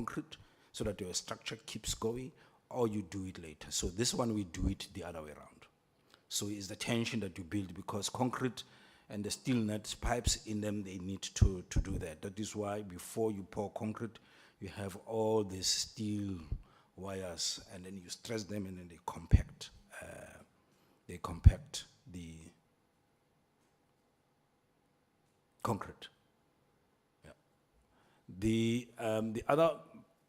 concrete so that your structure keeps going, or you do it later. So this one, we do it the other way around. So it's the tension that you build, because concrete and the steel nuts pipes in them, they need to do that. That is why before you pour concrete, you have all these steel wires, and then you stress them, and then they compact the concrete. Yeah. The other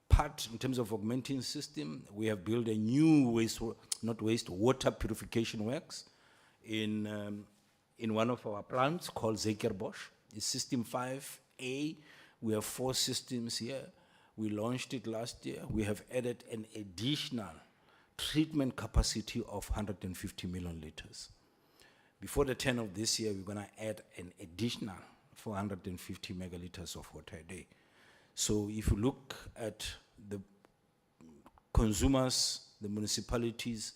part in terms of augmenting system, we have built a new water purification works in one of our plants called Zekerbosch. It's system 5A. We have 4 systems here. We launched it last year. We have added an additional treatment capacity of 150 million liters. Before the 10 of this year, we're going to add an additional 450 megaliters of water a day. So if you look at the consumers, the municipalities,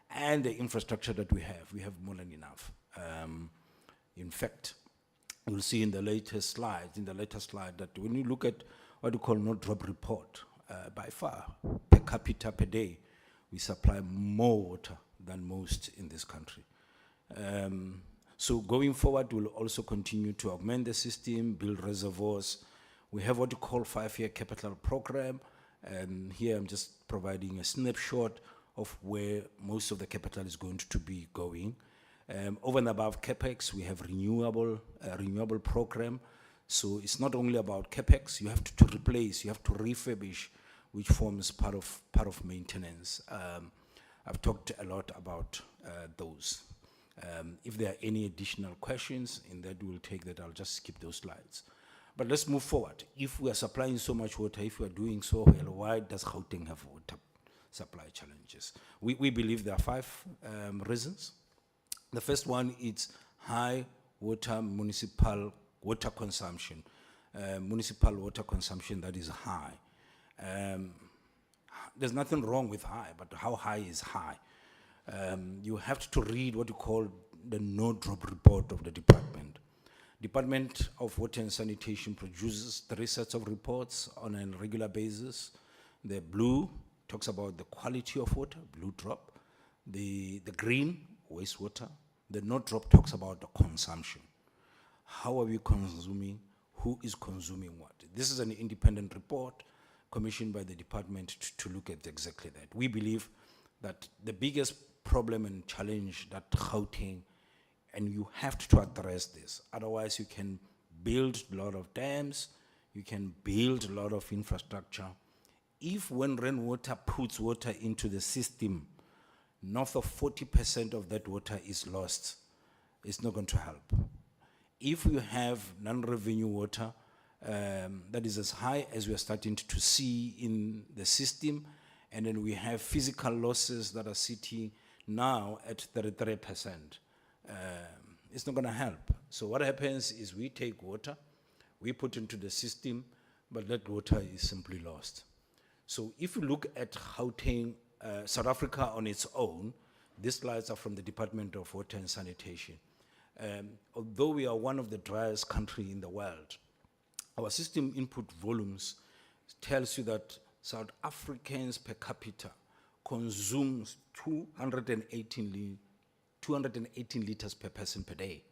and the infrastructure that we have more than enough. In fact, you'll see in the later slide, that when you look at what we call no-drop report, by far, per capita per day, we supply more water than most in this country. So going forward, we'll also continue to augment the system, build reservoirs. We have what we call 5-year capital program, and here I'm just providing a snapshot of where most of the capital is going to be going. Over and above CapEx, we have renewable program. So it's not only about CapEx, you have to replace, you have to refurbish, which forms part of maintenance. I've talked a lot about those. If there are any additional questions in that, we'll take that. I'll just skip those slides. But let's move forward. If we are supplying so much water, if we are doing so well, why does Gauteng have water supply challenges? We believe there are 5 reasons. The first one is high municipal water consumption. Municipal water consumption that is high. There's nothing wrong with high, but how high is high? You have to read what you call the no-drop report of the department. Department of Water and Sanitation produces 3 sets of reports on a regular basis. The blue talks about the quality of water, blue drop. The green, wastewater. The no drop talks about the consumption. How are we consuming? Who is consuming what? This is an independent report commissioned by the department to look at exactly that. We believe that the biggest problem and challenge that Gauteng, and you have to address this, otherwise you can build a lot of dams, you can build a lot of infrastructure. If when rainwater puts water into the system, north of 40% of that water is lost, it's not going to help. If you have non-revenue water that is as high as we are starting to see in the system, and then we have physical losses that are sitting now at 33%, it's not going to help. So what happens is we take water, we put into the system, but that water is simply lost. So if you look at Gauteng, South Africa on its own, these slides are from the Department of Water and Sanitation. Although we are one of the driest countries in the world, our system input volumes tells you that South Africans per capita consumes 218 liters per person per day,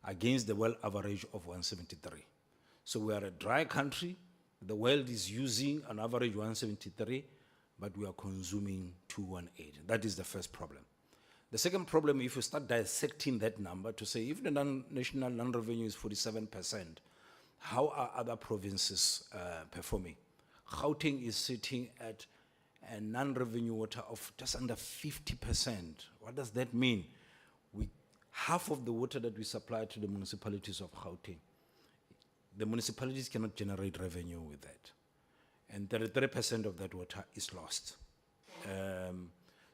against the world average of 173. So we are a dry country. The world is using an average 173, but we are consuming 218. That is the first problem. The second problem, if you start dissecting that number to say, if the national non-revenue is 47%, how are other provinces performing? Gauteng is sitting at a non-revenue water of just under 50%. What does that mean? Half of the water that we supply to the municipalities of Gauteng, the municipalities cannot generate revenue with that. And 33% of that water is lost.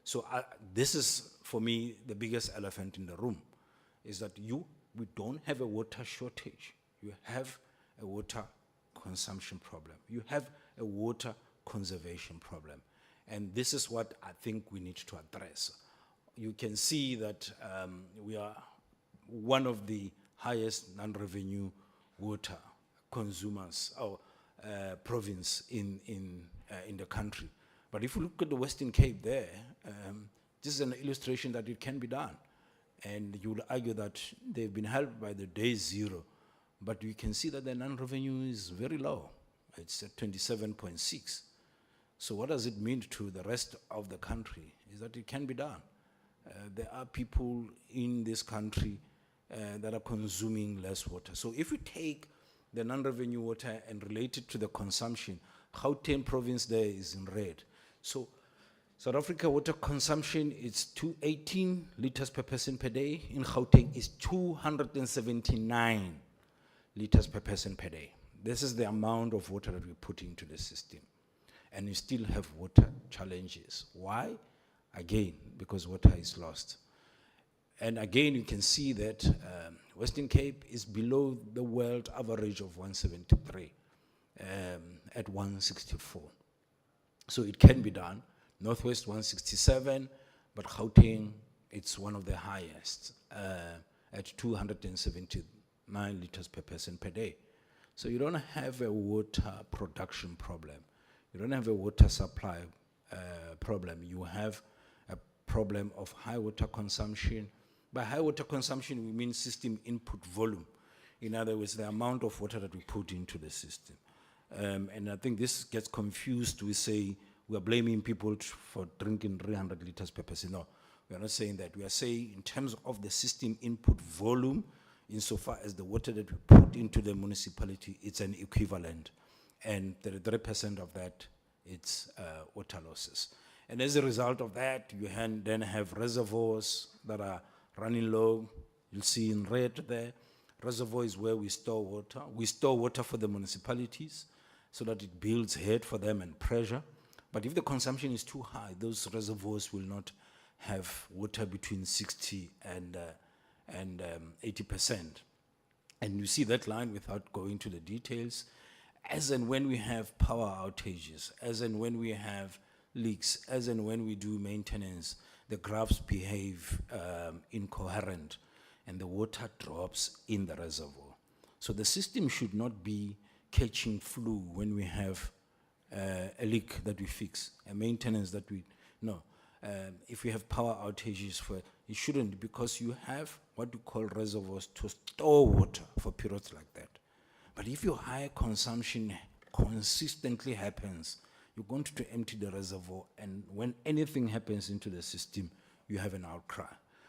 So this is, for me, the biggest elephant in the room, is that we don't have a water shortage. You have a water consumption problem. You have a water conservation problem. And this is what I think we need to address. You can see that we are one of the highest non-revenue water consumers or province in the country. But if you look at the Western Cape there, this is an illustration that it can be done. And you would argue that they've been helped by the day zero, but you can see that the non-revenue is very low. It's at 27.6. So what does it mean to the rest of the country? Is that it can be done. There are people in this country that are consuming less water. So if you take the non-revenue water and relate it to the consumption, Gauteng province there is in red. So South Africa water consumption is 218 liters per person per day. In Gauteng is 279 liters per person per day. This is the amount of water that we put into the system. And we still have water challenges. Why? Again, because water is lost. And again, you can see that Western Cape is below the world average of 173, at 164. So it can be done. Northwest 167, but Gauteng, it's one of the highest, at 279 liters per person per day. So you don't have a water production problem. You don't have a water supply problem. You have a problem of high water consumption. By high water consumption, we mean system input volume. In other words, the amount of water that we put into the system. And I think this gets confused. We say we are blaming people for drinking 300 liters per person. No, we are not saying that. We are saying in terms of the system input volume, insofar as the water that we put into the municipality, it's an equivalent. And 33% of that, it's water losses. And as a result of that, you then have reservoirs that are running low. You'll see in red there. Reservoir is where we store water. We store water for the municipalities so that it builds head for them and pressure. But if the consumption is too high, those reservoirs will not have water between 60 and 80%. And you see that line without going to the details. As and when we have power outages, as and when we have leaks, as and when we do maintenance, the graphs behave incoherent and the water drops in the reservoir. So the system should not be catching flu when we have a leak that we fix, a maintenance that we, no. If we have power outages, it shouldn't, because you have what we call reservoirs to store water for periods like that. But if your high consumption consistently happens, you're going to empty the reservoir, and when anything happens into the system, you have an outcry.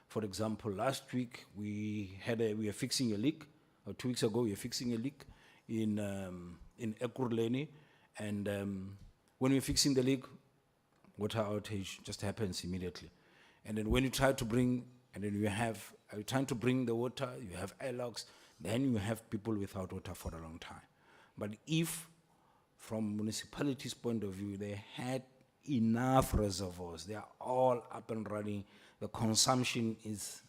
For example, last week we were fixing a leak, or 2 weeks ago we were fixing a leak in Ekurhuleni, and when we're fixing the leak, water outage just happens immediately. And then when you try to bring, and then you're trying to bring the water, you have airlocks, then you have people without water for a long time. But if, from municipalities' point of view, they had enough reservoirs, they are all up and running, the consumption is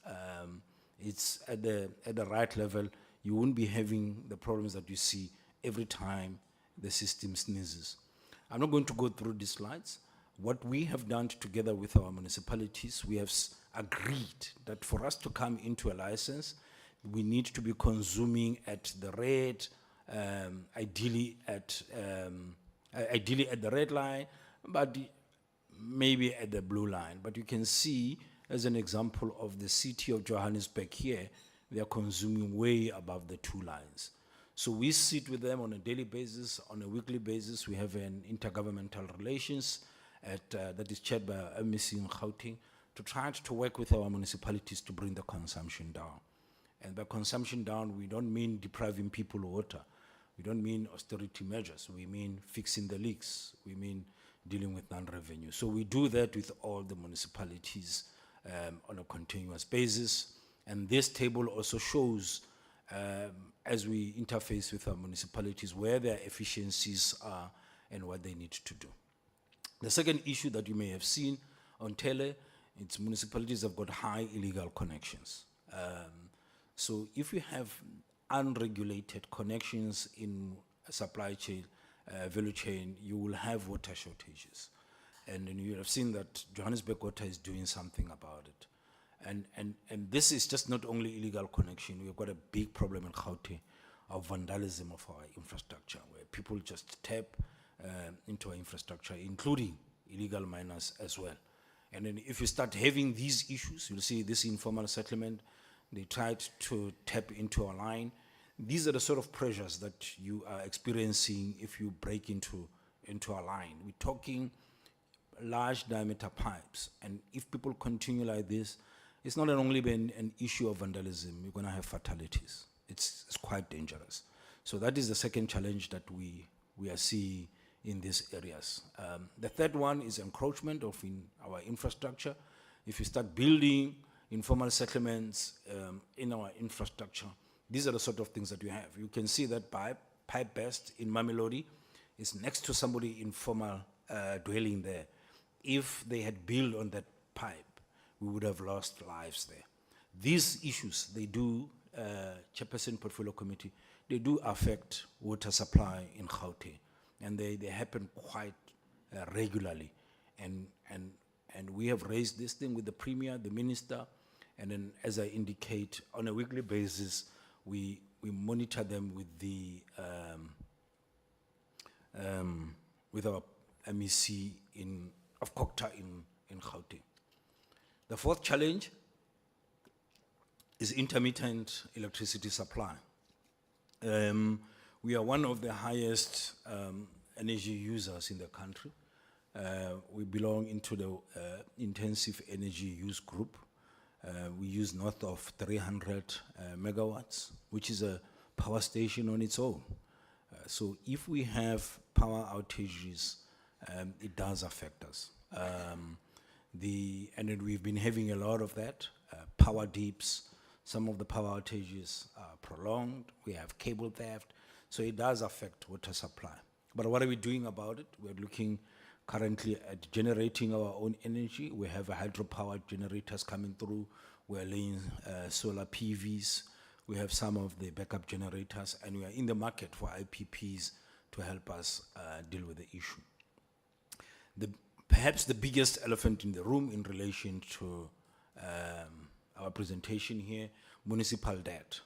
it's at the right level, you won't be having the problems that you see every time the system sneezes. I'm not going to go through these slides. What we have done together with our municipalities, we have agreed that for us to come into a license, we need to be consuming at the red, ideally at the red line, but maybe at the blue line. But you can see, as an example of the city of Johannesburg here, they are consuming way above the 2 lines. So we sit with them on a daily basis, on a weekly basis. We have an intergovernmental relations that is chaired by our MEC in Gauteng, to try to work with our municipalities to bring the consumption down. And by consumption down, we don't mean depriving people of water. We don't mean austerity measures. We mean fixing the leaks. We mean dealing with non-revenue. So we do that with all the municipalities on a continuous basis. And this table also shows, as we interface with our municipalities, where their efficiencies are and what they need to do. The second issue that you may have seen on tele, it's municipalities have got high illegal connections. So if you have unregulated connections in a supply chain, value chain, you will have water shortages. And you have seen that Johannesburg Water is doing something about it. And this is just not only illegal connection. We've got a big problem in Gauteng of vandalism of our infrastructure, where people just tap into our infrastructure, including illegal miners as well. And then if you start having these issues, you'll see this informal settlement, they tried to tap into our line. These are the sort of pressures that you are experiencing if you break into our line. We're talking large diameter pipes, and if people continue like this, it's not only been an issue of vandalism, you're gonna have fatalities. It's quite dangerous. So that is the second challenge that we are seeing in these areas. The third one is encroachment of our infrastructure. If you start building informal settlements in our infrastructure, these are the sort of things that we have. You can see that pipe burst in Mamelodi is next to somebody informal dwelling there. If they had built on that pipe, we would have lost lives there. These issues, they do, Chairperson Portfolio Committee, they do affect water supply in Gauteng, and they happen quite regularly. And we have raised this thing with the Premier, the Minister, and then, as I indicate, on a weekly basis, we monitor them with the with our MEC of COCTA in Gauteng. The fourth challenge is intermittent electricity supply. We are one of the highest energy users in the country. We belong into the intensive energy use group. We use north of 300 megawatts, which is a power station on its own. So if we have power outages, it does affect us. And then we've been having a lot of that, power dips. Some of the power outages are prolonged. We have cable theft. So it does affect water supply. But what are we doing about it? We're looking currently at generating our own energy. We have hydropower generators coming through. We're laying solar PVs. We have some of the backup generators, and we are in the market for IPPs to help us deal with the issue. Perhaps the biggest elephant in the room in relation to our presentation here, municipal debt.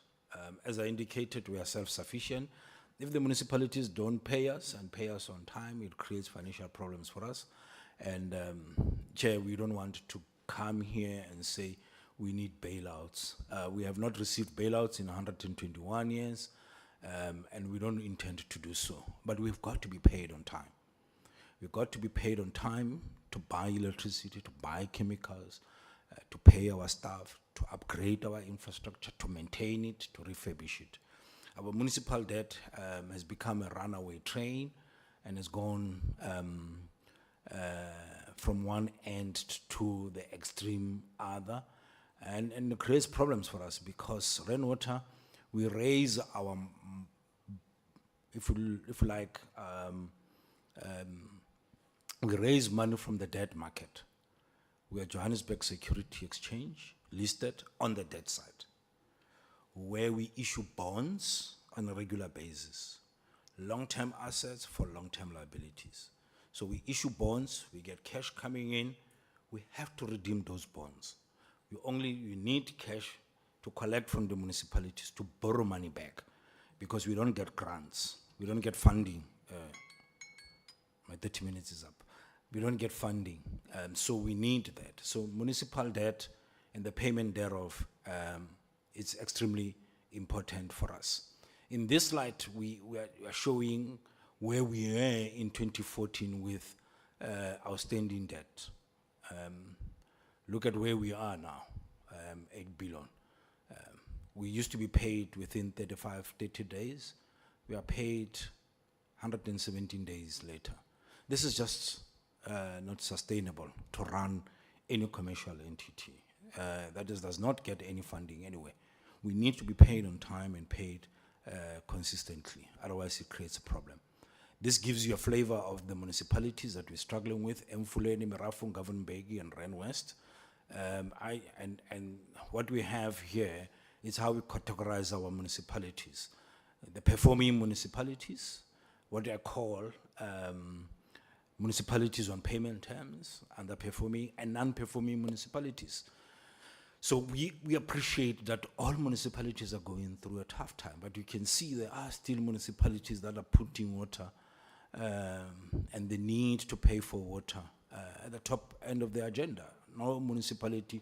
As I indicated, we are self-sufficient. If the municipalities don't pay us and pay us on time, it creates financial problems for us. And Chair, we don't want to come here and say we need bailouts. We have not received bailouts in 121 years, and we don't intend to do so. But we've got to be paid on time. We've got to be paid on time to buy electricity, to buy chemicals, to pay our staff, to upgrade our infrastructure, to maintain it, to refurbish it. Our municipal debt has become a runaway train and has gone from one end to the extreme other. And it creates problems for us because rainwater, we raise our, if you like, we raise money from the debt market. We are Johannesburg Security Exchange, listed on the debt side, where we issue bonds on a regular basis, long-term assets for long-term liabilities. So we issue bonds, we get cash coming in, we have to redeem those bonds. You need cash to collect from the municipalities to borrow money back, because we don't get grants, we don't get funding. My 30 minutes is up. We don't get funding, so we need that. So municipal debt and the payment thereof, it's extremely important for us. In this light, we are showing where we were in 2014 with outstanding debt. Look at where we are now, 8 billion. We used to be paid within 30 days. We are paid 117 days later. This is just not sustainable to run any commercial entity. That does not get any funding anyway. We need to be paid on time and paid consistently, otherwise it creates a problem. This gives you a flavor of the municipalities that we're struggling with: Mfuleni, Merafung, Govenbegi, and Rand West. And what we have here is how we categorize our municipalities. The performing municipalities, what I call municipalities on payment terms, underperforming and non-performing municipalities. So we appreciate that all municipalities are going through a tough time, but you can see there are still municipalities that are putting water and the need to pay for water at the top end of the agenda. No municipality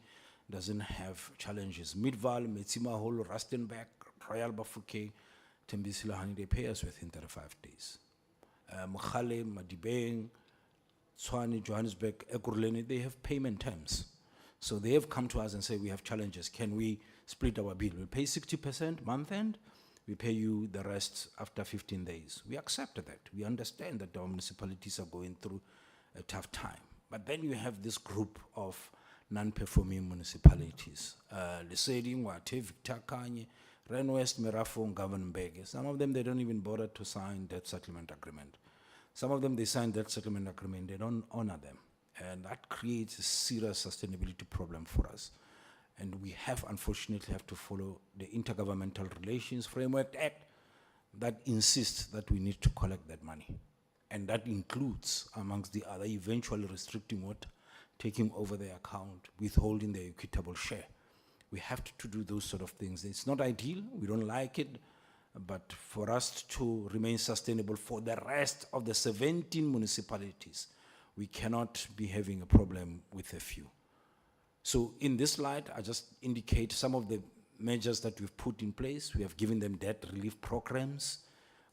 doesn't have challenges. Midval, Metsimaholo, Rustenburg, Royal Bafokeng, Tembisilahani, they pay us within 35 days. Mkhale, Madibeng, Tshwane, Johannesburg, Ekurhuleni, they have payment terms. So they have come to us and say, we have challenges. Can we split our bill? We'll pay 60% month end. We pay you the rest after 15 days. We accept that. We understand that our municipalities are going through a tough time. But then you have this group of non-performing municipalities. Lesedi, Ngwathe, Victor Kanye, Ren West, Merafo, Governbege. Some of them, they don't even bother to sign debt settlement agreement. Some of them, they sign debt settlement agreement, they don't honor them. And that creates a serious sustainability problem for us. And we unfortunately have to follow the Intergovernmental Relations Framework Act that insists that we need to collect that money. And that includes, amongst the other, eventually restricting water, taking over their account, withholding their equitable share. We have to do those sort of things. It's not ideal, we don't like it, but for us to remain sustainable for the rest of the 17 municipalities, we cannot be having a problem with a few. So in this light, I just indicate some of the measures that we've put in place. We have given them debt relief programs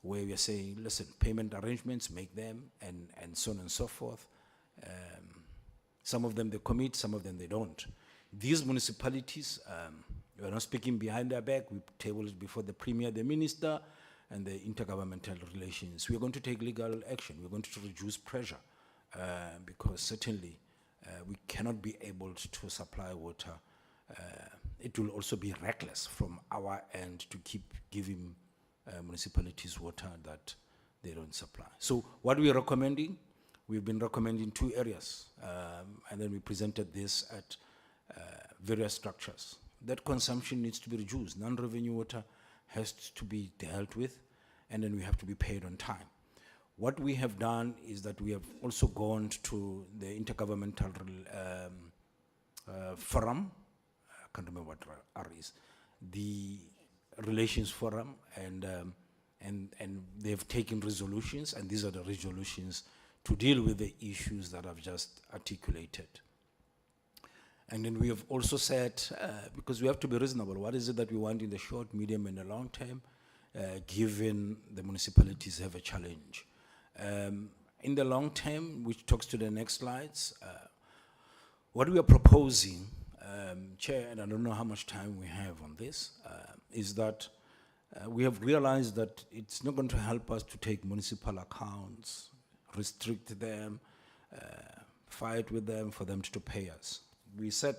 where we are saying, listen, payment arrangements, make them, and so on and so forth. Some of them they commit, some of them they don't. These municipalities, we are not speaking behind their back. We tabled it before the Premier, the Minister, and the Intergovernmental Relations. We are going to take legal action. We're going to reduce pressure. Because certainly we cannot be able to supply water. It will also be reckless from our end to keep giving municipalities water that they don't supply. So what we are recommending, we've been recommending 2 areas, and then we presented this at various structures. That consumption needs to be reduced. Non-revenue water has to be dealt with, and then we have to be paid on time. What we have done is that we have also gone to the Intergovernmental Forum, I can't remember what R is, the Relations Forum, and they have taken resolutions, and these are the resolutions to deal with the issues that I've just articulated. And then we have also said, because we have to be reasonable, what is it that we want in the short, medium, and the long term, given the municipalities have a challenge. In the long term, which talks to the next slides, what we are proposing, Chair, and I don't know how much time we have on this, is that we have realized that it's not going to help us to take municipal accounts, restrict them, fight with them for them to pay us. We said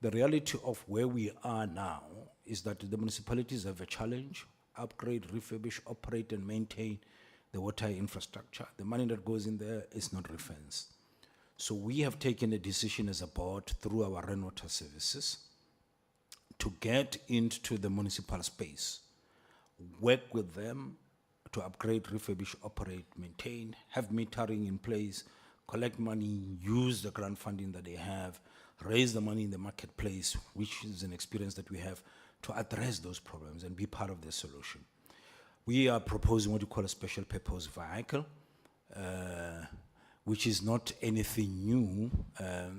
the reality of where we are now is that the municipalities have a challenge: upgrade, refurbish, operate, and maintain the water infrastructure. The money that goes in there is not refinanced. So we have taken a decision as a board through our rainwater services to get into the municipal space, work with them to upgrade, refurbish, operate, maintain, have metering in place, collect money, use the grant funding that they have, raise the money in the marketplace, which is an experience that we have, to address those problems and be part of the solution. We are proposing what you call a special purpose vehicle, which is not anything new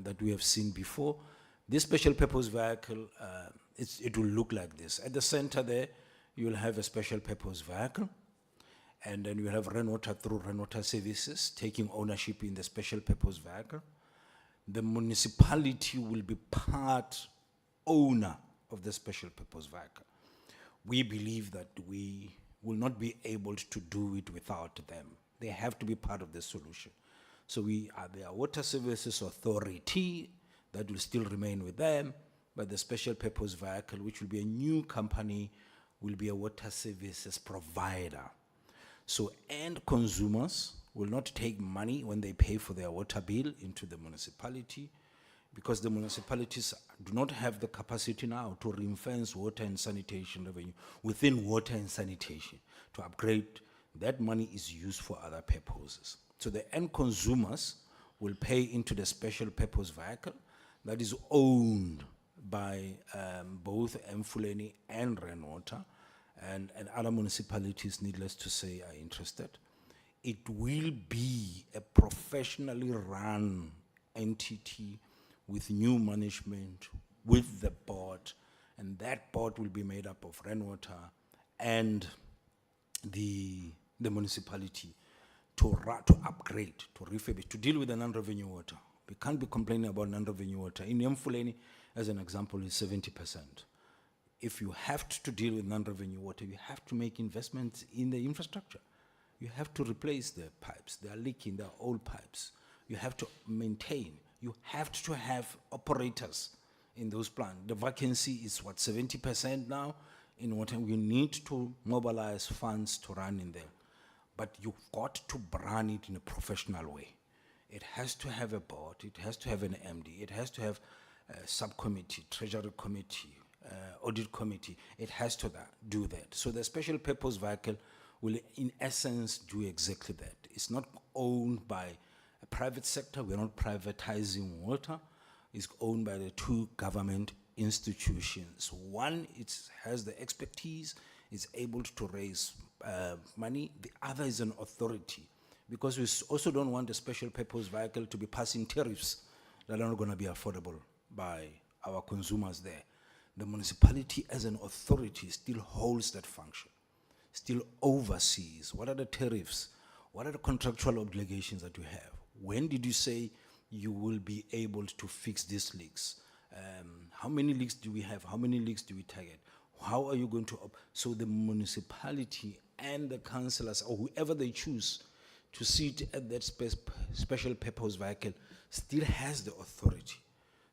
that we have seen before. This special purpose vehicle, it will look like this. At the center there, you will have a special purpose vehicle, and then you have rainwater through rainwater services, taking ownership in the special purpose vehicle. The municipality will be part owner of the special purpose vehicle. We believe that we will not be able to do it without them. They have to be part of the solution. So we are the Water Services Authority that will still remain with them, but the special purpose vehicle, which will be a new company, will be a water services provider. So end consumers will not take money when they pay for their water bill into the municipality, because the municipalities do not have the capacity now to ring-fence water and sanitation revenue within water and sanitation to upgrade. That money is used for other purposes. So the end consumers will pay into the special purpose vehicle that is owned by both Mfuleni and Rainwater, and other municipalities, needless to say, are interested. It will be a professionally run entity with new management, with the board, and that board will be made up of Rainwater and the municipality to upgrade, to refurbish, to deal with the non-revenue water. We can't be complaining about non-revenue water. In Mfuleni, as an example, is 70%. If you have to deal with non-revenue water, you have to make investments in the infrastructure. You have to replace the pipes. They are leaking, they are old pipes. You have to maintain. You have to have operators in those plants. The vacancy is what, 70% now in water. We need to mobilize funds to run in there. But you've got to run it in a professional way. It has to have a board, it has to have an MD, it has to have a subcommittee, treasury committee, audit committee. It has to do that. So the special purpose vehicle will in essence do exactly that. It's not owned by a private sector. We're not privatizing water. It's owned by the two government institutions. One, it has the expertise, is able to raise money. The other is an authority, because we also don't want a special purpose vehicle to be passing tariffs that are not going to be affordable by our consumers there. The municipality as an authority still holds that function, still oversees what are the tariffs, what are the contractual obligations that you have. When did you say you will be able to fix these leaks? How many leaks do we have? How many leaks do we target? How are you going to, so the municipality and the councillors, or whoever they choose to sit at that special purpose vehicle, still has the authority.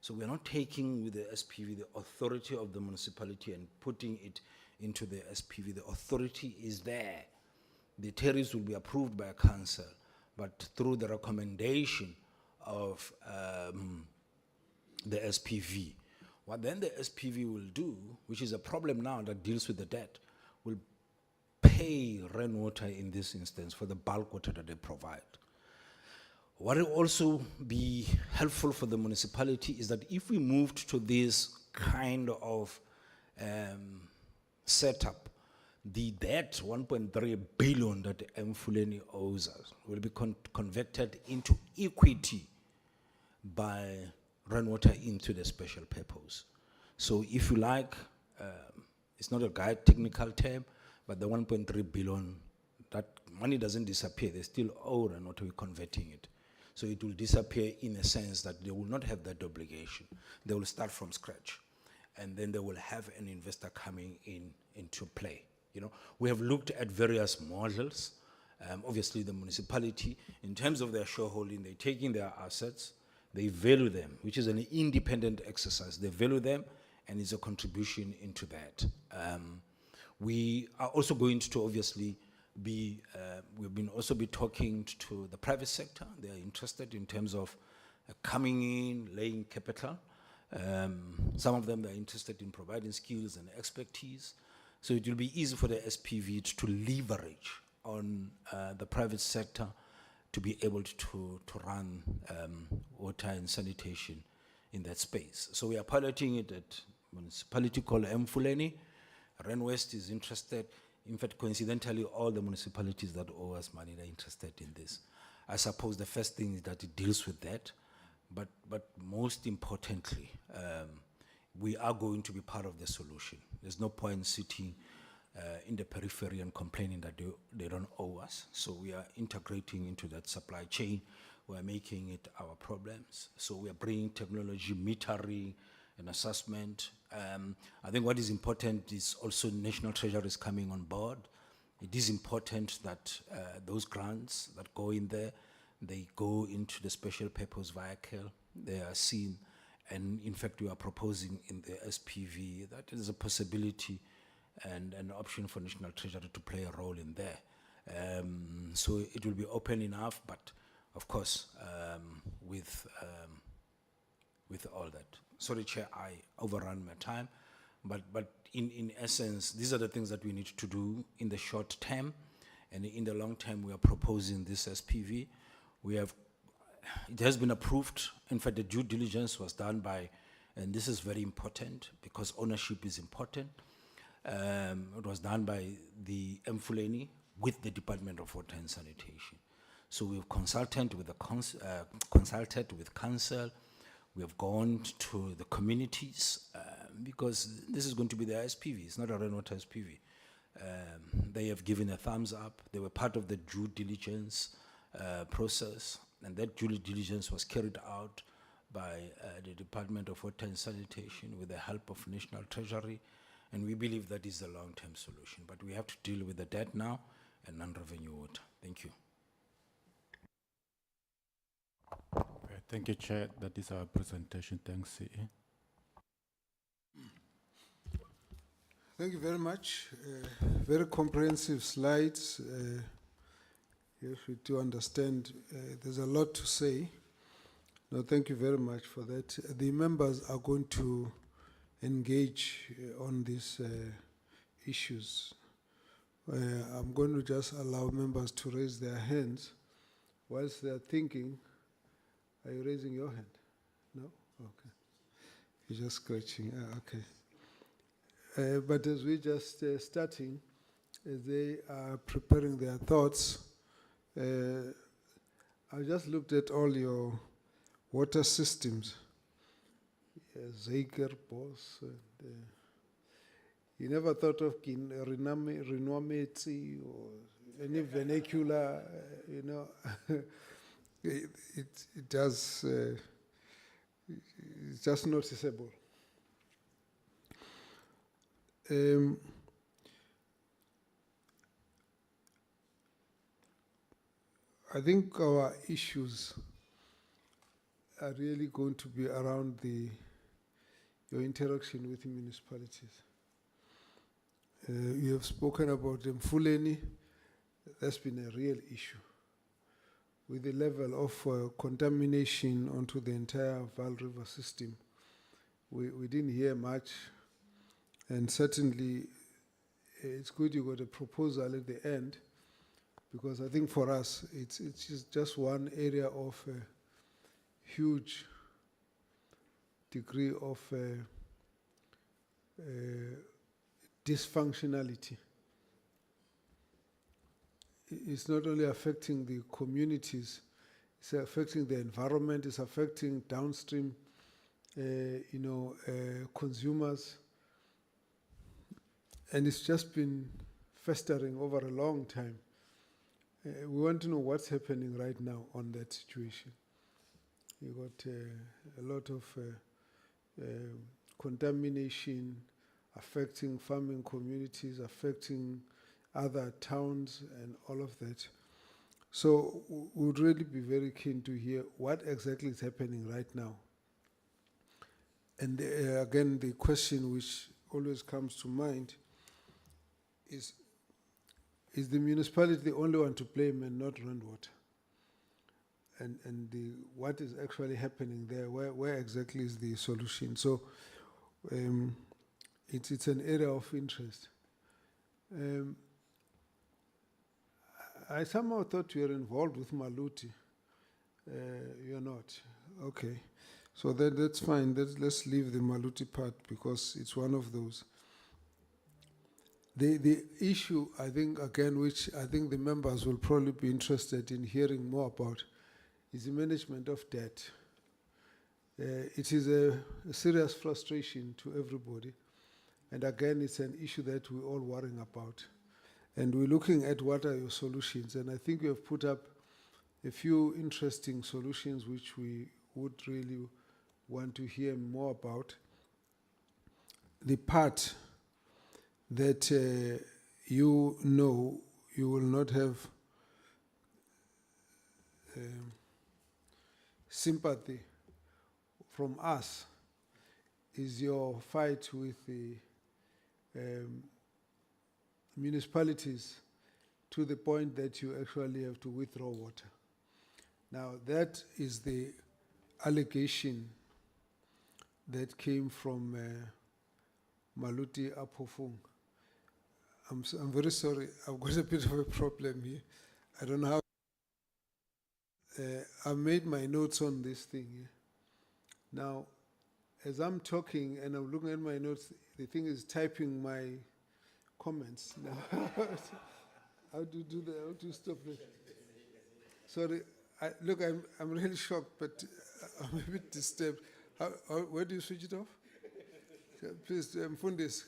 So we're not taking with the SPV the authority of the municipality and putting it into the SPV. The authority is there. The tariffs will be approved by a council, but through the recommendation of the SPV. What then the SPV will do, which is a problem now that deals with the debt, will pay Rainwater in this instance for the bulk water that they provide. What will also be helpful for the municipality is that if we moved to this kind of setup, the debt, 1.3 billion that Mfuleni owes us, will be converted into equity by Rainwater into the special purpose. So if you like, it's not a guide technical term, but the 1.3 billion, that money doesn't disappear. They still owe Rainwater, we're converting it. So it will disappear in a sense that they will not have that obligation. They will start from scratch. And then they will have an investor coming into play. You know, we have looked at various models. Obviously the municipality, in terms of their shareholding, they take in their assets, they value them, which is an independent exercise. They value them, and it's a contribution into that. We are also going to obviously be, we've been also be talking to the private sector. They are interested in terms of coming in, laying capital. Some of them are interested in providing skills and expertise. So it will be easy for the SPV to leverage on the private sector to be able to run water and sanitation in that space. So we are piloting it at municipality called Mfuleni. Rainwest is interested. In fact, coincidentally, all the municipalities that owe us money are interested in this. I suppose the first thing is that it deals with that, but most importantly, we are going to be part of the solution. There's no point sitting in the periphery and complaining that they don't owe us. So we are integrating into that supply chain. We are making it our problems. So we are bringing technology, metering, and assessment. I think what is important is also National Treasury is coming on board. It is important that those grants that go in there, they go into the special purpose vehicle. They are seen, and in fact we are proposing in the SPV that there is a possibility and an option for National Treasury to play a role in there. So it will be open enough, but of course with all that. Sorry, Chair, I overran my time, but in essence, these are the things that we need to do in the short term, and in the long term, we are proposing this SPV. It has been approved. In fact, the due diligence was done by And this is very important because ownership is important. It was done by the Mfuleni with the Department of Water and Sanitation. So we've consulted with consulted with council. We have gone to the communities because this is going to be the SPV. It's not a rainwater SPV. They have given a thumbs up. They were part of the due diligence process, and that due diligence was carried out by the Department of Water and Sanitation with the help of National Treasury, and we believe that is the long-term solution. But we have to deal with the debt now and non-revenue water. Thank you. Thank you, Chair. That is our presentation. Thanks, CE. Thank you very much. Very comprehensive slides. Yes, we do understand there's a lot to say. No, thank you very much for that. The members are going to engage on these issues. I'm going to just allow members to raise their hands whilst they're thinking. Are you raising your hand? No? Okay. You're just scratching. Okay. But as we're just starting, as they are preparing their thoughts, I just looked at all your water systems. Zeker, Bos. You never thought of Renwameti or any vernacular, you know. It does, it's just noticeable. I think our issues are really going to be around your interaction with the municipalities. You have spoken about Mfuleni. That's been a real issue. With the level of contamination onto the entire Vaal River system, we didn't hear much. And certainly, it's good you got a proposal at the end, because I think for us, it's just one area of huge degree of dysfunctionality. It's not only affecting the communities, it's affecting the environment, it's affecting downstream, consumers. And it's just been festering over a long time. We want to know what's happening right now on that situation. You got a lot of contamination affecting farming communities, affecting other towns and all of that. So we would really be very keen to hear what exactly is happening right now. And again, the question which always comes to mind is the municipality the only one to blame and not Randwater? And what is actually happening there? Where exactly is the solution? So it's an area of interest. I somehow thought you were involved with Maluti. You're not. Okay. So that's fine. Let's leave the Maluti part because it's one of those. The issue, I think, again, which I think the members will probably be interested in hearing more about, is the management of debt. It is a serious frustration to everybody. And again, it's an issue that we're all worrying about. And we're looking at what are your solutions. And I think we have put up a few interesting solutions which we would really want to hear more about. The part that you know you will not have sympathy from us is your fight with the municipalities to the point that you actually have to withdraw water. Now, that is the allegation that came from Maluti Apofung. I'm very sorry, I've got a bit of a problem here. I don't know how. I made my notes on this thing here. Now, as I'm talking and I'm looking at my notes, the thing is typing my comments now. How do you do that? How do you stop that? Sorry, look, I'm really shocked, but I'm a bit disturbed. Where do you switch it off? Please, Fundis.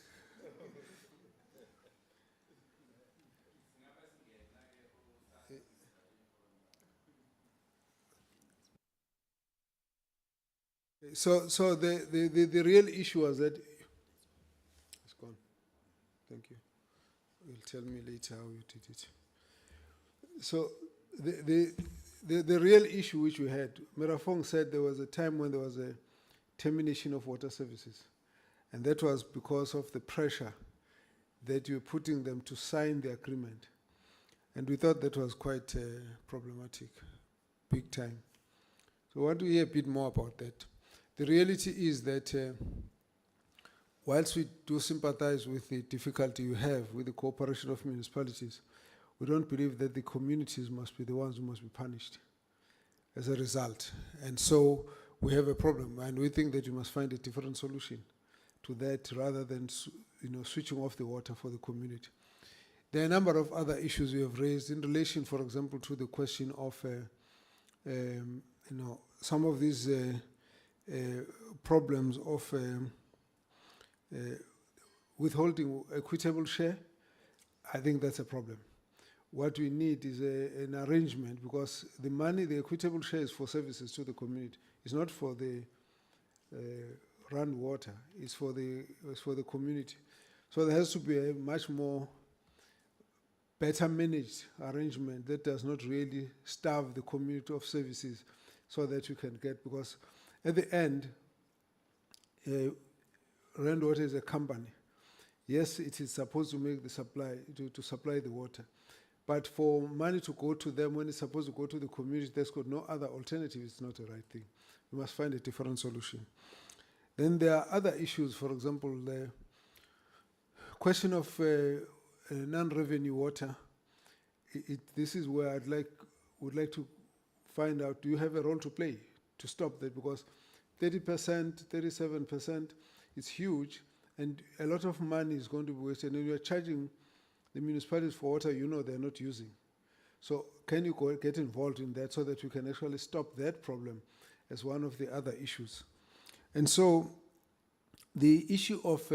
So the real issue was that it's gone. Thank you. You'll tell me later how you did it. So the real issue which we had, Merafong said there was a time when there was a termination of water services, and that was because of the pressure that you're putting them to sign the agreement, and we thought that was quite problematic, big time. So I want to hear a bit more about that. The reality is that whilst we do sympathize with the difficulty you have with the cooperation of municipalities, we don't believe that the communities must be the ones who must be punished as a result. And so we have a problem, and we think that you must find a different solution to that rather than switching off the water for the community. There are a number of other issues we have raised in relation, for example, to the question of some of these problems of withholding equitable share. I think that's a problem. What we need is an arrangement, because the money, the equitable share, is for services to the community. It's not for the run water. It's for the community. So there has to be a much more better managed arrangement that does not really starve the community of services, so that you can get, because at the end, Rand Water is a company. Yes, it is supposed to make the supply, to supply the water. But for money to go to them when it's supposed to go to the community, there's got no other alternative. It's not the right thing. We must find a different solution. Then there are other issues. For example, the question of non-revenue water. This is where would like to find out, do you have a role to play to stop that? Because 30%, 37%, it's huge, and a lot of money is going to be wasted. And you're charging the municipalities for water they're not using. So can you get involved in that so that we can actually stop that problem as one of the other issues? And so the issue of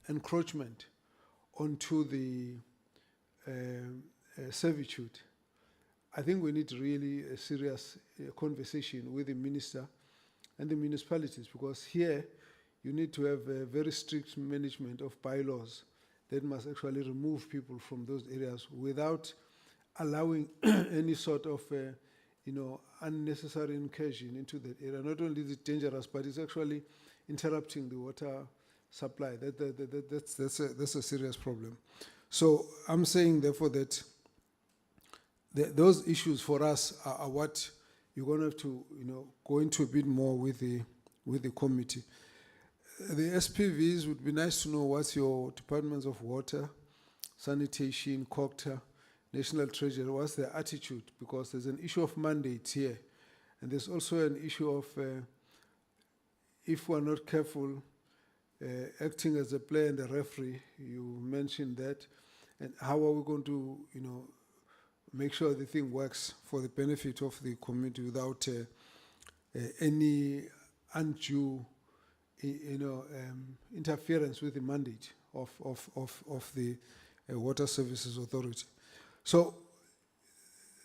encroachment onto the servitude, I think we need really a serious conversation with the minister and the municipalities, because here you need to have a very strict management of bylaws that must actually remove people from those areas without allowing any sort of unnecessary incursion into that area. Not only is it dangerous, but it's actually interrupting the water supply. That's a serious problem. So I'm saying, therefore, that those issues for us are what you're going to have to go into a bit more with the committee. The SPVs, would be nice to know what's your departments of water, sanitation, COCTA, National Treasury, what's their attitude? Because there's an issue of mandates here. And there's also an issue of, if we're not careful, acting as a player and a referee. You mentioned that. And how are we going to, make sure the thing works for the benefit of the community without any undue interference with the mandate of the Water Services Authority. So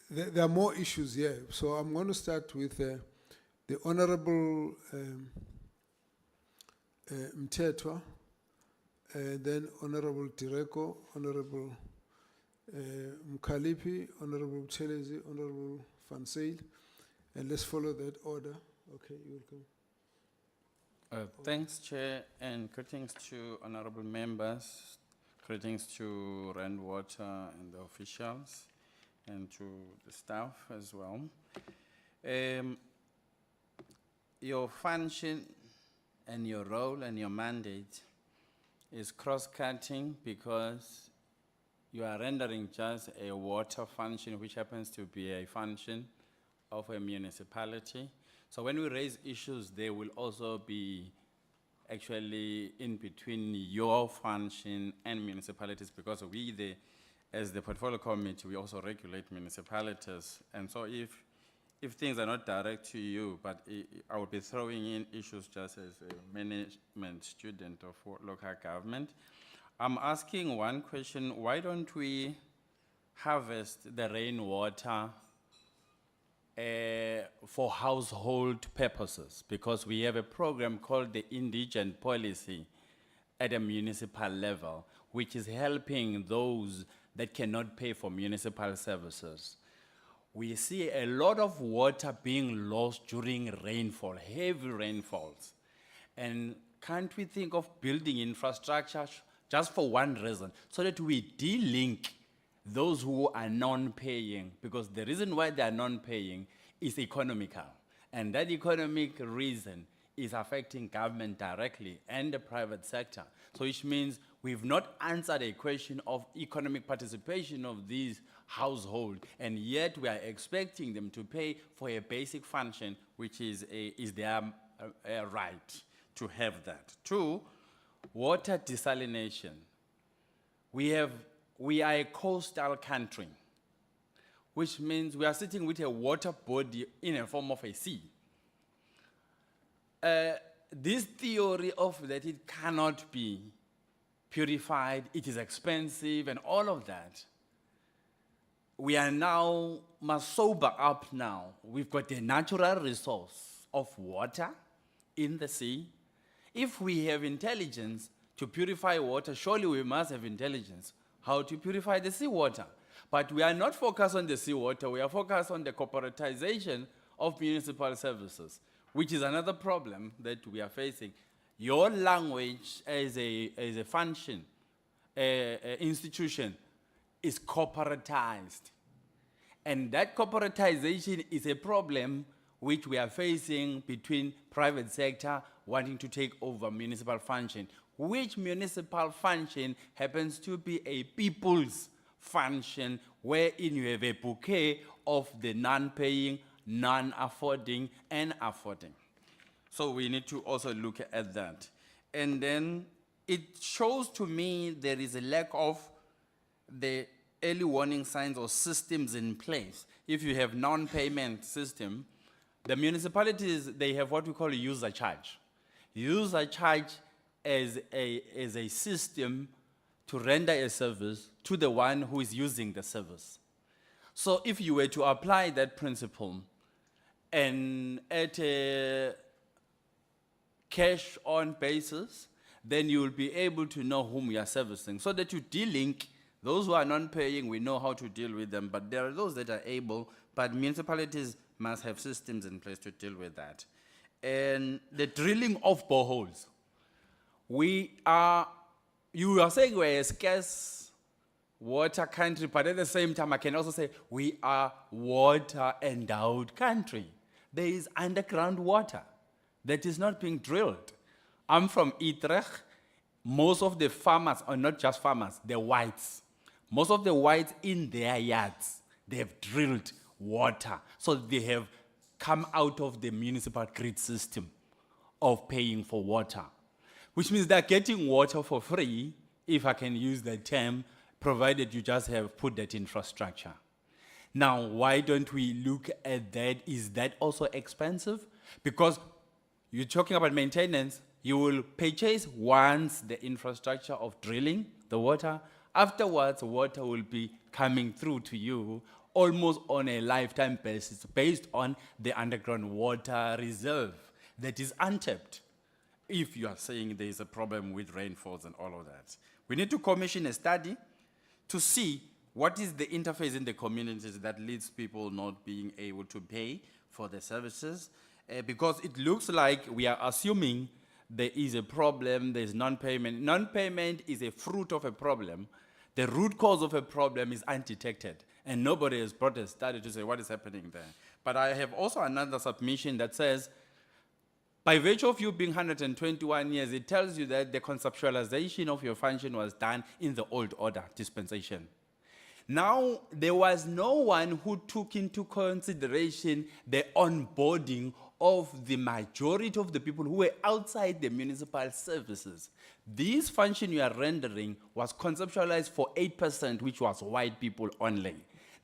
there are more issues here. So I'm going to start with the Honorable Mtetwa, then Honorable Tireko, Honorable Mkalipi, Honorable Chelezi, Honorable Fansail, and let's follow that order. Okay, you're welcome. Thanks, Chair, and greetings to honorable members, greetings to Rand Water and the officials, and to the staff as well. Your function and your role and your mandate is cross-cutting, because you are rendering just a water function, which happens to be a function of a municipality. So when we raise issues, they will also be actually in between your function and municipalities, because we, as the portfolio committee, we also regulate municipalities. And so if things are not direct to you, but I will be throwing in issues just as a management student of local government. I'm asking one question: why don't we harvest the rainwater for household purposes? Because we have a program called the Indigent Policy at a municipal level, which is helping those that cannot pay for municipal services. We see a lot of water being lost during rainfall, heavy rainfalls. And can't we think of building infrastructure just for one reason, so that we de-link those who are non-paying? Because the reason why they are non-paying is economical. And that economic reason is affecting government directly and the private sector. So which means we've not answered a question of economic participation of these households, and yet we are expecting them to pay for a basic function, which is their right to have that. Two, water desalination. We are a coastal country, which means we are sitting with a water body in a form of a sea. This theory of that it cannot be purified, it is expensive, and all of that, we are now, must sober up now. We've got a natural resource of water in the sea. If we have intelligence to purify water, surely we must have intelligence how to purify the seawater. But we are not focused on the seawater, we are focused on the corporatization of municipal services, which is another problem that we are facing. Your language as a function, institution, is corporatized. And that corporatization is a problem which we are facing between private sector wanting to take over municipal function, which municipal function happens to be a people's function, wherein you have a bouquet of the non-paying, non-affording, and affording. So we need to also look at that. And then it shows to me there is a lack of the early warning signs or systems in place. If you have non-payment system, the municipalities, they have what we call a user charge. User charge as a system to render a service to the one who is using the service. So if you were to apply that principle and at a cash-on basis, then you will be able to know whom you are servicing, so that you de-link those who are non-paying. We know how to deal with them, but there are those that are able, but municipalities must have systems in place to deal with that. And the drilling of boreholes. You are saying we're a scarce water country, but at the same time, I can also say we are water-endowed country. There is underground water that is not being drilled. I'm from Utrecht. Most of the farmers, or not just farmers, the whites, most of the whites in their yards, they have drilled water. So they have come out of the municipal grid system of paying for water, which means they're getting water for free, if I can use the term, provided you just have put that infrastructure. Now, why don't we look at that? Is that also expensive? Because you're talking about maintenance, you will purchase once the infrastructure of drilling the water. Afterwards, water will be coming through to you almost on a lifetime basis based on the underground water reserve that is untapped. If you are saying there is a problem with rainfalls and all of that, we need to commission a study to see what is the interface in the communities that leads people not being able to pay for the services, because it looks like we are assuming there is a problem, there's non-payment. Non-payment is a fruit of a problem. The root cause of a problem is undetected, and nobody has brought a study to say what is happening there. But I have also another submission that says, by virtue of you being 121 years, it tells you that the conceptualization of your function was done in the old order dispensation. Now, there was no one who took into consideration the onboarding of the majority of the people who were outside the municipal services. This function you are rendering was conceptualized for 8%, which was white people only.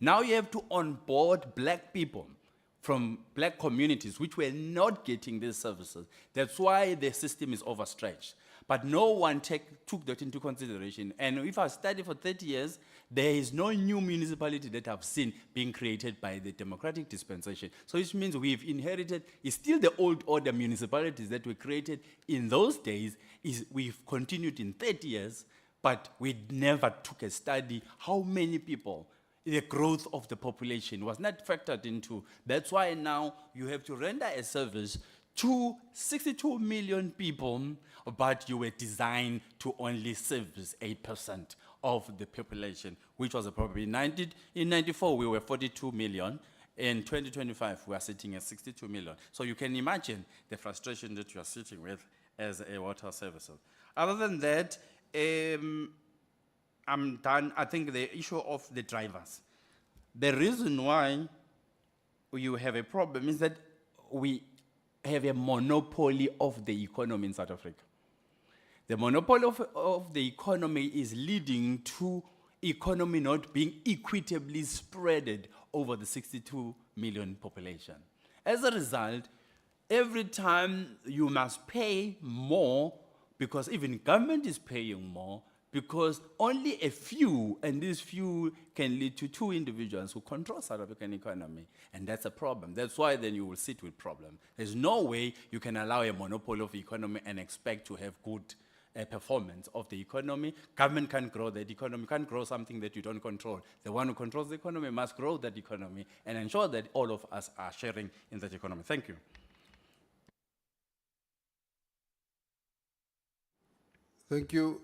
Now you have to onboard black people from black communities which were not getting these services. That's why the system is overstretched. But no one took that into consideration. And if I study for 30 years, there is no new municipality that I've seen being created by the democratic dispensation. So which means we've inherited, it's still the old order municipalities that were created in those days, we've continued in 30 years, but we never took a study how many people, the growth of the population was not factored into. That's why now you have to render a service to 62 million people, but you were designed to only service 8% of the population, which was a problem. In 94, we were 42 million. In 2025, we are sitting at 62 million. So you can imagine the frustration that you are sitting with as a water services. Other than that, I'm done. I think the issue of the drivers. The reason why you have a problem is that we have a monopoly of the economy in South Africa. The monopoly of the economy is leading to economy not being equitably spreaded over the 62 million population. As a result, every time you must pay more, because even government is paying more, because only a few, and these few can lead to two individuals who control South African economy, and that's a problem. That's why then you will sit with problem. There's no way you can allow a monopoly of economy and expect to have good performance of the economy. Government can't grow that economy, can't grow something that you don't control. The one who controls the economy must grow that economy and ensure that all of us are sharing in that economy. Thank you. Thank you,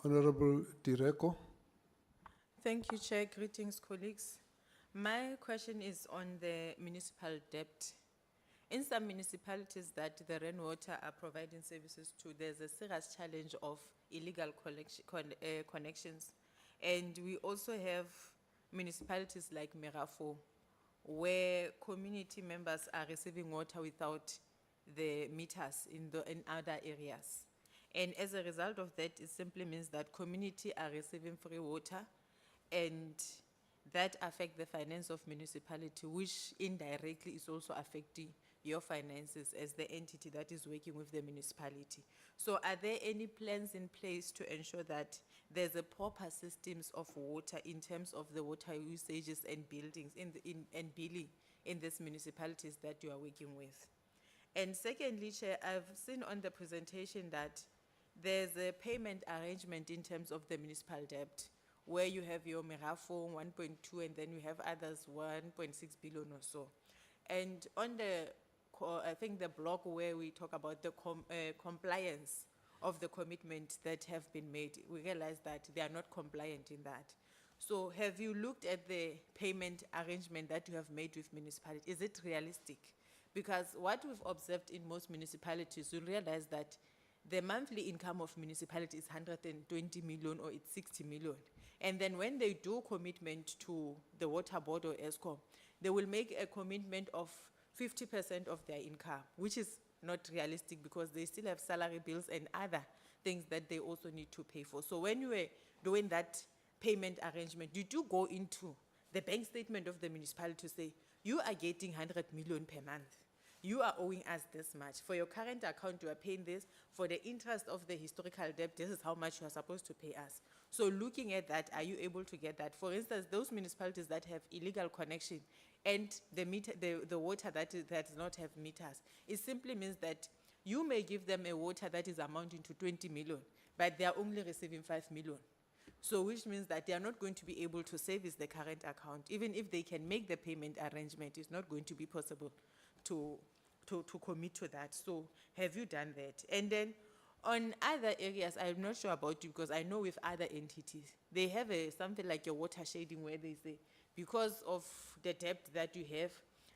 Honorable Direko. Thank you, Chair. Greetings, colleagues. My question is on the municipal debt. In some municipalities that the rainwater are providing services to, there's a serious challenge of illegal connections. And we also have municipalities like Mirafo, where community members are receiving water without the meters in other areas. And as a result of that, it simply means that community are receiving free water, and that affects the finance of municipality, which indirectly is also affecting your finances as the entity that is working with the municipality. So are there any plans in place to ensure that there's a proper systems of water in terms of the water usages and buildings and billing in these municipalities that you are working with? And secondly, Chair, I've seen on the presentation that there's a payment arrangement in terms of the municipal debt, where you have your Mirafo 1.2 and then you have others 1.6 billion or so. And on the, I think the block where we talk about the compliance of the commitment that have been made, we realize that they are not compliant in that. So have you looked at the payment arrangement that you have made with municipalities? Is it realistic? Because what we've observed in most municipalities, you realize that the monthly income of municipality is 120 million or it's 60 million. And then when they do commitment to the water board or ESCOM, they will make a commitment of 50% of their income, which is not realistic because they still have salary bills and other things that they also need to pay for. So when you were doing that payment arrangement, you do go into the bank statement of the municipality to say, you are getting 100 million per month. You are owing us this much. For your current account, you are paying this. For the interest of the historical debt, this is how much you are supposed to pay us. So looking at that, are you able to get that? For instance, those municipalities that have illegal connection and the water that does not have meters, it simply means that you may give them a water that is amounting to 20 million, but they are only receiving 5 million. So which means that they are not going to be able to service the current account. Even if they can make the payment arrangement, it's not going to be possible to commit to that. So have you done that? And then on other areas, I'm not sure about you because I know with other entities, they have something like a water shading where they say, because of the debt that you have,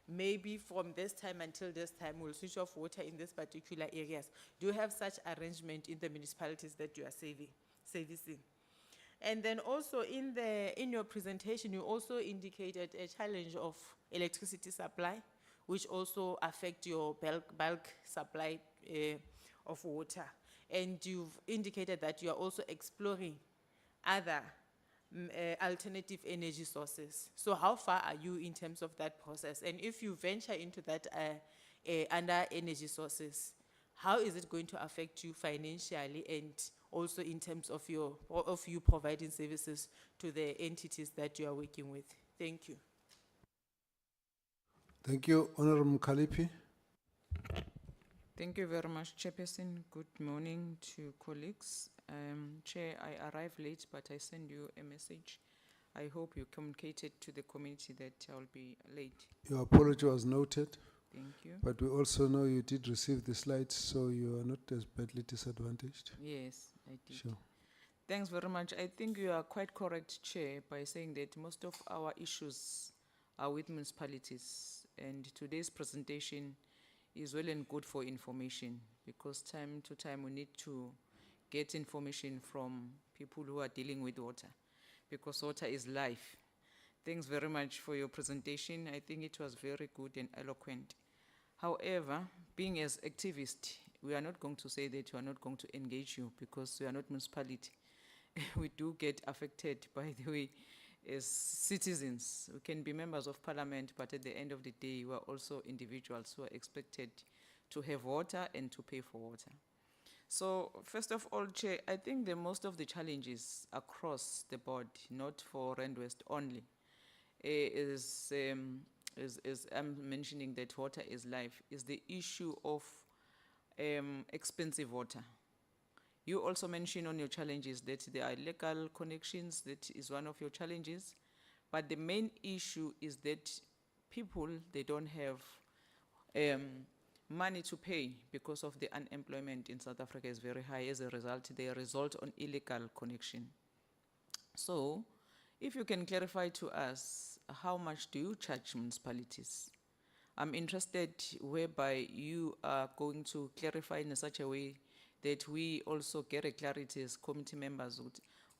maybe from this time until this time, we'll switch off water in this particular areas. Do you have such arrangement in the municipalities that you are servicing? And then also in your presentation, you also indicated a challenge of electricity supply, which also affect your bulk supply of water. And you've indicated that you are also exploring other alternative energy sources. So how far are you in terms of that process? And if you venture into that under energy sources, how is it going to affect you financially and also in terms of you providing services to the entities that you are working with? Thank you. Thank you, Honorable Mkalipi. Thank you very much, Chairperson. Good morning to colleagues. Chair, I arrived late, but I sent you a message. I hope you communicated to the community that I'll be late. Your apology was noted, Thank you. but we also know you did receive the slides, so you are not as badly disadvantaged. Yes, I did. Sure. Thanks very much. I think you are quite correct, Chair, by saying that most of our issues are with municipalities. And today's presentation is well and good for information, because time to time we need to get information from people who are dealing with water, because water is life. Thanks very much for your presentation. I think it was very good and eloquent. However, being as activists, we are not going to say that we are not going to engage you, because we are not municipality. We do get affected, by the way, as citizens. We can be members of parliament, but at the end of the day, we are also individuals who are expected to have water and to pay for water. So first of all, Chair, I think the most of the challenges across the board, not for Rand West only, is I'm mentioning that water is life, is the issue of expensive water. You also mentioned on your challenges that there are illegal connections. That is one of your challenges. But the main issue is that people, they don't have money to pay, because of the unemployment in South Africa is very high. As a result, they result on illegal connection. So if you can clarify to us, how much do you charge municipalities? I'm interested whereby you are going to clarify in such a way that we also get a clarity as committee members.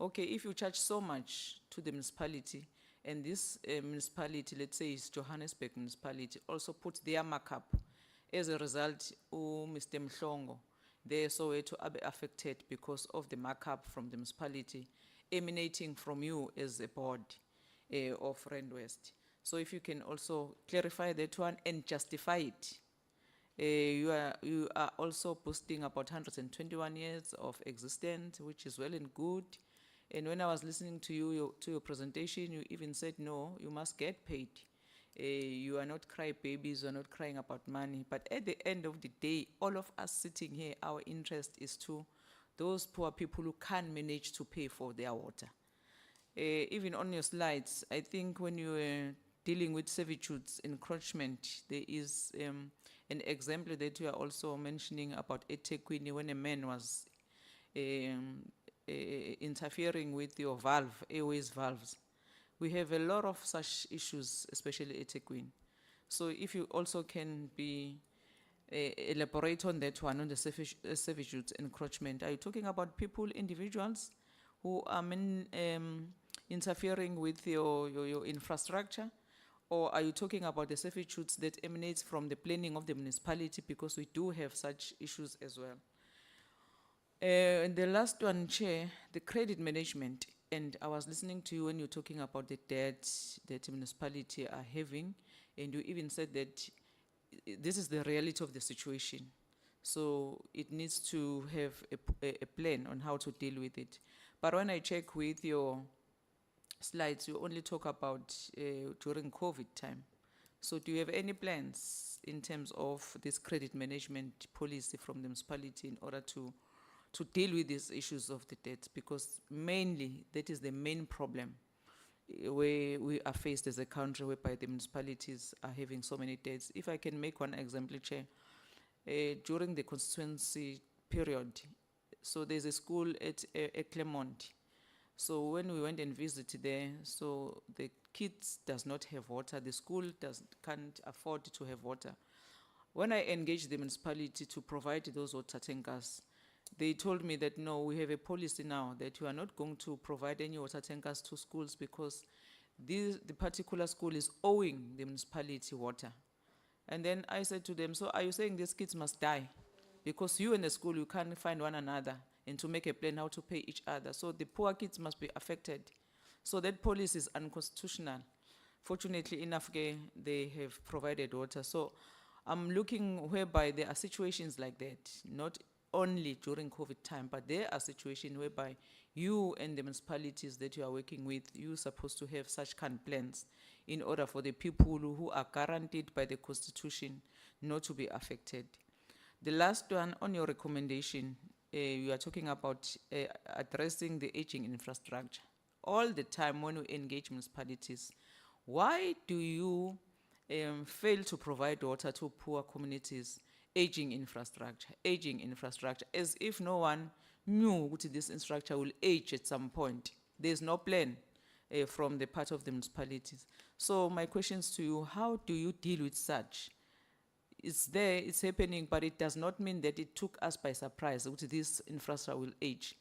Okay, if you charge so much to the municipality, and this municipality, let's say it's Johannesburg municipality, also puts their markup, as a result, Mr. Mhlongo, they saw to be affected because of the markup from the municipality emanating from you as a board of Rand West. So if you can also clarify that one and justify it. You are also boasting about 121 years of existence, which is well and good. And when I was listening to you, to your presentation, you even said, no, you must get paid. You are not crybabies, you are not crying about money. But at the end of the day, all of us sitting here, our interest is to those poor people who can't manage to pay for their water. Even on your slides, I think when you were dealing with servitudes, encroachment, there is an example that you are also mentioning about eThekwini, when a man was interfering with your valve, airways valves. We have a lot of such issues, especially eThekwini. So if you also can be elaborate on that one, on the servitudes encroachment. Are you talking about people, individuals, who are interfering with your infrastructure? Or are you talking about the servitudes that emanates from the planning of the municipality, because we do have such issues as well? And the last one, Chair, the credit management. And I was listening to you when you're talking about the debts that the municipality are having, and you even said that this is the reality of the situation. So it needs to have a plan on how to deal with it. But when I check with your slides, you only talk about during COVID time. So do you have any plans in terms of this credit management policy from the municipality in order to deal with these issues of the debt? Because mainly that is the main problem where we are faced as a country, whereby the municipalities are having so many debts. If I can make one example, Chair, during the constituency period, so there's a school at Claremont. So when we went and visited there, so the kids does not have water, the school can't afford to have water. When I engaged the municipality to provide those water tankers, they told me that no, we have a policy now that we are not going to provide any water tankers to schools, because the particular school is owing the municipality water. And then I said to them, so are you saying these kids must die? Because you and the school, you can't find one another and to make a plan how to pay each other. So the poor kids must be affected. So that policy is unconstitutional. Fortunately enough, they have provided water. So I'm looking whereby there are situations like that, not only during COVID time, but there are situations whereby you and the municipalities that you are working with, you're supposed to have such kind of plans in order for the people who are guaranteed by the Constitution not to be affected. The last one, on your recommendation, you are talking about addressing the aging infrastructure. All the time when we engage municipalities, why do you fail to provide water to poor communities? Aging infrastructure, as if no one knew that this infrastructure will age at some point. There's no plan from the part of the municipalities. So my questions to you, how do you deal with such? It's there, it's happening, but it does not mean that it took us by surprise that this infrastructure will age.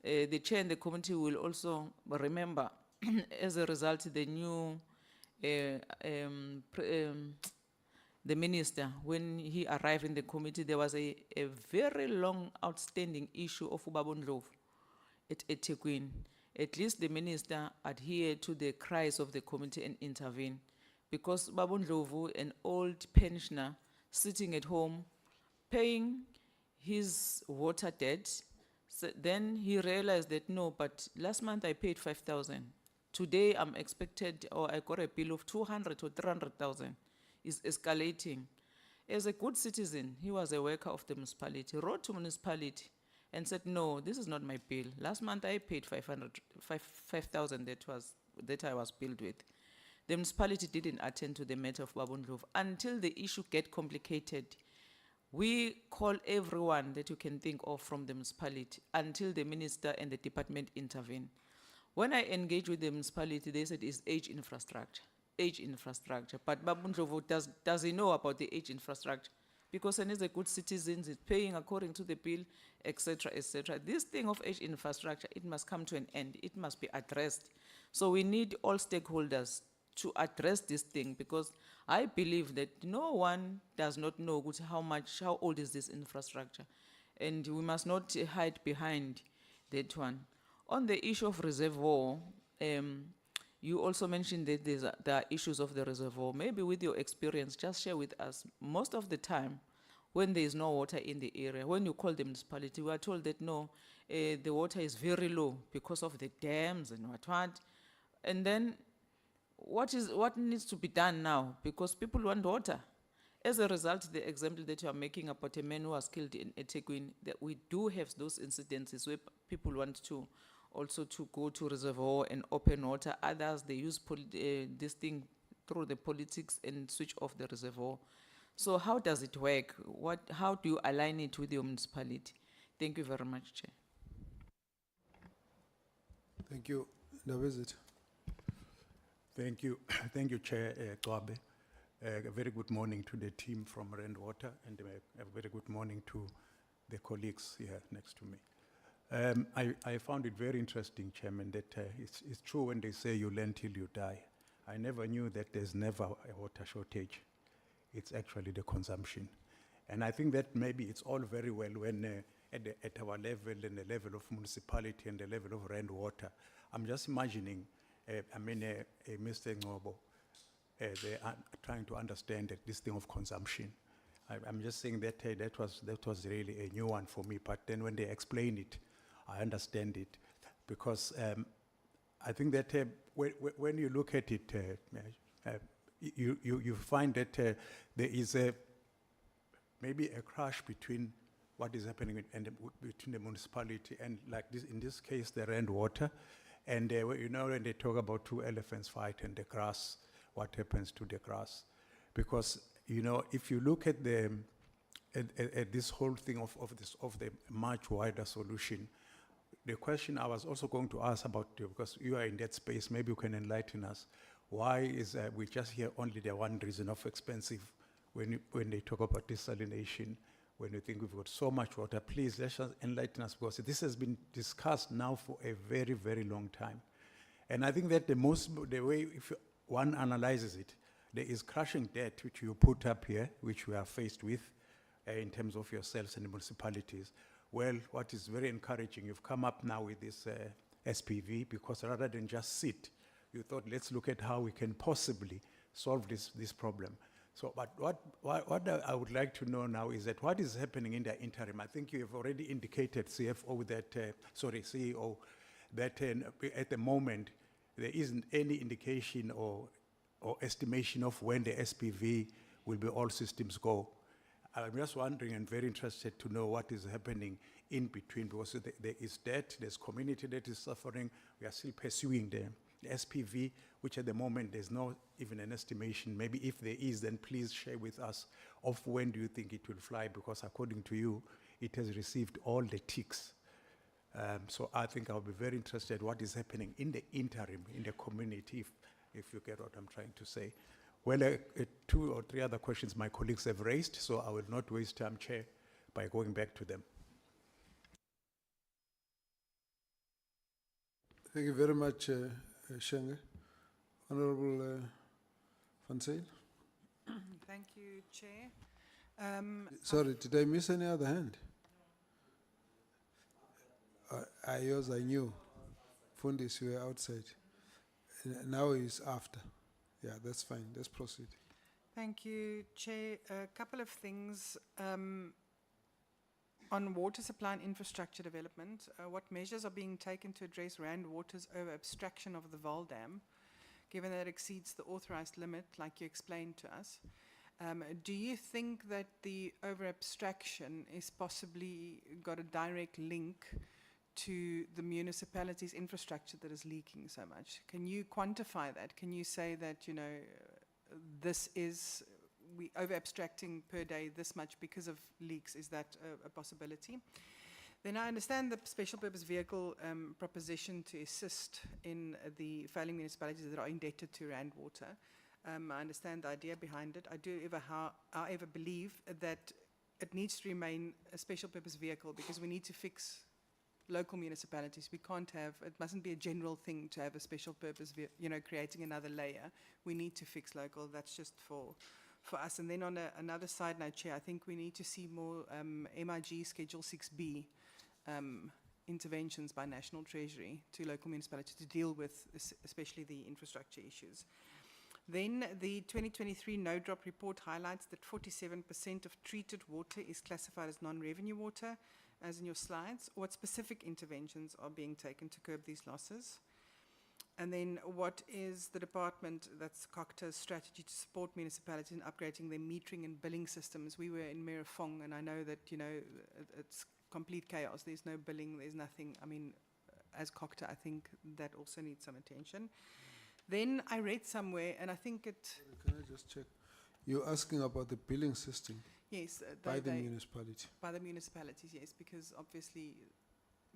The chair and the committee will also remember, as a result, the new the minister, when he arrived in the committee, there was a very long outstanding issue of Ubabondlovu at eThekwini. At least the minister adhered to the cries of the committee and intervened. Because Ubabondlovu, an old pensioner, sitting at home, paying his water debt, so then he realized that no, but last month I paid 5,000. Today I'm expected, or I got a bill of 200 or 300,000. Is escalating. As a good citizen, he was a worker of the municipality, wrote to municipality and said, no, this is not my bill. Last month I paid 5,000 that I was billed with. The municipality didn't attend to the matter of Babondlovu until the issue get complicated. We call everyone that you can think of from the municipality until the minister and the department intervene. When I engage with the municipality, they said it's age infrastructure. But Babondlovu, does he know about the age infrastructure? Because he is a good citizen, he's paying according to the bill, etc., etc. This thing of age infrastructure, it must come to an end. It must be addressed. So we need all stakeholders to address this thing, because I believe that no one does not know how old is this infrastructure. And we must not hide behind that one. On the issue of reservoir, you also mentioned that there are issues of the reservoir. Maybe with your experience, just share with us. Most of the time, when there is no water in the area, when you call the municipality, we are told that no, the water is very low because of the dams and what. And then, what needs to be done now? Because people want water. As a result, the example that you are making about a man who was killed in eThekwini, that we do have those incidences where people want to also to go to reservoir and open water. Others, they use this thing through the politics and switch off the reservoir. So how does it work? How do you align it with your municipality? Thank you very much, Chair. Thank you. Now is it? Thank you. Thank you, Chair Gwabe. A very good morning to the team from Rainwater, and a very good morning to the colleagues here next to me. I found it very interesting, Chairman, that it's true when they say you learn till you die. I never knew that there's never a water shortage. It's actually the consumption. And I think that maybe it's all very well when at our level and the level of municipality and the level of Rainwater. I'm just imagining, Mr. Ngobo, they are trying to understand that this thing of consumption. I'm just saying that that was really a new one for me, but then when they explain it, I understand it, because I think that when you look at it, you find that there is maybe a clash between what is happening between the municipality and, like this, in this case, the Rainwater, and when they talk about two elephants fight and the grass, what happens to the grass? Because if you look at this whole thing of the much wider solution, the question I was also going to ask about, because you are in that space, maybe you can enlighten us. Why is we just hear only the one reason of expensive when they talk about desalination, when you think we've got so much water? Please, let's just enlighten us, because this has been discussed now for a very, very long time. And I think that the way, if one analyzes it, there is crushing debt which you put up here, which we are faced with in terms of yourselves and the municipalities. Well, what is very encouraging, you've come up now with this SPV, because rather than just sit, you thought, let's look at how we can possibly solve this problem. So, but what I would like to know now is that what is happening in the interim? I think you have already indicated, CFO, that, CEO, that at the moment, there isn't any indication or estimation of when the SPV will be all systems go. I'm just wondering and very interested to know what is happening in between, because there is debt, there's community that is suffering. We are still pursuing the SPV, which at the moment there's no even an estimation. Maybe if there is, then please share with us of when do you think it will fly, because according to you, it has received all the ticks. So I think I'll be very interested what is happening in the interim, in the community, if you get what I'm trying to say. Well, 2 or 3 other questions my colleagues have raised, so I will not waste time, Chair, by going back to them. Thank you very much, Shenge. Honorable Van Zyl. Thank you, Chair. Sorry, did I miss any other hand? Yours I knew. Fundis, you were outside. Now is after. Yeah, that's fine. Let's proceed. Thank you, Chair. A couple of things. On water supply and infrastructure development, what measures are being taken to address Rand Water's over-abstraction of the Val Dam, given that it exceeds the authorized limit, like you explained to us? Do you think that the over-abstraction is possibly got a direct link to the municipality's infrastructure that is leaking so much? Can you quantify that? Can you say that, you know, this is, we over-abstracting per day this much because of leaks? Is that a possibility? Then I understand the special purpose vehicle proposition to assist in the failing municipalities that are indebted to Rand Water. I understand the idea behind it. I do however believe that it needs to remain a special purpose vehicle, because we need to fix local municipalities. We can't have, it mustn't be a general thing to have a special purpose, creating another layer. We need to fix local. That's just for us. And then on another side note, Chair, I think we need to see more MIG Schedule 6B interventions by National Treasury to local municipalities to deal with especially the infrastructure issues. Then the 2023 no-drop report highlights that 47% of treated water is classified as non-revenue water, as in your slides. What specific interventions are being taken to curb these losses? And then what is the department, that's Cooperative, strategy to support municipalities in upgrading their metering and billing systems? We were in Merafong, and I know that, it's complete chaos. There's no billing, there's nothing. I mean, as Cooperative, I think that also needs some attention. Then I read somewhere, and I think it... Can I just check? You're asking about the billing system? Yes. By the municipality? By the municipalities, yes, because obviously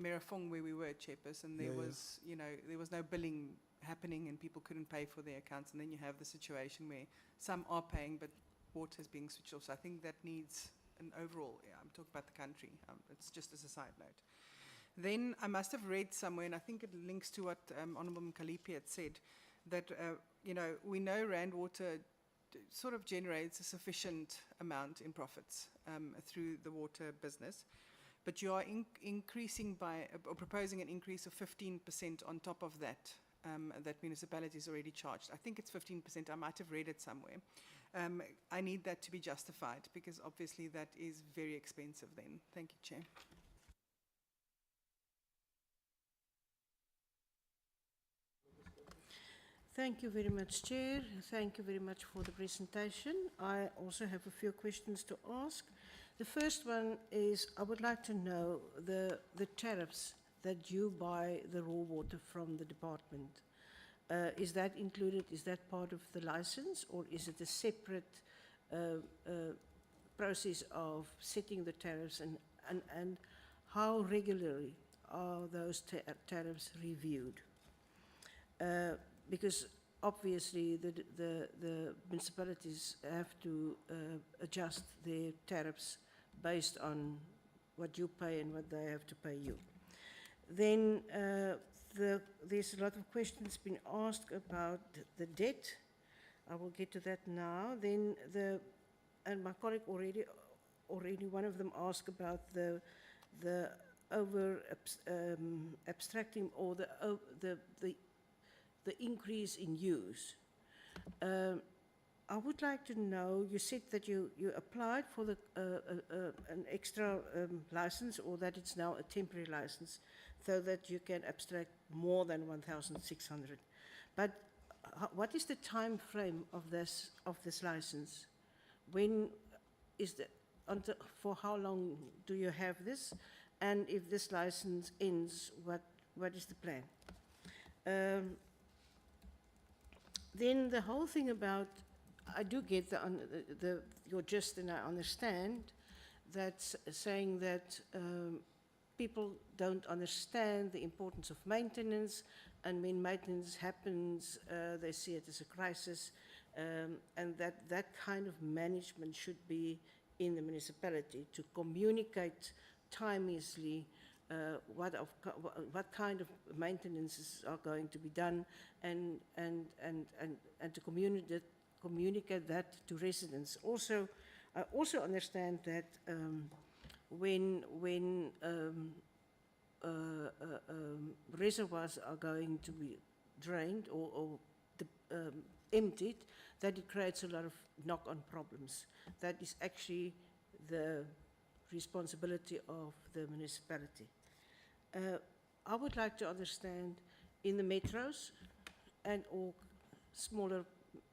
Merafong, where we were, Chairperson, there was, there was no billing happening and people couldn't pay for their accounts. And then you have the situation where some are paying, but water is being switched off. So I think that needs an overall, I'm talking about the country. It's just as a side note. Then I must have read somewhere, and I think it links to what Honourable Mkalipi had said, that, we know Rand Water sort of generates a sufficient amount in profits through the water business. But you are increasing by, or proposing an increase of 15% on top of that, that municipalities already charged. I think it's 15%, I might have read it somewhere. I need that to be justified, because obviously that is very expensive then. Thank you, Chair. Thank you very much, Chair. Thank you very much for the presentation. I also have a few questions to ask. The first one is, I would like to know the tariffs that you buy the raw water from the department. Is that included? Is that part of the license, or is it a separate process of setting the tariffs, and how regularly are those tariffs reviewed? Because obviously the municipalities have to adjust their tariffs based on what you pay and what they have to pay you. Then there's a lot of questions been asked about the debt. I will get to that now. Then and my colleague already, one of them asked about the abstracting or the increase in use. I would like to know, you said that you applied for an extra license, or that it's now a temporary license, so that you can abstract more than 1,600. But what is the time frame of this license? When is for how long do you have this? And if this license ends, what is the plan? Then the whole thing about, I do get your gist, and I understand that's saying that people don't understand the importance of maintenance, and when maintenance happens, they see it as a crisis, and that kind of management should be in the municipality to communicate timelessly what kind of maintenances are going to be done, and to communicate that to residents. Also, I also understand that when reservoirs are going to be drained or emptied, that it creates a lot of knock-on problems. That is actually the responsibility of the municipality. I would like to understand in the metros and or smaller,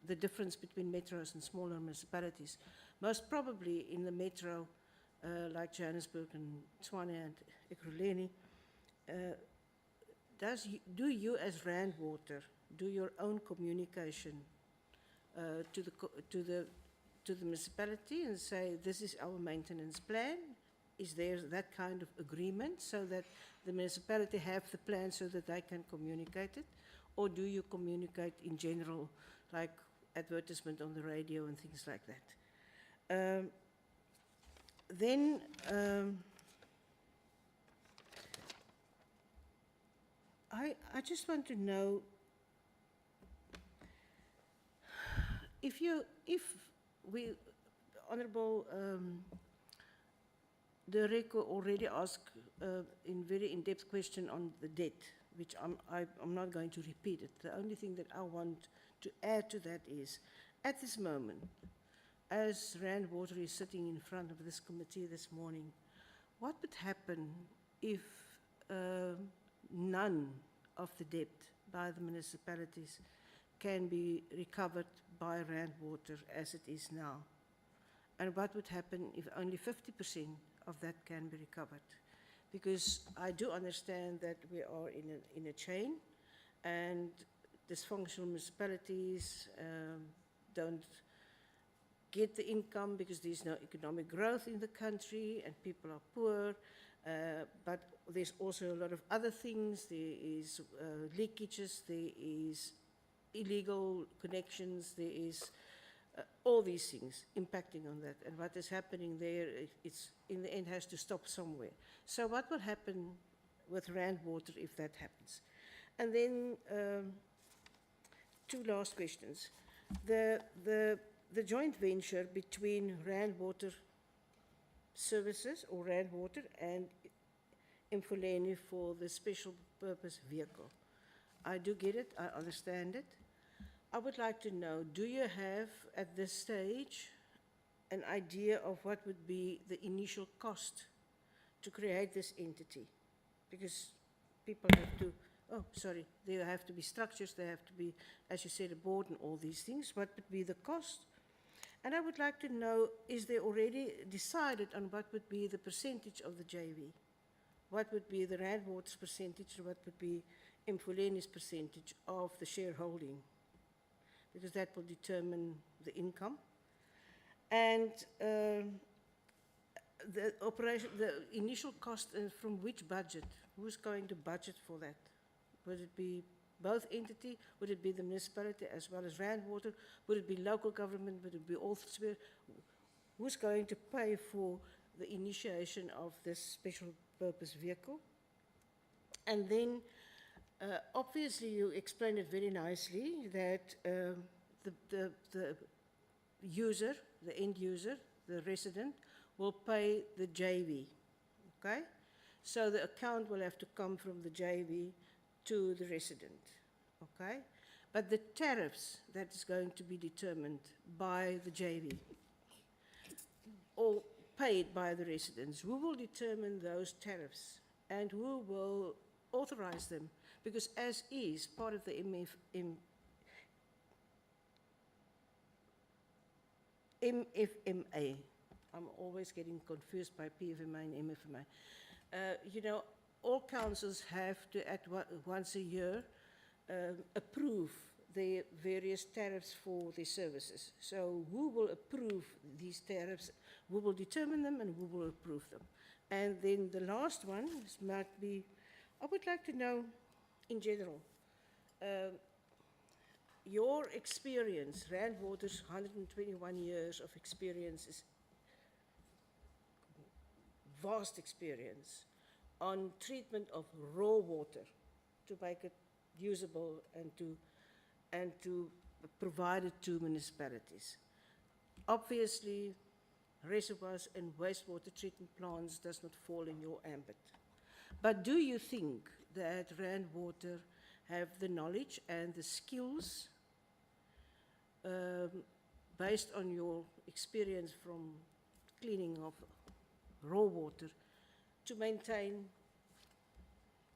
the difference between metros and smaller municipalities. Most probably in the metro, like Johannesburg and Tshwane and Ekurhuleni, do you as Rand Water do your own communication to the municipality and say, this is our maintenance plan? Is there that kind of agreement so that the municipality have the plan so that they can communicate it? Or do you communicate in general, like advertisement on the radio and things like that? I just want to know if we, Honourable Derek already asked in very in-depth question on the debt, which I'm not going to repeat it. The only thing that I want to add to that is, at this moment, as Rand Water is sitting in front of this committee this morning, what would happen if none of the debt by the municipalities can be recovered by Rand Water as it is now? And what would happen if only 50% of that can be recovered? Because I do understand that we are in a chain, and dysfunctional municipalities don't get the income because there's no economic growth in the country and people are poor. But there's also a lot of other things. There is leakages, there is illegal connections, there is all these things impacting on that. And what is happening there, it's in the end has to stop somewhere. So what will happen with Rand Water if that happens? And then two last questions. The joint venture between Rand Water Services or Rand Water and Mfuleni for the special purpose vehicle. I do get it, I understand it. I would like to know, do you have at this stage an idea of what would be the initial cost to create this entity? Because people have to, there have to be structures, there have to be, as you said, a board and all these things. What would be the cost? And I would like to know, is there already decided on what would be the percentage of the JV? What would be the Rand Water's percentage, and what would be Mfuleni's percentage of the shareholding? Because that will determine the income. And the initial cost from which budget? Who's going to budget for that? Would it be both entity? Would it be the municipality as well as Rand Water? Would it be local government? Would it be all three? Who's going to pay for the initiation of this special purpose vehicle? And then obviously you explained it very nicely that the user, the end user, the resident, will pay the JV, okay? So the account will have to come from the JV to the resident, okay? But the tariffs, that is going to be determined by the JV or paid by the residents. Who will determine those tariffs and who will authorize them? Because as is part of the MFMA, I'm always getting confused by PFMA and MFMA. You know, all councils have to, once a year, approve the various tariffs for the services. So who will approve these tariffs, who will determine them, and who will approve them? And then the last one might be, I would like to know, in general, your experience, Rand Water's 121 years of experience is vast experience on treatment of raw water to make it usable and to provide it to municipalities. Obviously, reservoirs and wastewater treatment plants does not fall in your ambit. But do you think that Rand Water have the knowledge and the skills based on your experience from cleaning of raw water to maintain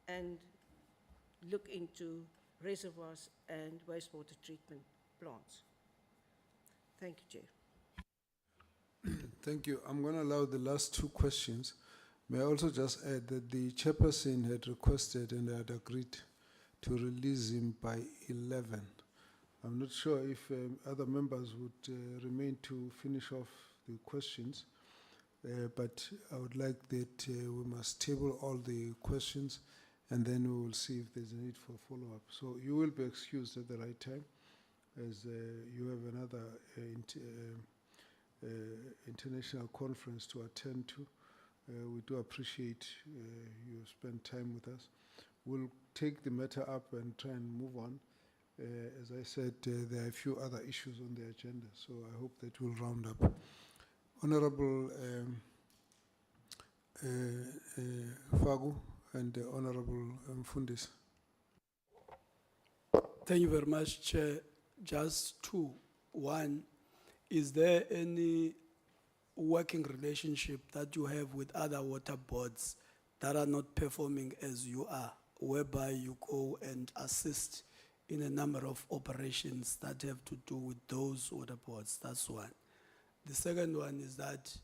and look into reservoirs and wastewater treatment plants? Thank you, Chair. Thank you. I'm going to allow the last two questions. May I also just add that the chairperson had requested and I had agreed to release him by 11. I'm not sure if other members would remain to finish off the questions, but I would like that we must table all the questions and then we will see if there's a need for follow-up. So you will be excused at the right time as you have another international conference to attend to. We do appreciate you spend time with us. We'll take the matter up and try and move on. As I said, there are a few other issues on the agenda, so I hope that we'll round up. Honorable Fagu and Honorable Mfundis. Thank you very much, Chair. Just two. One, is there any working relationship that you have with other water boards that are not performing as you are, whereby you go and assist in a number of operations that have to do with those water boards? That's one. The second one is that,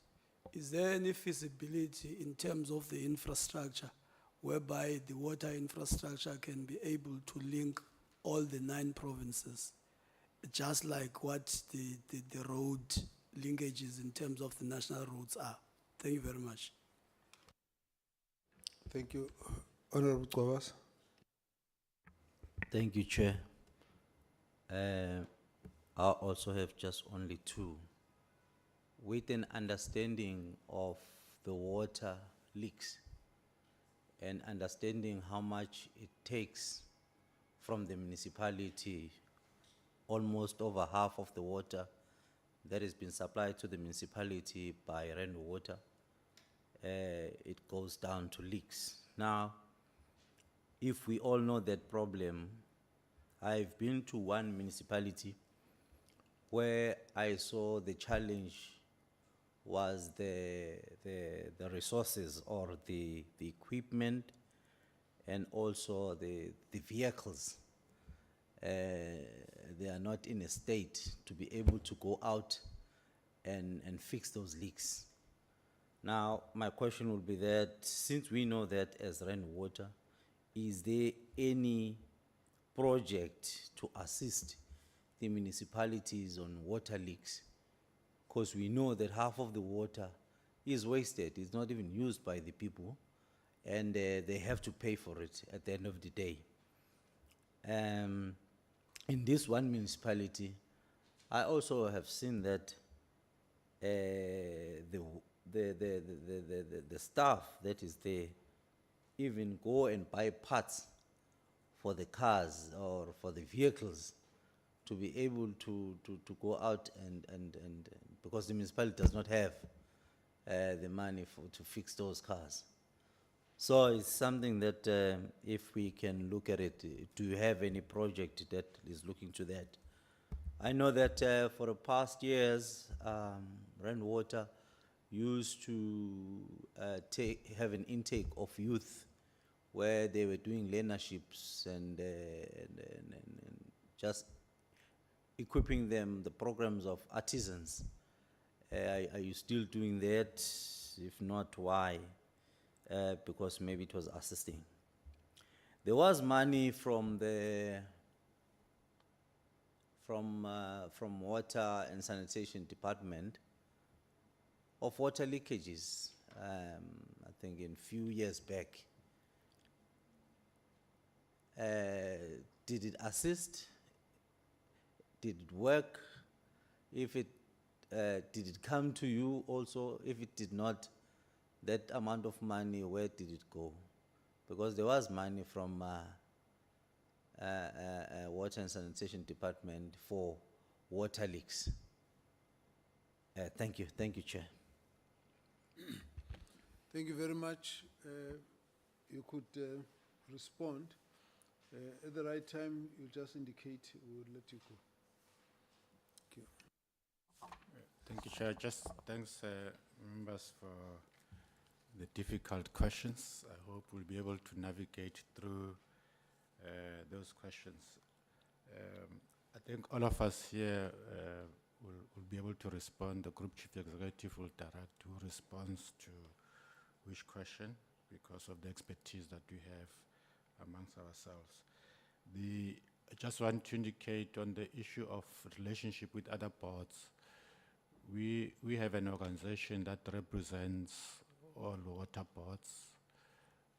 is there any feasibility in terms of the infrastructure whereby the water infrastructure can be able to link all the 9 provinces, just like what the road linkages in terms of the national roads are? Thank you very much. Thank you. Honorable Kwas. Thank you, Chair. I also have just only 2. With an understanding of the water leaks and understanding how much it takes from the municipality, almost over half of the water that has been supplied to the municipality by Rand Water, it goes down to leaks. Now, if we all know that problem, I've been to one municipality where I saw the challenge was the resources or the equipment and also the vehicles. They are not in a state to be able to go out and fix those leaks. Now, my question will be that, since we know that as Rand Water, is there any project to assist the municipalities on water leaks? Because we know that half of the water is wasted, it's not even used by the people, and they have to pay for it at the end of the day. In this one municipality, I also have seen that the staff that is there even go and buy parts for the cars or for the vehicles to be able to go out and because the municipality does not have the money to fix those cars. So it's something that if we can look at it, do you have any project that is looking to that? I know that for the past years, Rainwater used to have an intake of youth where they were doing learnerships and just equipping them, the programs of artisans. Are you still doing that? If not, why? Because maybe it was assisting. There was money from water and sanitation department of water leakages, I think in few years back. Did it assist? Did it work? If it, did it come to you also? If it did not, that amount of money, where did it go? Because there was money from water and sanitation department for water leaks. Thank you, Chair. Thank you very much. You could respond. At the right time, you just indicate, we will let you go. Thank you. Thank you, Chair. Just thanks, members, for the difficult questions. I hope we'll be able to navigate through those questions. I think all of us here will be able to respond. The Group Chief Executive will direct who responds to which question because of the expertise that we have amongst ourselves. I just want to indicate on the issue of relationship with other boards. We have an organization that represents all water boards,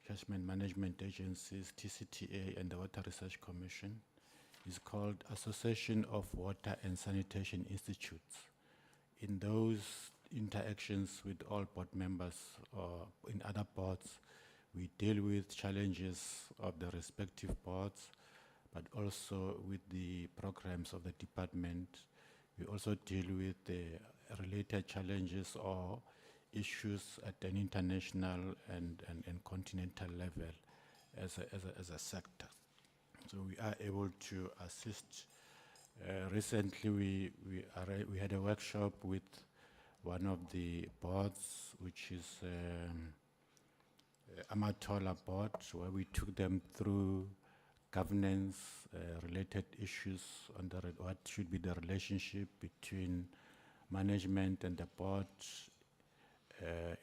catchment management agencies, TCTA, and the Water Research Commission. It's called Association of Water and Sanitation Institutes. In those interactions with all board members or in other boards, we deal with challenges of the respective boards, but also with the programs of the department. We also deal with the related challenges or issues at an international and continental level as a sector. So we are able to assist. Recently, we had a workshop with one of the boards, which is Amatola board, where we took them through governance related issues on what should be the relationship between management and the board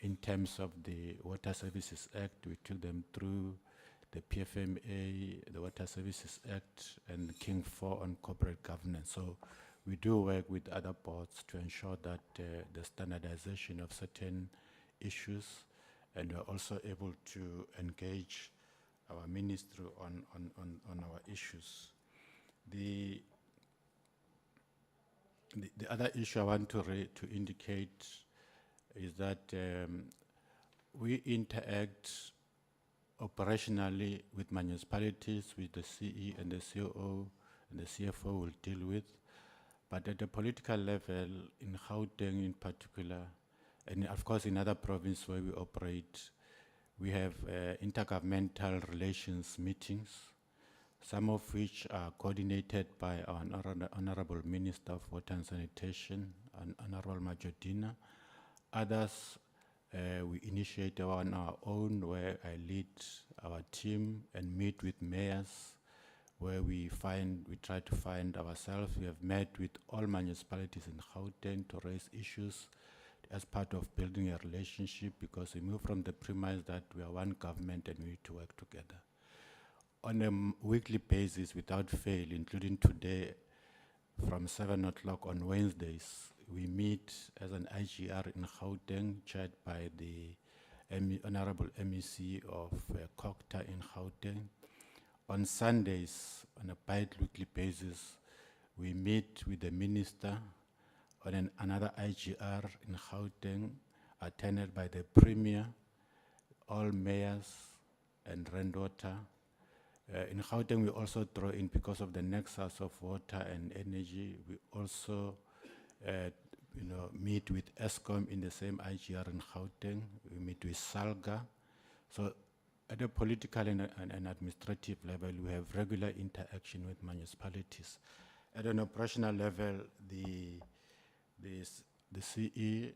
in terms of the Water Services Act. We took them through the PFMA, the Water Services Act, and King 4 on corporate governance. So we do work with other boards to ensure that the standardization of certain issues, and we're also able to engage our ministry on our issues. The other issue I want to indicate is that we interact operationally with municipalities, with the CE and the COO and the CFO will deal with. But at the political level, in Gauteng in particular, and of course in other provinces where we operate, we have intergovernmental relations meetings, some of which are coordinated by our Honorable Minister of Water and Sanitation, Honorable Majodina. Others we initiate on our own, where I lead our team and meet with mayors, where we try to find ourselves. We have met with all municipalities in Gauteng to raise issues as part of building a relationship, because we move from the premise that we are one government and we need to work together. On a weekly basis, without fail, including today, from 7 o'clock on Wednesdays, we meet as an IGR in Gauteng, chaired by the Honorable MEC of Cooperative in Gauteng. On Sundays, on a bi-weekly basis, we meet with the minister on another IGR in Gauteng, attended by the Premier, all mayors and Rainwater, In Gauteng, we also throw in, because of the nexus of water and energy, we also meet with ESCOM in the same IGR in Gauteng. We meet with SALGA. So at a political and administrative level, we have regular interaction with municipalities. At an operational level, the CE,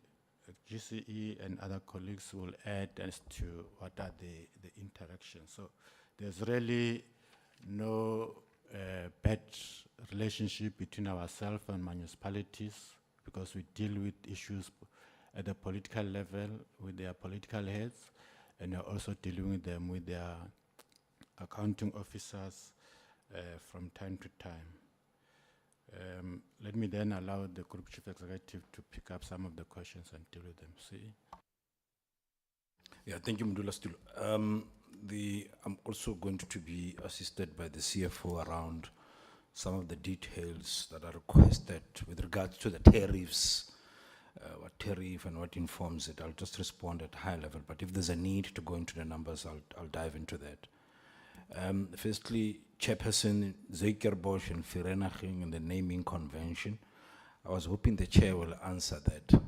GCE and other colleagues will add as to what are the interactions. So there's really no bad relationship between ourselves and municipalities, because we deal with issues at the political level with their political heads, and we're also dealing with them with their accounting officers from time to time. Let me then allow the Group Chief Executive to pick up some of the questions and deal with them. See? Yeah, thank you, Mdula Stulu. I'm also going to be assisted by the CFO around some of the details that are requested with regards to the tariffs, what tariff and what informs it. I'll just respond at high level, but if there's a need to go into the numbers, I'll dive into that. Firstly, Chairperson Zeker Bosch and Firenaching in the naming convention. I was hoping the chair will answer that,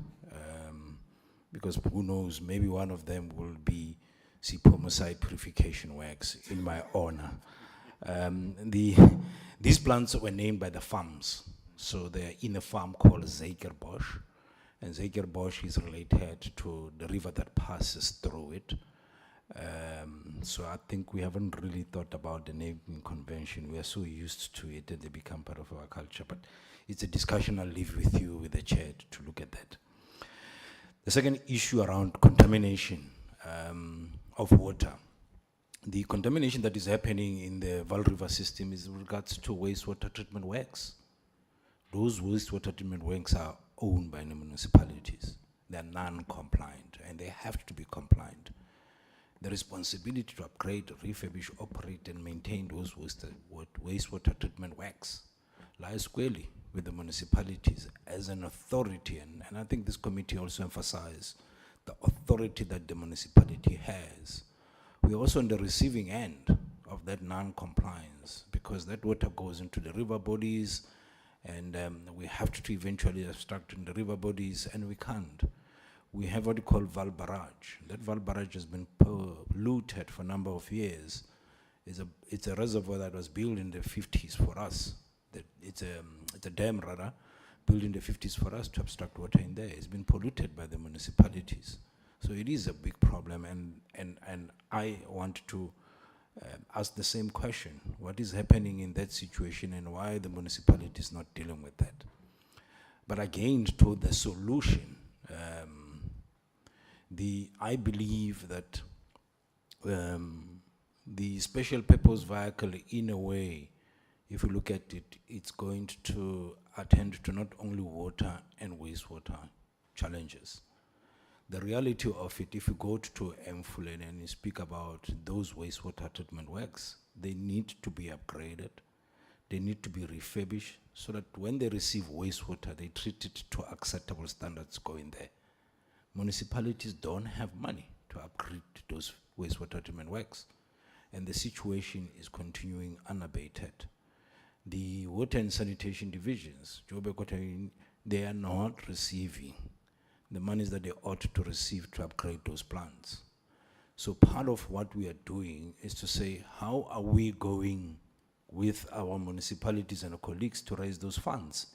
because who knows, maybe one of them will be Sipomosite purification works in my honor. These plants were named by the farms. So they're in a farm called Zeker Bosch, and Zeker Bosch is related to the river that passes through it. So I think we haven't really thought about the naming convention. We are so used to it that they become part of our culture. But it's a discussion I'll leave with you, with the chair, to look at that. The second issue around contamination of water. The contamination that is happening in the Val River system is with regards to wastewater treatment works. Those wastewater treatment works are owned by the municipalities. They are non-compliant, and they have to be compliant. The responsibility to upgrade, refurbish, operate, and maintain those wastewater treatment works lies squarely with the municipalities as an authority, and I think this committee also emphasized the authority that the municipality has. We're also on the receiving end of that non-compliance, because that water goes into the river bodies, and we have to eventually abstract in the river bodies, and we can't. We have what we call Val Barrage. That Val Barrage has been polluted for a number of years. It's a reservoir that was built in the 50s for us. It's a dam, rather, built in the 50s for us to abstract water in there. It's been polluted by the municipalities. So it is a big problem, and I want to ask the same question. What is happening in that situation, and why the municipality is not dealing with that? But again, to the solution, I believe that the special purpose vehicle, in a way, if you look at it, it's going to attend to not only water and wastewater challenges. The reality of it, if you go to Mfulen and you speak about those wastewater treatment works, they need to be upgraded, they need to be refurbished, so that when they receive wastewater, they treat it to acceptable standards going there. Municipalities don't have money to upgrade those wastewater treatment works, and the situation is continuing unabated. The water and sanitation divisions, they are not receiving the monies that they ought to receive to upgrade those plants. So part of what we are doing is to say, how are we going with our municipalities and our colleagues to raise those funds?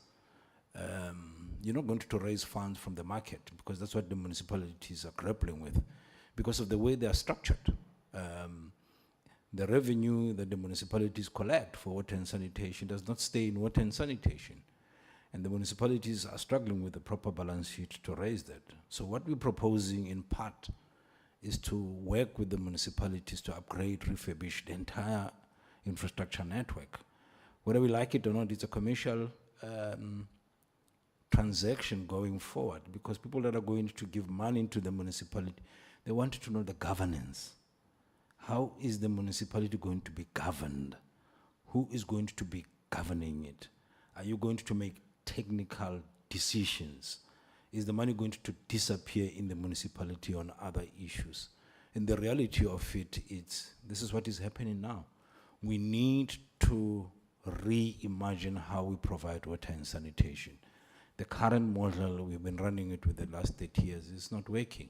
You're not going to raise funds from the market, because that's what the municipalities are grappling with, because of the way they are structured. The revenue that the municipalities collect for water and sanitation does not stay in water and sanitation. And the municipalities are struggling with the proper balance sheet to raise that. So what we're proposing in part is to work with the municipalities to upgrade, refurbish the entire infrastructure network. Whether we like it or not, it's a commercial transaction going forward, because people that are going to give money to the municipality, they want to know the governance. How is the municipality going to be governed? Who is going to be governing it? Are you going to make technical decisions? Is the money going to disappear in the municipality on other issues? And the reality of it is, this is what is happening now. we need to reimagine how we provide water and sanitation. The current model, we've been running it with the last 30 years, is not working.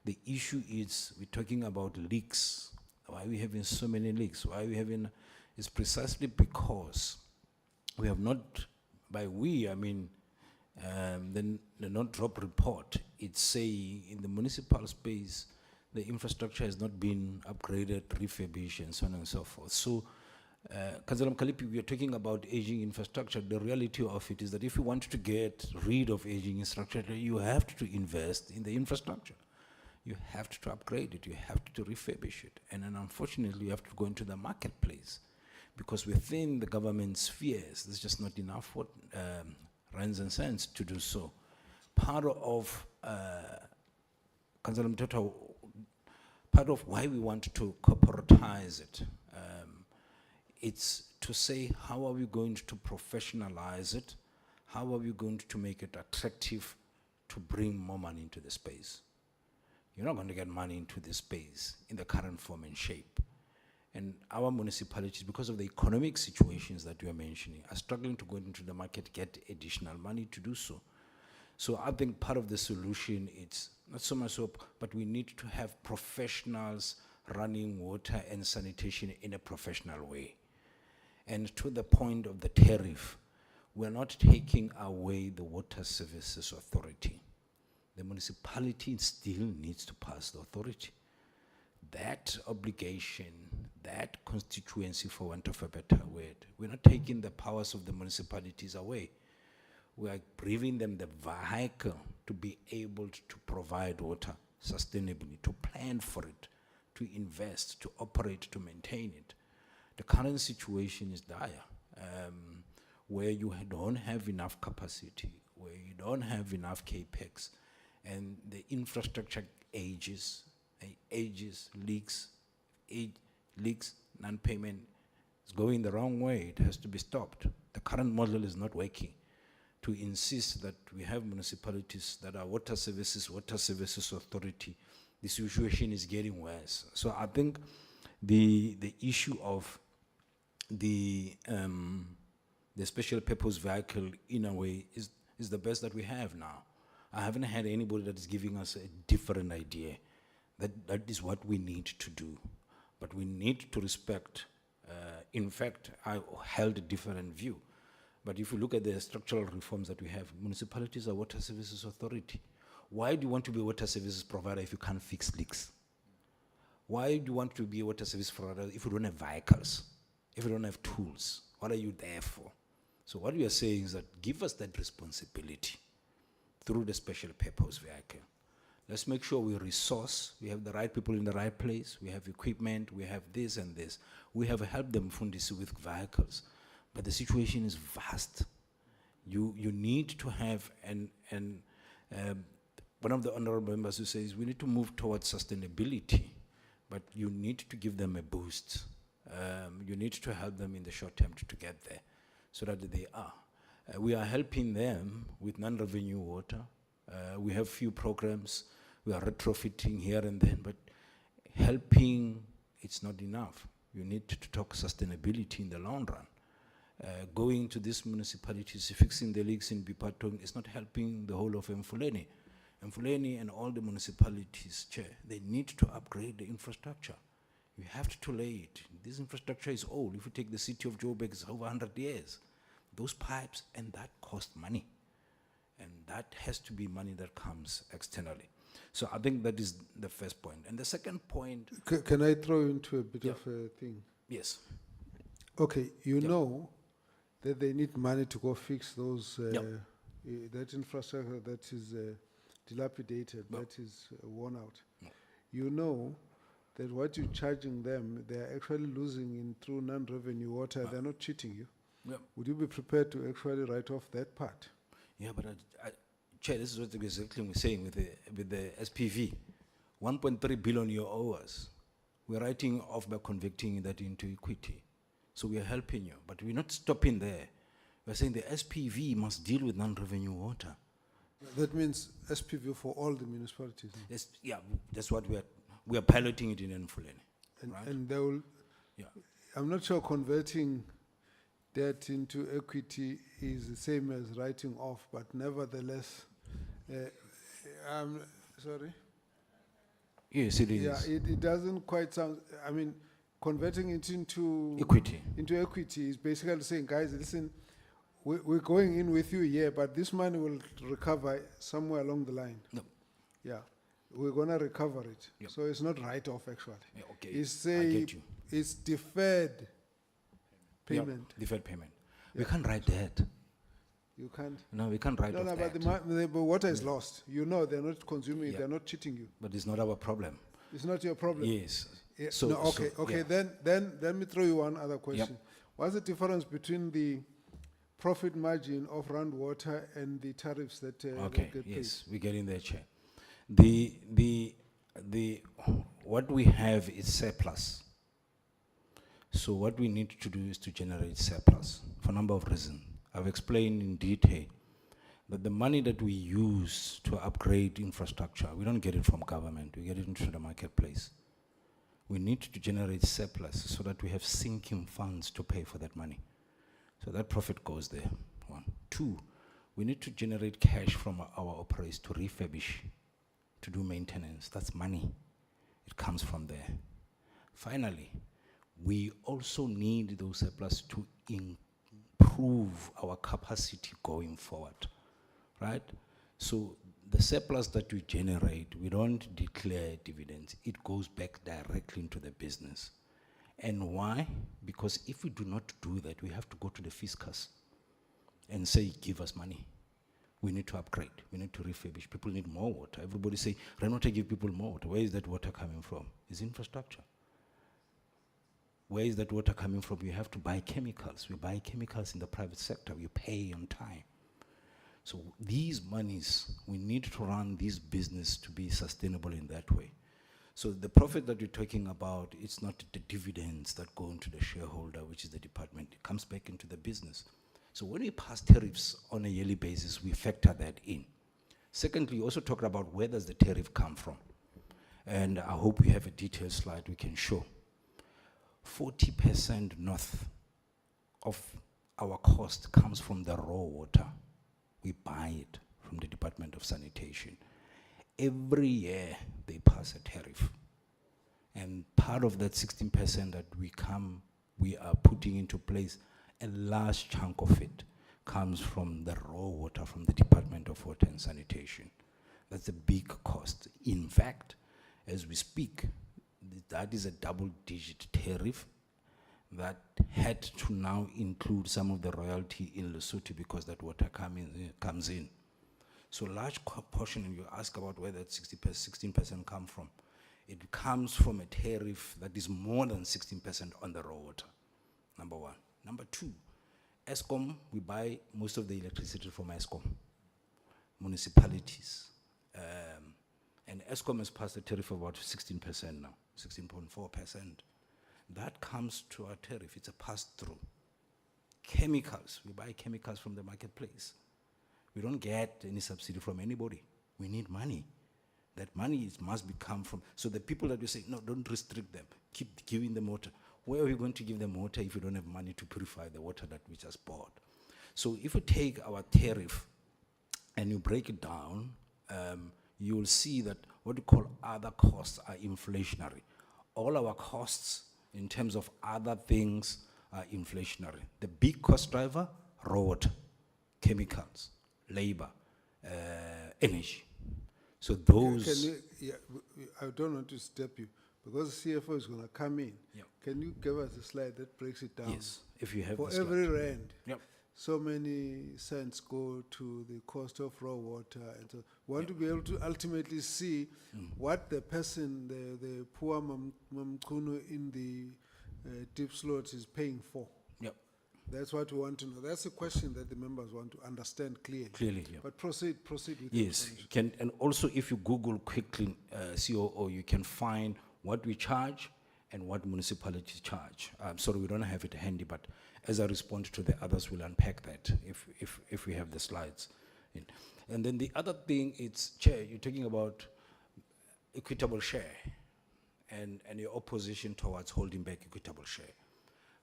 The issue is, we're talking about leaks. Why are we having so many leaks? Why are we having, it's precisely because we have not, by we, I mean, the not-drop report, it's saying in the municipal space, the infrastructure has not been upgraded, refurbished, and so on and so forth. So, Councillor Mkalipi, we are talking about aging infrastructure. The reality of it is that if you want to get rid of aging infrastructure, you have to invest in the infrastructure. You have to upgrade it, you have to refurbish it. And then unfortunately, you have to go into the marketplace, because within the government spheres, there's just not enough rands and cents to do so. Part of, Councillor Mtotha, part of why we want to corporatize it, it's to say, how are we going to professionalize it? How are we going to make it attractive to bring more money into the space? You're not going to get money into this space in the current form and shape. And our municipalities, because of the economic situations that you are mentioning, are struggling to go into the market, get additional money to do so. So I think part of the solution, it's not so much so, but we need to have professionals running water and sanitation in a professional way. And to the point of the tariff, we're not taking away the Water Services Authority. The municipality still needs to pass the authority. That obligation, that constituency, for want of a better word, we're not taking the powers of the municipalities away. We are giving them the vehicle to be able to provide water sustainably, to plan for it, to invest, to operate, to maintain it. The current situation is dire, where you don't have enough capacity, where you don't have enough capex, and the infrastructure leaks, non-payment is going the wrong way. It has to be stopped. The current model is not working. To insist that we have municipalities that are Water Services Authority, the situation is getting worse. So I think the issue of the special purpose vehicle, in a way, is the best that we have now. I haven't had anybody that is giving us a different idea. That is what we need to do. But we need to respect, in fact, I held a different view. But if you look at the structural reforms that we have, municipalities are Water Services Authority. Why do you want to be a water services provider if you can't fix leaks? Why do you want to be a water service provider if you don't have vehicles, if you don't have tools? What are you there for? So what we are saying is that give us that responsibility through the special purpose vehicle. Let's make sure we resource, we have the right people in the right place, we have equipment, we have this and this. We have helped them Fundisi with vehicles, but the situation is vast. You need to have, one of the honorable members who says we need to move towards sustainability, but you need to give them a boost. You need to help them in the short term to get there, so that they are. We are helping them with non-revenue water. We have few programs. We are retrofitting here and then, but helping, it's not enough. You need to talk sustainability in the long run. Going to these municipalities, fixing the leaks in Bipatong is not helping the whole of Mfuleni. Mfuleni and all the municipalities, Chair, they need to upgrade the infrastructure. You have to lay it. This infrastructure is old. If you take the city of Joburg, it's over 100 years. Those pipes, and that cost money. And that has to be money that comes externally. So I think that is the first point. And the second point... Can I throw into a bit Yeah. of a thing? Yes. Okay, you Yeah. know that they need money to go fix those, Yep. that infrastructure that is dilapidated, Yep. that is worn out. Yep. You know that what you're charging them, they're actually losing in through non-revenue water. They're not cheating you. Yep. Would you be prepared to actually write off that part? Yeah, but Chair, this is what exactly we're saying with the SPV. 1.3 billion you owe us. We're writing off by converting that into equity. So we are helping you, but we're not stopping there. We're saying the SPV must deal with non-revenue water. That means SPV for all the municipalities. Yeah, that's what we are piloting it in Mfuleni. And, Right. and they will, Yeah. I'm not sure converting debt into equity is the same as writing off, but nevertheless, sorry? Yes, it Yeah, is. it doesn't quite sound, I mean, converting it into Equity. equity is basically saying, guys, listen, we're going in with you here, but this money will recover somewhere along the line. No. Yeah, we're gonna recover it. Yep. So it's not write-off, actually. Yeah, okay, It's I say, get you. it's deferred Yeah, payment. deferred payment. We Yeah. can't write that. You can't. No, we can't write No, off no, but that. the water is lost. You know, they're not consuming it, Yeah. they're not cheating you. But it's not our problem. It's not your problem. Yes. Yeah, So- no, okay, so, okay. yeah. Then let me throw you one other question. What's the difference between the profit margin of Rand Water and the tariffs that Okay, get paid? yes, we get in there, Chair. What we have is surplus. So what we need to do is to generate surplus for a number of reasons. I've explained in detail that the money that we use to upgrade infrastructure, we don't get it from government, we get it into the marketplace. We need to generate surplus so that we have sinking funds to pay for that money. So that profit goes there, one. Two, we need to generate cash from our operators to refurbish, to do maintenance. That's money. It comes from there. Finally, we also need those surplus to improve our capacity going forward, right? So the surplus that we generate, we don't declare dividends. It goes back directly into the business. And why? Because if we do not do that, we have to go to the fiscus and say, give us money. We need to upgrade. We need to refurbish. People need more water. Everybody say, Renata give people more water. Where is that water coming from? It's infrastructure. Where is that water coming from? You have to buy chemicals. We buy chemicals in the private sector. We pay on time. So these monies, we need to run this business to be sustainable in that way. So the profit that you're talking about, it's not the dividends that go into the shareholder, which is the department. It comes back into the business. So when we pass tariffs on a yearly basis, we factor that in. Secondly, you also talked about where does the tariff come from. And I hope we have a detailed slide we can show. 40% north of our cost comes from the raw water. We buy it from the Department of Sanitation. Every year they pass a tariff. And part of that 16% that we are putting into place, a large chunk of it comes from the raw water from the Department of Water and Sanitation. That's a big cost. In fact, as we speak, that is a double-digit tariff that had to now include some of the royalty in Lesotho because that water comes in. So large portion, and you ask about where that 16% come from, it comes from a tariff that is more than 16% on the raw water, number one. Number two, Eskom, we buy most of the electricity from Eskom, municipalities. And Eskom has passed a tariff of about 16% now, 16.4%. That comes to our tariff, it's a pass-through. Chemicals, we buy chemicals from the marketplace. We don't get any subsidy from anybody. We need money. That money must come from, so the people that we say, no, don't restrict them, keep giving them water. Where are we going to give them water if we don't have money to purify the water that we just bought? So if you take our tariff and you break it down, you will see that what we call other costs are inflationary. All our costs in terms of other things are inflationary. The big cost driver, raw water, chemicals, labor, energy. So those... I don't want to step you, because the CFO is going to come in. Yep. Can you give us a slide that breaks it down? Yes, if you have For the slide. every rand, Yep. so many cents go to the cost of raw water. And so we want to be able to ultimately see what the person, the poor Mamkunu in the deep slot is paying for. Yep. That's what we want to know. That's a question that the members want to understand clearly. Clearly, yeah. But proceed with the Yes, explanation. and also if you Google quickly COO, you can find what we charge and what municipalities charge. Sorry, we don't have it handy, but as I respond to the others, we'll unpack that if we have the slides. And then the other thing, it's, Chair, you're talking about equitable share and your opposition towards holding back equitable share.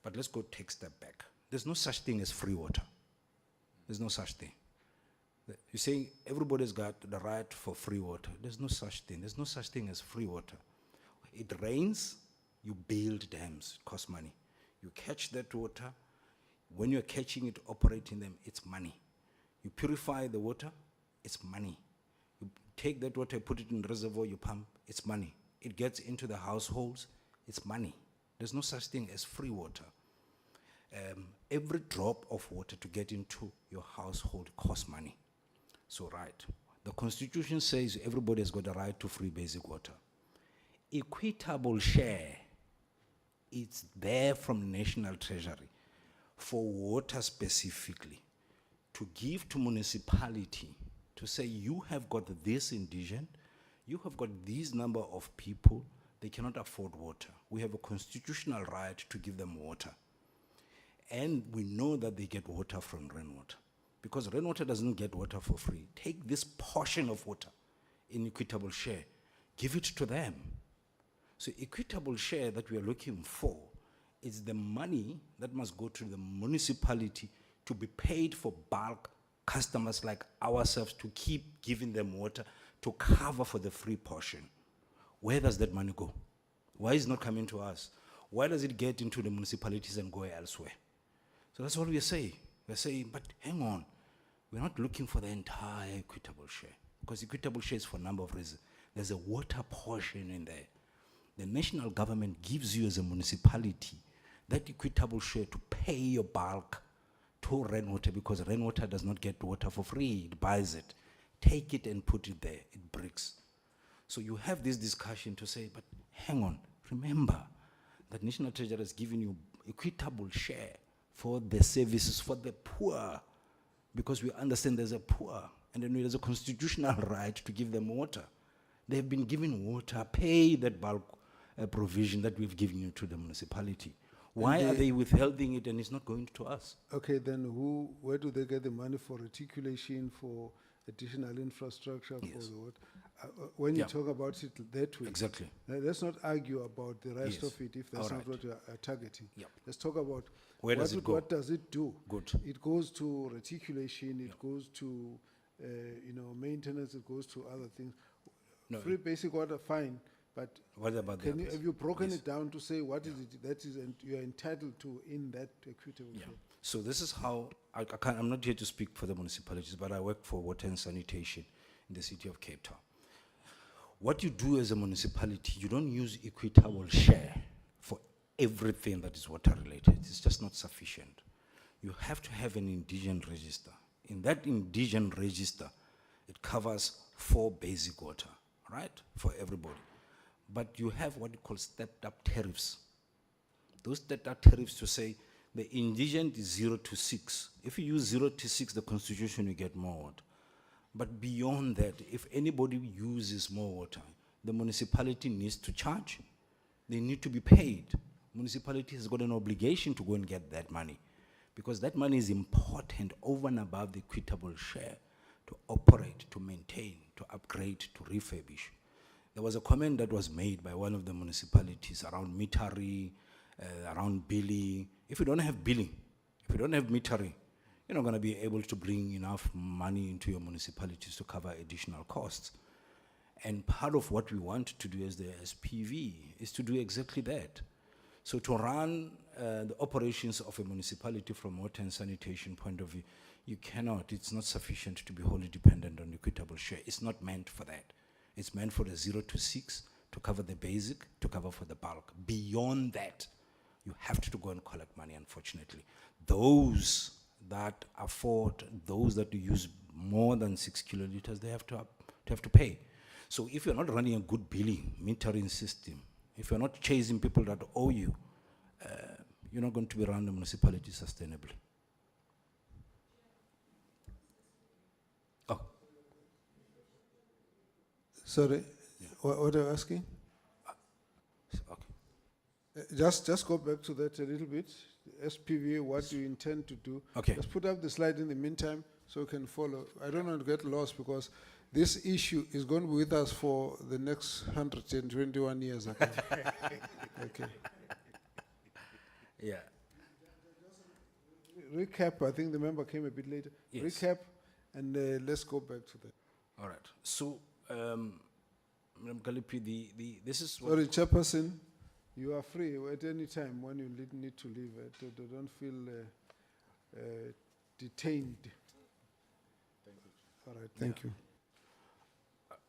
But let's go take a step back. There's no such thing as free water. There's no such thing. You're saying everybody's got the right for free water. There's no such thing. There's no such thing as free water. It rains, you build dams, it costs money. You catch that water. When you're catching it, operating them, it's money. You purify the water, it's money. You take that water, put it in the reservoir, you pump, it's money. It gets into the households, it's money. There's no such thing as free water. Every drop of water to get into your household costs money. So right, the Constitution says everybody has got a right to free basic water. Equitable share, it's there from National Treasury for water specifically, to give to municipality, to say you have got this indigent, you have got this number of people, they cannot afford water. We have a constitutional right to give them water. And we know that they get water from rainwater, because rainwater doesn't get water for free. Take this portion of water in equitable share, give it to them. So equitable share that we are looking for is the money that must go to the municipality to be paid for bulk customers like ourselves, to keep giving them water to cover for the free portion. Where does that money go? Why is it not coming to us? Why does it get into the municipalities and go elsewhere? So that's what we say. We're saying, but hang on, we're not looking for the entire equitable share, because equitable share is for a number of reasons. There's a water portion in there. The national government gives you as a municipality that equitable share to pay your bulk to rainwater, because rainwater does not get water for free, it buys it. Take it and put it there, it breaks. So you have this discussion to say, but hang on, remember that National Treasury has given you equitable share for the services for the poor, because we understand there's a poor, and then there's a constitutional right to give them water. They've been given water, pay that bulk provision that we've given you to the municipality. Why are they withholding it and it's not going to us? Okay, then where do they get the money for reticulation, for additional infrastructure, for Yes. the what? When you Yeah. talk about it that way, Exactly. let's not argue about the rest Yes. of it if that's All not right. what you are targeting. Yep. Let's talk about Where does it go? What does it do? Good. It goes to reticulation, it goes to maintenance, it goes to other things. No, Free basic water, fine, but What about the others? have you broken Yes. it down to say what is it that is you are entitled to in that equitable Yeah. share? So this is how, I'm not here to speak for the municipalities, but I work for water and sanitation in the city of Cape Town. What you do as a municipality, you don't use equitable share for everything that is water related. It's just not sufficient. You have to have an indigent register. In that indigent register, it covers 4 basic water, right, for everybody. But you have what you call stepped up tariffs. Those stepped up tariffs to say the indigent is 0 to 6. If you use 0 to 6, the constitution, you get more water. But beyond that, if anybody uses more water, the municipality needs to charge. They need to be paid. Municipality has got an obligation to go and get that money, because that money is important over and above the equitable share to operate, to maintain, to upgrade, to refurbish. There was a comment that was made by one of the municipalities around metering, around billing. If you don't have billing, if you don't have metering, you're not going to be able to bring enough money into your municipalities to cover additional costs. And part of what we want to do as the SPV is to do exactly that. So to run the operations of a municipality from water and sanitation point of view, you cannot, it's not sufficient to be wholly dependent on equitable share. It's not meant for that. It's meant for the 0 to 6 to cover the basic, to cover for the bulk. Beyond that, you have to go and collect money, unfortunately. Those that afford, those that use more than 6 kiloliters, they have to pay. So if you're not running a good billing, metering system, if you're not chasing people that owe you, you're not going to be running the municipality sustainably. Oh, Sorry, what are you asking? okay. Just go back to that a little bit. SPV, what do you intend to do? Okay. Just put up the slide in the meantime so we can follow. I don't want to get lost because this issue is going to be with us for the next 121 years. Okay. Okay. Yeah. recap, I think the member came a bit later. Yes. Recap, and let's go back to that. All right. So, Madam Kalipi, this is what Sorry, Chairperson, you are free at any time when you need to leave. Don't feel detained. Thank you. All right, thank you.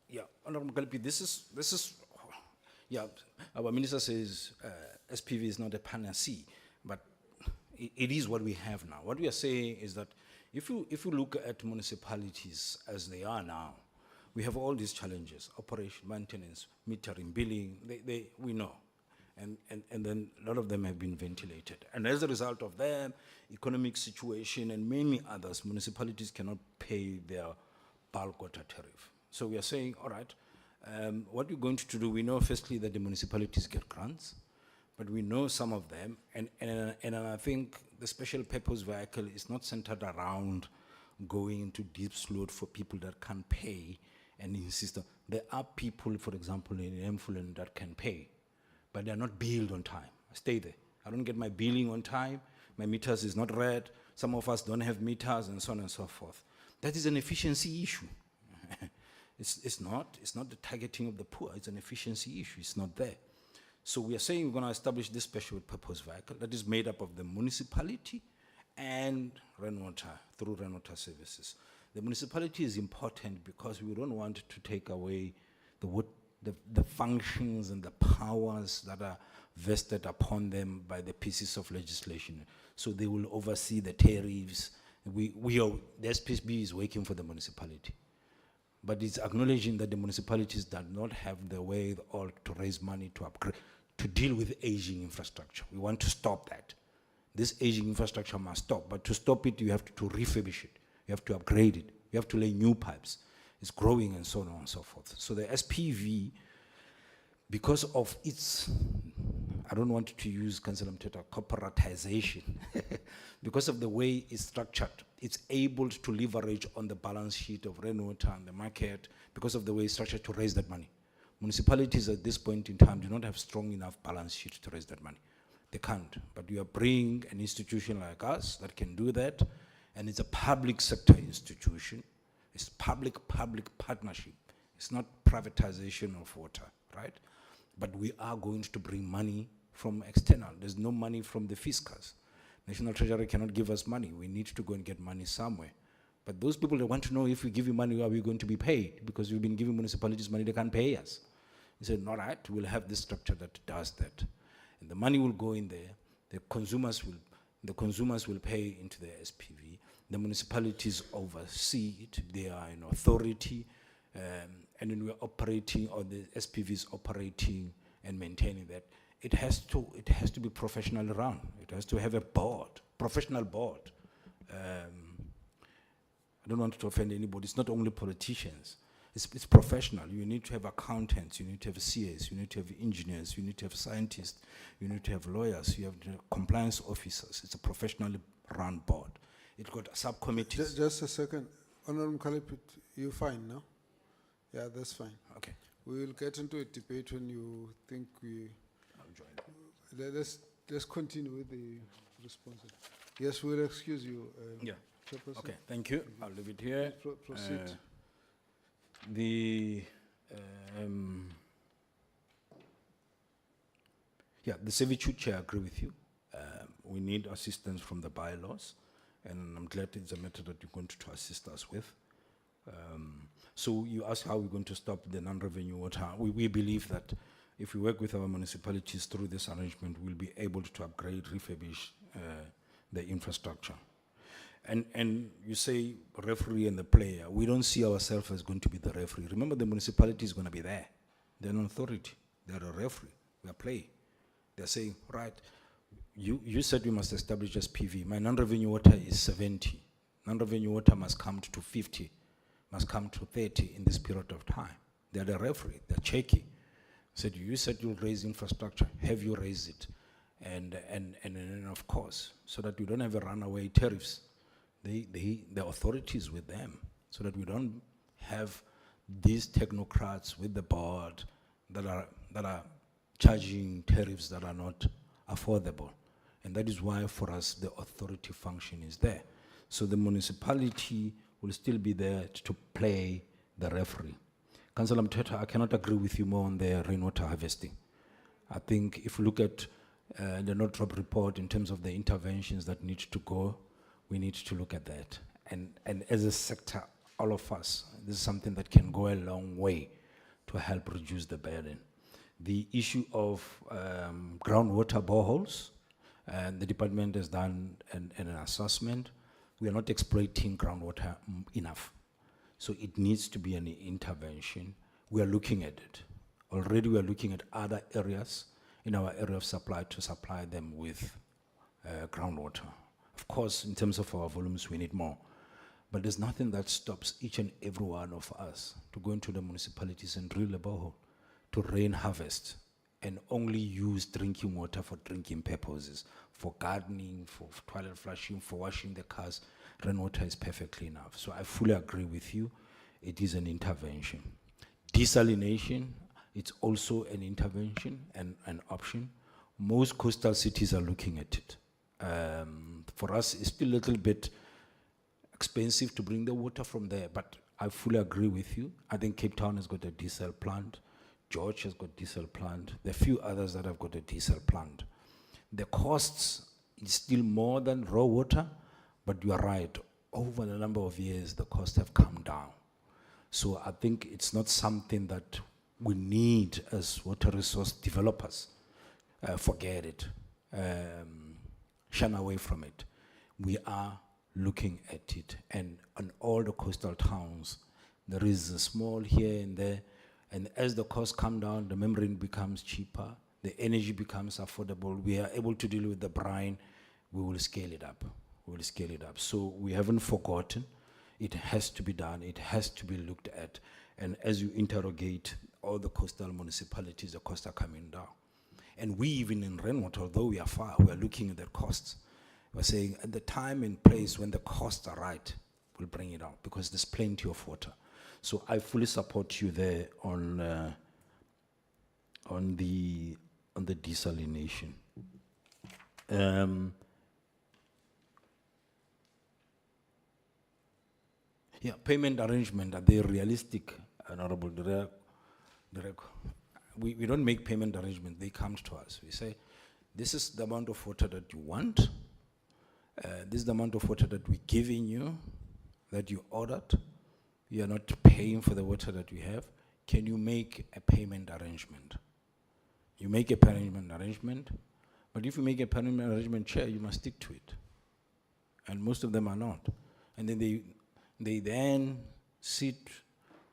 Yeah, Honorable Kalipi, this is, yeah, our minister says SPV is not a panacea, but it is what we have now. What we are saying is that if you look at municipalities as they are now, we have all these challenges: operation, maintenance, metering, billing. We know, and then a lot of them have been ventilated. And as a result of them, economic situation and many others, municipalities cannot pay their bulk water tariff. So we are saying, all right, what we're going to do, we know firstly that the municipalities get grants, but we know some of them, and I think the special purpose vehicle is not centered around going into deep slot for people that can't pay and insist on. There are people, for example, in Emfuleni that can pay, but they're not billed on time. I stay there. I don't get my billing on time. My meters is not read. Some of us don't have meters, and so on and so forth. That is an efficiency issue. It's not the targeting of the poor. It's an efficiency issue. It's not there. So we are saying we're going to establish this special purpose vehicle that is made up of the municipality and rainwater, through rainwater services. The municipality is important because we don't want to take away the functions and the powers that are vested upon them by the pieces of legislation. So they will oversee the tariffs. The SPB is working for the municipality. But it's acknowledging that the municipalities do not have the way or to raise money to upgrade, to deal with aging infrastructure. We want to stop that. This aging infrastructure must stop, but to stop it, you have to refurbish it. You have to upgrade it. You have to lay new pipes. It's growing and so on and so forth. So the SPV, because of its, I don't want to use Councillor Mteta, corporatization, because of the way it's structured, it's able to leverage on the balance sheet of rainwater and the market because of the way it's structured to raise that money. Municipalities at this point in time do not have strong enough balance sheet to raise that money. They can't, but you are bringing an institution like us that can do that, and it's a public sector institution. It's public-public partnership. It's not privatization of water, right? But we are going to bring money from external. There's no money from the fiscus. National Treasury cannot give us money. We need to go and get money somewhere. But those people that want to know if we give you money, are we going to be paid? Because we've been giving municipalities money, they can't pay us. He said, all right, we'll have this structure that does that. And the money will go in there. The consumers will pay into the SPV. The municipalities oversee it. They are an authority. And then we're operating, or the SPV is operating and maintaining that. It has to be professionally run. It has to have a board, professional board. I don't want to offend anybody. It's not only politicians. It's professional. You need to have accountants. You need to have CAs. You need to have engineers. You need to have scientists. You need to have lawyers. You have compliance officers. It's a professionally run board. It's got subcommittees. Just a second. Honorable Kalipit, you fine now? Yeah, that's fine. Okay. We will get into a debate when you think we... I'll join. Let's continue with the responses. Yes, we'll excuse you. Yeah. Chairperson. Okay, thank you. I'll leave it here. Proceed. The servitude chair, I agree with you. We need assistance from the bylaws, and I'm glad it's a matter that you're going to assist us with. So you ask how we're going to stop the non-revenue water. We believe that if we work with our municipalities through this arrangement, we'll be able to upgrade, refurbish the infrastructure. And you say referee and the player. We don't see ourselves as going to be the referee. Remember, the municipality is going to be there. They're an authority. They're a referee. We are playing. They're saying, right, you said we must establish SPV. My non-revenue water is 70. Non-revenue water must come to 50, must come to 30 in this period of time. They're the referee. They're checking. Said, you said you'll raise infrastructure. Have you raised it? And of course, so that we don't have a runaway tariffs. The authorities with them, so that we don't have these technocrats with the board that are charging tariffs that are not affordable. And that is why for us, the authority function is there. So the municipality will still be there to play the referee. Councillor Mthethwa, I cannot agree with you more on the rainwater harvesting. I think if you look at the no drop report in terms of the interventions that need to go, we need to look at that. And as a sector, all of us, this is something that can go a long way to help reduce the burden. The issue of groundwater boreholes, the department has done an assessment. We are not exploiting groundwater enough. So it needs to be an intervention. We are looking at it. Already we are looking at other areas in our area of supply to supply them with groundwater. Of course, in terms of our volumes, we need more. But there's nothing that stops each and every one of us to go into the municipalities and drill a borehole, to rain harvest, and only use drinking water for drinking purposes, for gardening, for toilet flushing, for washing the cars. Rainwater is perfectly enough. So I fully agree with you. It is an intervention. Desalination, it's also an intervention and an option. Most coastal cities are looking at it. For us, it's still a little bit expensive to bring the water from there, but I fully agree with you. I think Cape Town has got a diesel plant. George has got diesel plant. There are a few others that have got a diesel plant. The costs is still more than raw water, but you are right. Over the number of years, the costs have come down. So I think it's not something that we need as water resource developers. Forget it. Shun away from it. We are looking at it, and on all the coastal towns, there is a small here and there, and as the costs come down, the membrane becomes cheaper, the energy becomes affordable, we are able to deal with the brine, we will scale it up. We will scale it up. So we haven't forgotten. It has to be done. It has to be looked at. And as you interrogate all the coastal municipalities, the costs are coming down. And we, even in rainwater, although we are far, we are looking at the costs. We're saying at the time and place when the costs are right, we'll bring it out because there's plenty of water. So I fully support you there on the desalination. Yeah, payment arrangement, are they realistic, Honorable Direk? We don't make payment arrangement, they come to us. We say, this is the amount of water that you want, this is the amount of water that we're giving you, that you ordered, you are not paying for the water that we have, can you make a payment arrangement? You make a payment arrangement, but if you make a payment arrangement, Chair, you must stick to it. And most of them are not. And then they then sit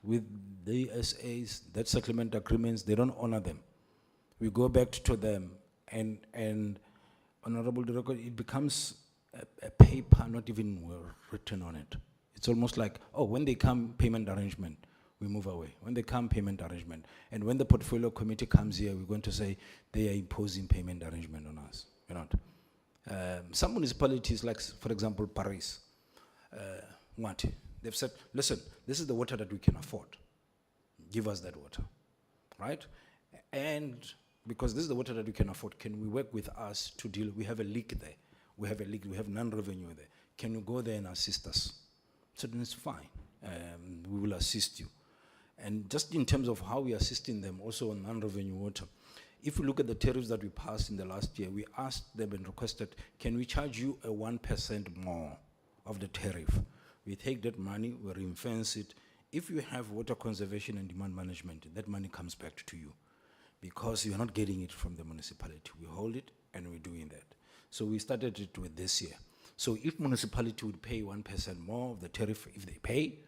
with the SAs, that settlement agreements, they don't honor them. We go back to them, and Honorable Director, it becomes a paper not even written on it. It's almost like, oh, when they come, payment arrangement, we move away. When they come, payment arrangement. And when the portfolio committee comes here, we're going to say they are imposing payment arrangement on us. We're not. Some municipalities, like, for example, Paris, they've said, listen, this is the water that we can afford. Give us that water, right? And because this is the water that we can afford, can we work with us to deal? We have a leak there. We have a leak, we have non-revenue there. Can you go there and assist us? So then it's fine. We will assist you. And just in terms of how we are assisting them also on non-revenue water, if you look at the tariffs that we passed in the last year, we asked them and requested, can we charge you a 1% more of the tariff? We take that money, we ring-fence it. If you have water conservation and demand management, that money comes back to you because you're not getting it from the municipality. We hold it and we're doing that. So we started it with this year. So if municipality would pay 1% more of the tariff, if they pay,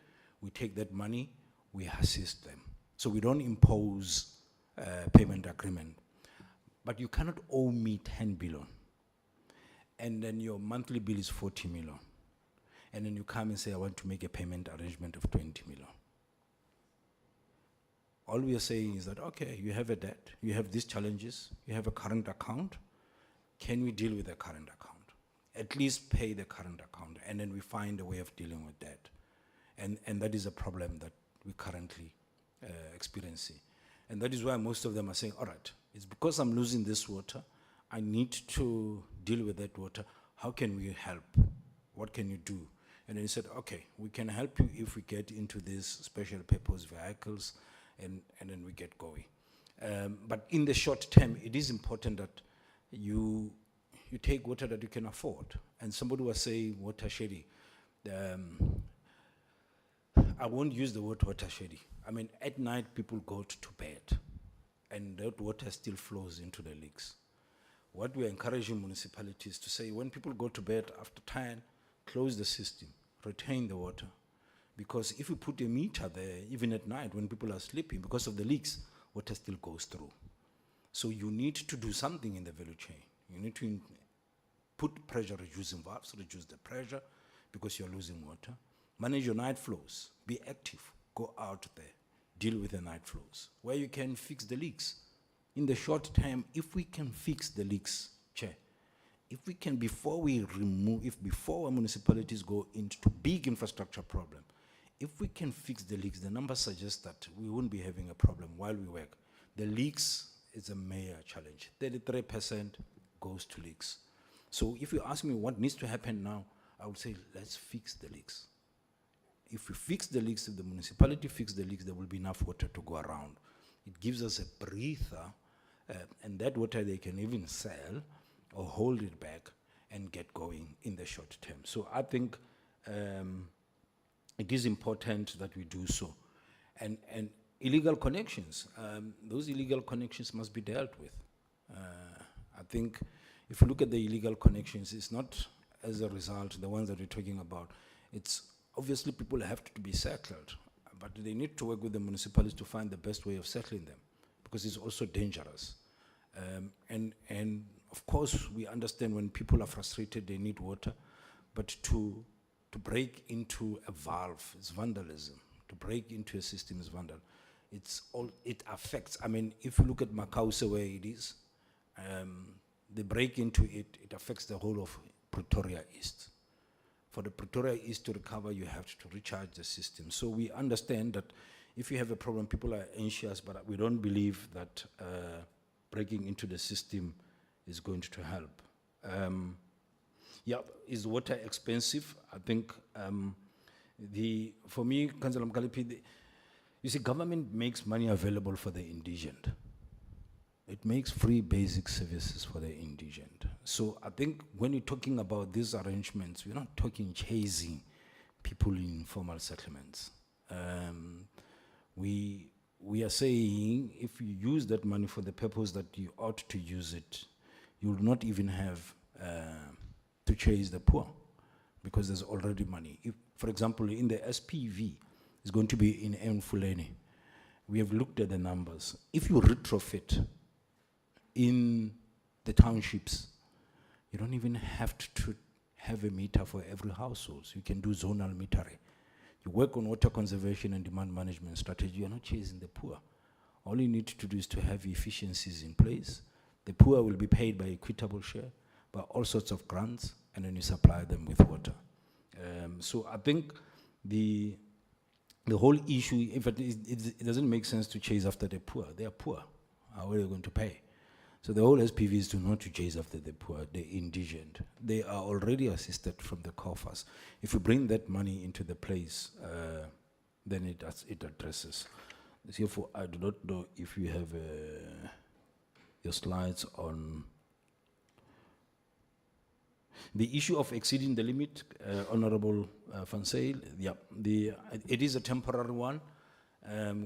we take that money, we assist them. So we don't impose payment agreement. But you cannot owe me 10 billion. And then your monthly bill is 40 million. And then you come and say, I want to make a payment arrangement of 20 million. All we are saying is that, okay, you have a debt, you have these challenges, you have a current account. Can we deal with the current account? At least pay the current account, and then we find a way of dealing with that. And that is a problem that we're currently experiencing. And that is why most of them are saying, all right, it's because I'm losing this water, I need to deal with that water. How can we help? What can you do? And then he said, okay, we can help you if we get into these special purpose vehicles and then we get going. But in the short term, it is important that you take water that you can afford. And somebody was saying water shady. I won't use the word water shady. I mean, at night people go to bed and that water still flows into the lakes. What we're encouraging municipalities to say, when people go to bed after 10, close the system, retain the water. Because if you put a meter there, even at night when people are sleeping, because of the leaks, water still goes through. So you need to do something in the value chain. You need to put pressure reducing valves, reduce the pressure because you're losing water. Manage your night flows, be active, go out there, deal with the night flows, where you can fix the leaks. In the short term, if we can fix the leaks, Chair, if we can, before our municipalities go into big infrastructure problem, if we can fix the leaks, the numbers suggest that we won't be having a problem while we work. The leaks is a major challenge. 33% goes to leaks. So if you ask me what needs to happen now, I would say let's fix the leaks. If we fix the leaks, if the municipality fix the leaks, there will be enough water to go around. It gives us a breather, and that water they can even sell or hold it back and get going in the short term. So I think it is important that we do so. And illegal connections, those illegal connections must be dealt with. I think if you look at the illegal connections, it's not as a result, the ones that we're talking about, it's obviously people have to be settled, but they need to work with the municipalities to find the best way of settling them, because it's also dangerous. And of course, we understand when people are frustrated, they need water, but to break into a valve is vandalism. To break into a system is vandal. It affects, I mean, if you look at Makause where it is, they break into it, it affects the whole of Pretoria East. For the Pretoria East to recover, you have to recharge the system. So we understand that if you have a problem, people are anxious, but we don't believe that breaking into the system is going to help. Yeah, is water expensive? I think for me, Councillor Mkalipi, you see, government makes money available for the indigent. It makes free basic services for the indigent. So I think when you're talking about these arrangements, we're not talking chasing people in informal settlements. We are saying if you use that money for the purpose that you ought to use it, you will not even have to chase the poor because there's already money. If, for example, in the SPV, it's going to be in Mfuleni. We have looked at the numbers. If you retrofit in the townships, you don't even have to have a meter for every household. So you can do zonal metering. You work on water conservation and demand management strategy. You're not chasing the poor. All you need to do is to have efficiencies in place. The poor will be paid by equitable share, by all sorts of grants, and then you supply them with water. So I think the whole issue, in fact, it doesn't make sense to chase after the poor. They are poor. How are they going to pay? So the whole SPV is not to chase after the poor, the indigent. They are already assisted from the coffers. If you bring that money into the place, then it addresses. Therefore, I do not know if you have your slides on the issue of exceeding the limit, Honorable Van Zyl. Yeah, it is a temporary one.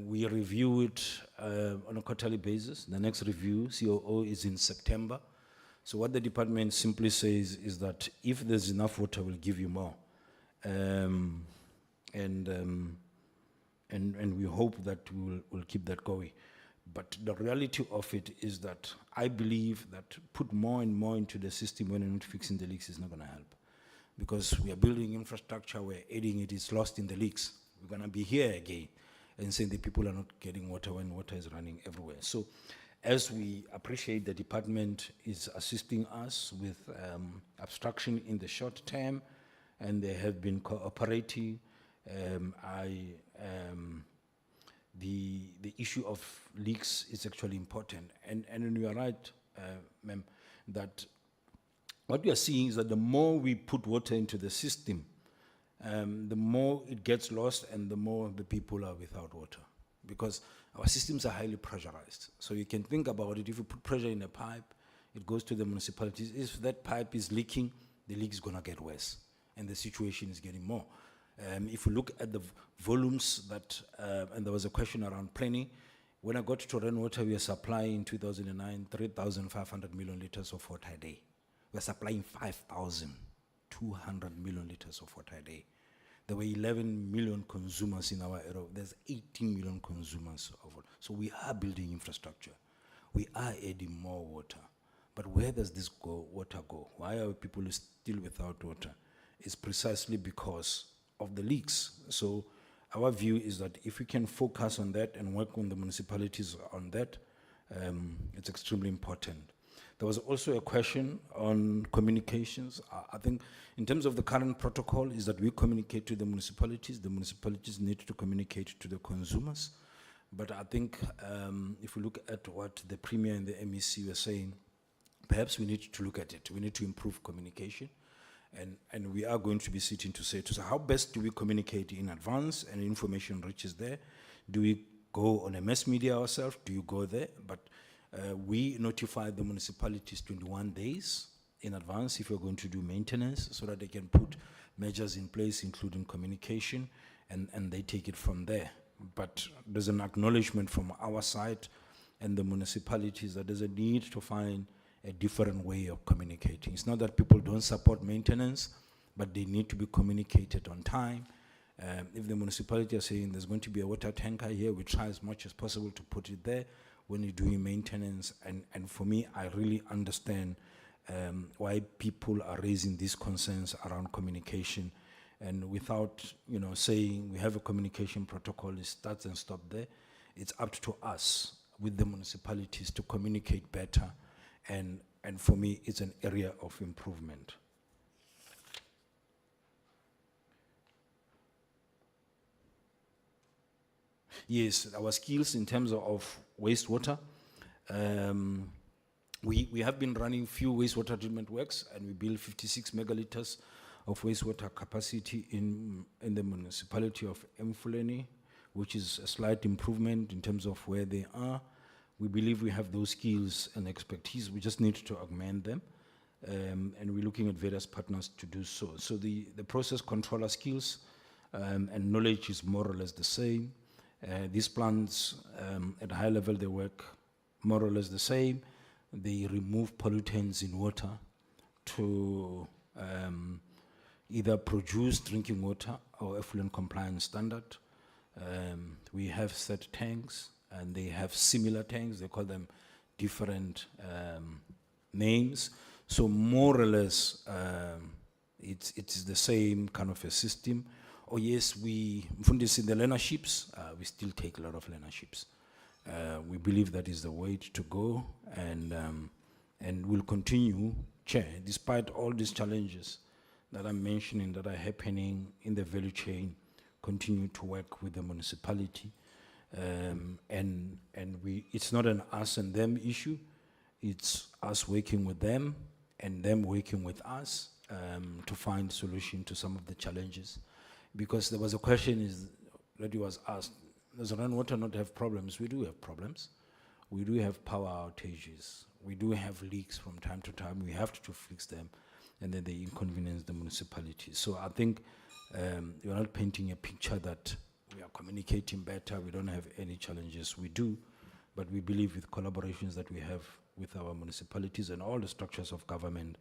We review it on a quarterly basis. The next review, COO, is in September. So what the department simply says is that if there's enough water, we'll give you more. And we hope that we'll keep that going. But the reality of it is that I believe that put more and more into the system when you're not fixing the leaks is not going to help. Because we are building infrastructure, we're adding it, it's lost in the leaks. We're going to be here again and saying the people are not getting water when water is running everywhere. So as we appreciate the department is assisting us with abstraction in the short term, and they have been cooperating, the issue of leaks is actually important. And you are right, ma'am, that what we are seeing is that the more we put water into the system, the more it gets lost and the more the people are without water. Because our systems are highly pressurized. So you can think about it, if you put pressure in a pipe, it goes to the municipalities. If that pipe is leaking, the leak is gonna get worse and the situation is getting more. If you look at the volumes that, and there was a question around planning, when I got to rainwater, we were supplying in 2009, 3,500 million liters of water a day. We're supplying 5,200 million liters of water a day. There were 11 million consumers in our area. There's 18 million consumers of water. So we are building infrastructure. We are adding more water. But where does this water go? Why are people still without water? It's precisely because of the leaks. So our view is that if we can focus on that and work on the municipalities on that, it's extremely important. There was also a question on communications. I think in terms of the current protocol is that we communicate to the municipalities need to communicate to the consumers. But I think if we look at what the Premier and the MEC were saying, perhaps we need to look at it. We need to improve communication. And we are going to be sitting to say how best do we communicate in advance and information reaches there? Do we go on a mass media ourselves? Do you go there? But we notify the municipalities 21 days in advance if you're going to do maintenance so that they can put measures in place, including communication, and they take it from there. But there's an acknowledgement from our side and the municipalities that there's a need to find a different way of communicating. It's not that people don't support maintenance, but they need to be communicated on time. If the municipality are saying there's going to be a water tanker here, we try as much as possible to put it there when you're doing maintenance. And for me, I really understand why people are raising these concerns around communication. And without, saying we have a communication protocol, it starts and stops there. It's up to us with the municipalities to communicate better. And for me, it's an area of improvement. Yes, our skills in terms of wastewater. We have been running few wastewater treatment works, and we built 56 megaliters of wastewater capacity in the municipality of Mfuleni, which is a slight improvement in terms of where they are. We believe we have those skills and expertise. We just need to augment them. And we're looking at various partners to do so. So the process controller skills and knowledge is more or less the same. These plants, at a high level, they work more or less the same. They remove pollutants in water to either produce drinking water or effluent compliance standard. We have set tanks, and they have similar tanks. They call them different names. So more or less, it is the same kind of a system. Oh yes, we in the learnerships, we still take a lot of learnerships. We believe that is the way to go, and we'll continue, Chair, despite all these challenges that I'm mentioning that are happening in the value chain, continue to work with the municipality. And it's not an us and them issue, it's us working with them and them working with us to find solution to some of the challenges. Because there was a question that was asked, does rainwater not have problems? We do have problems. We do have power outages. We do have leaks from time to time. We have to fix them, and then they inconvenience the municipality. So I think you're not painting a picture that we are communicating better, we don't have any challenges. We do, but we believe with collaborations that we have with our municipalities and all the structures of government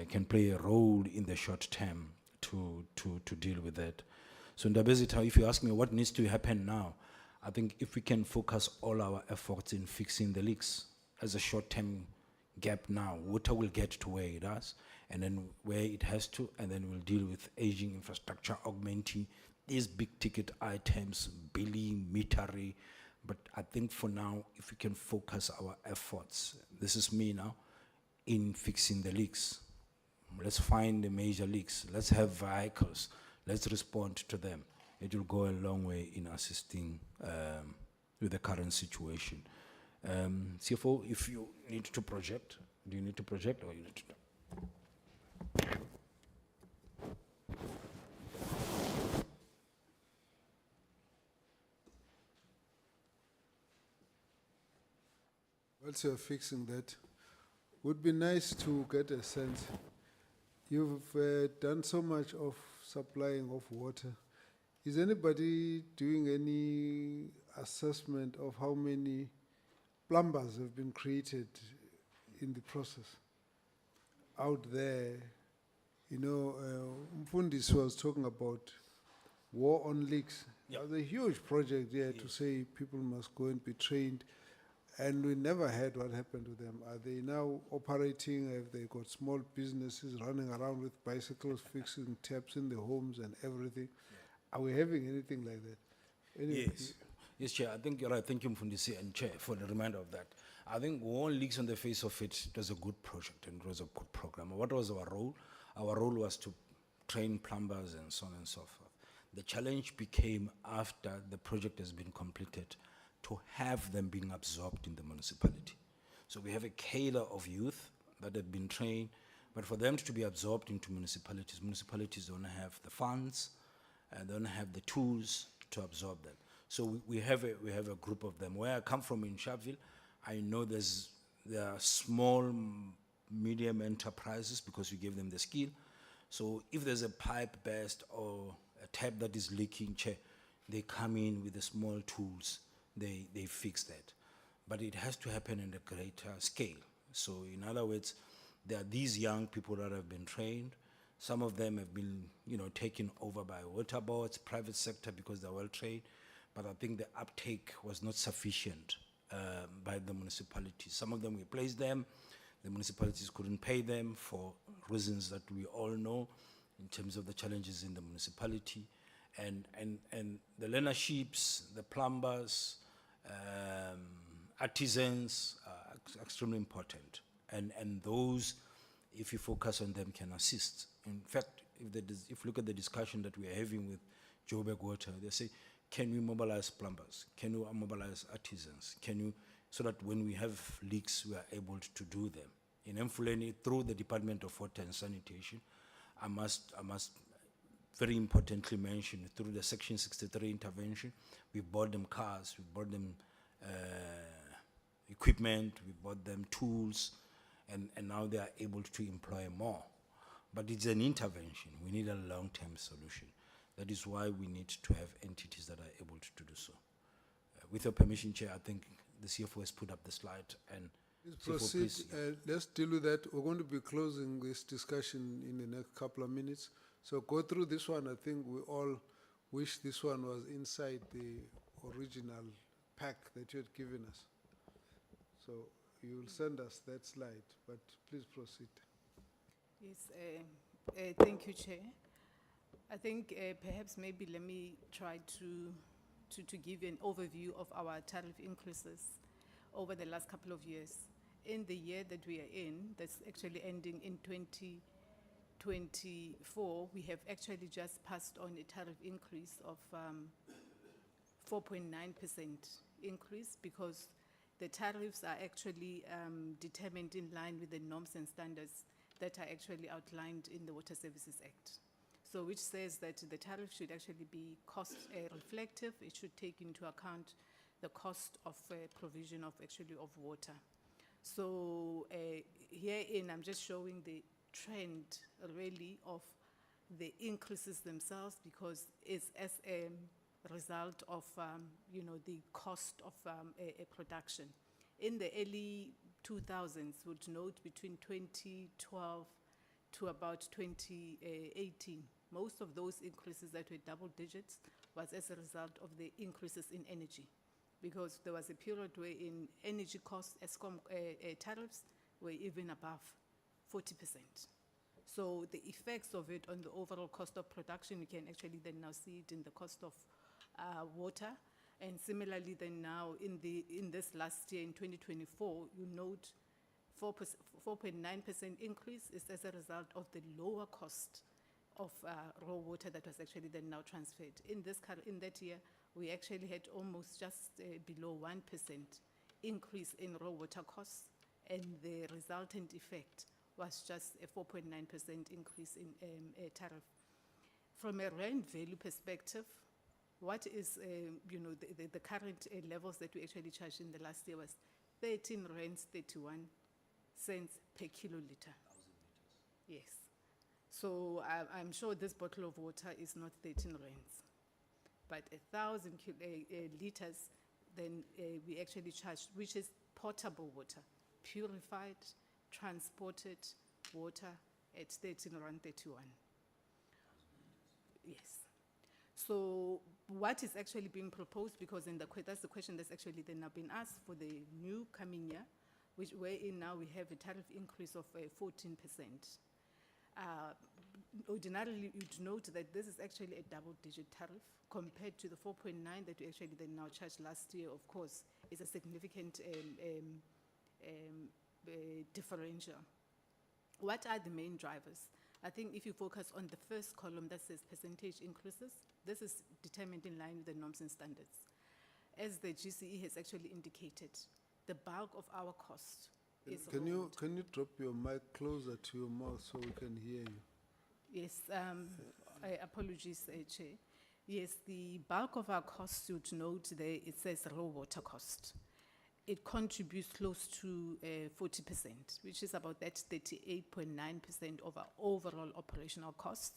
can play a role in the short term to deal with that. So Ndabezitha, if you ask me what needs to happen now, I think if we can focus all our efforts in fixing the leaks as a short-term gap now, water will get to where it does, and then where it has to, and then we'll deal with aging infrastructure, augmenting these big-ticket items, billing, metering. But I think for now, if we can focus our efforts, this is me now, in fixing the leaks. Let's find the major leaks. Let's have vehicles. Let's respond to them. It will go a long way in assisting with the current situation. CFO, if you need to project, Do you need to project or you need to? Whilst you're fixing that, would be nice to get a sense. You've done so much of supplying of water. Is anybody doing any assessment of how many plumbers have been created in the process out there? You know, Mfundis was talking about war on leaks. Yeah. There's a huge project here to say people must go and be trained. And we never heard what happened to them. Are they now operating? Have they got small businesses running around with bicycles, fixing taps in the homes and everything? Are we having anything like that? Yes. Yes, Chair, I think you're right. Thank you, Mfundisi and Chair, for the reminder of that. I think War Leaks on the face of it was a good project and it was a good program. What was our role? Our role was to train plumbers and so on and so forth. The challenge became after the project has been completed to have them being absorbed in the municipality. So we have a cadre of youth that have been trained, but for them to be absorbed into municipalities, municipalities don't have the funds and don't have the tools to absorb them. So we have a group of them. Where I come from in Sharpeville, I know there are small, medium enterprises because we give them the skill. So if there's a pipe burst or a tap that is leaking, they come in with the small tools, they fix that. But it has to happen in a greater scale. So in other words, there are these young people that have been trained. Some of them have been, taken over by water boards, private sector because they're well trained. But I think the uptake was not sufficient by the municipalities. Some of them we placed them. The municipalities couldn't pay them for reasons that we all know in terms of the challenges in the municipality. And the learnerships, the plumbers, artisans are extremely important. And those, if you focus on them, can assist. In fact, if you look at the discussion that we are having with Joburg Water, they say, can we mobilize plumbers? Can we mobilize artisans? So that when we have leaks, we are able to do them. In Mfuleni, through the Department of Water and Sanitation, I must very importantly mention, through the Section 63 intervention, we bought them cars, we bought them equipment, we bought them tools, and now they are able to employ more. But it's an intervention. We need a long-term solution. That is why we need to have entities that are able to do so. With your permission, Chair, I think the CFO has put up the slide. And Please CFO, proceed. please, yeah. Let's deal with that. We're going to be closing this discussion in the next couple of minutes. So go through this one. I think we all wish this one was inside the original pack that you had given us. So you will send us that slide, but please proceed. Yes, thank you, Chair. I think perhaps maybe let me try to give you an overview of our tariff increases over the last couple of years. In the year that we are in, that's actually ending in 2024, we have actually just passed on a tariff increase of 4.9% increase, because the tariffs are actually determined in line with the norms and standards that are actually outlined in the Water Services Act. So which says that the tariff should actually be cost reflective. It should take into account the cost of provision of water. So herein I'm just showing the trend really of the increases themselves, because it's as a result of the cost of a production. In the early 2000s, would note between 2012 to about 2018, most of those increases that were double digits was as a result of the increases in energy, because there was a period where in energy costs, Eskom tariffs were even above 40%. So the effects of it on the overall cost of production, you can actually then now see it in the cost of water. And similarly then now in this last year, in 2024, you note 4.9% increase is as a result of the lower cost of raw water that was actually then now transferred. In that year, we actually had almost just below 1% increase in raw water costs, and the resultant effect was just a 4.9% increase in tariff. From a rand value perspective, what is, the current levels that we actually charged in the last year was 13 rands 31 cents per kiloliter. Yes. So I'm sure this bottle of water is not 13 rands, but 1,000 liters, then we actually charged, which is potable water, purified, transported water at 13 rand 31. Yes. So what is actually being proposed, because that's the question that's actually then now been asked for the new coming year, wherein now we have a tariff increase of 14%. Ordinarily, you'd note that this is actually a double-digit tariff compared to the 4.9 that we actually then now charged last year. Of course, is a significant differential. What are the main drivers? I think if you focus on the first column that says percentage increases, this is determined in line with the norms and standards. As the GCE has actually indicated, the bulk of our cost is Can raw you water. drop your mic closer to your mouth so we can hear you? Yes, apologies, Chair. Yes, the bulk of our costs, you'd note there, it says raw water cost. It contributes close to 40%, which is about that 38.9% of our overall operational costs.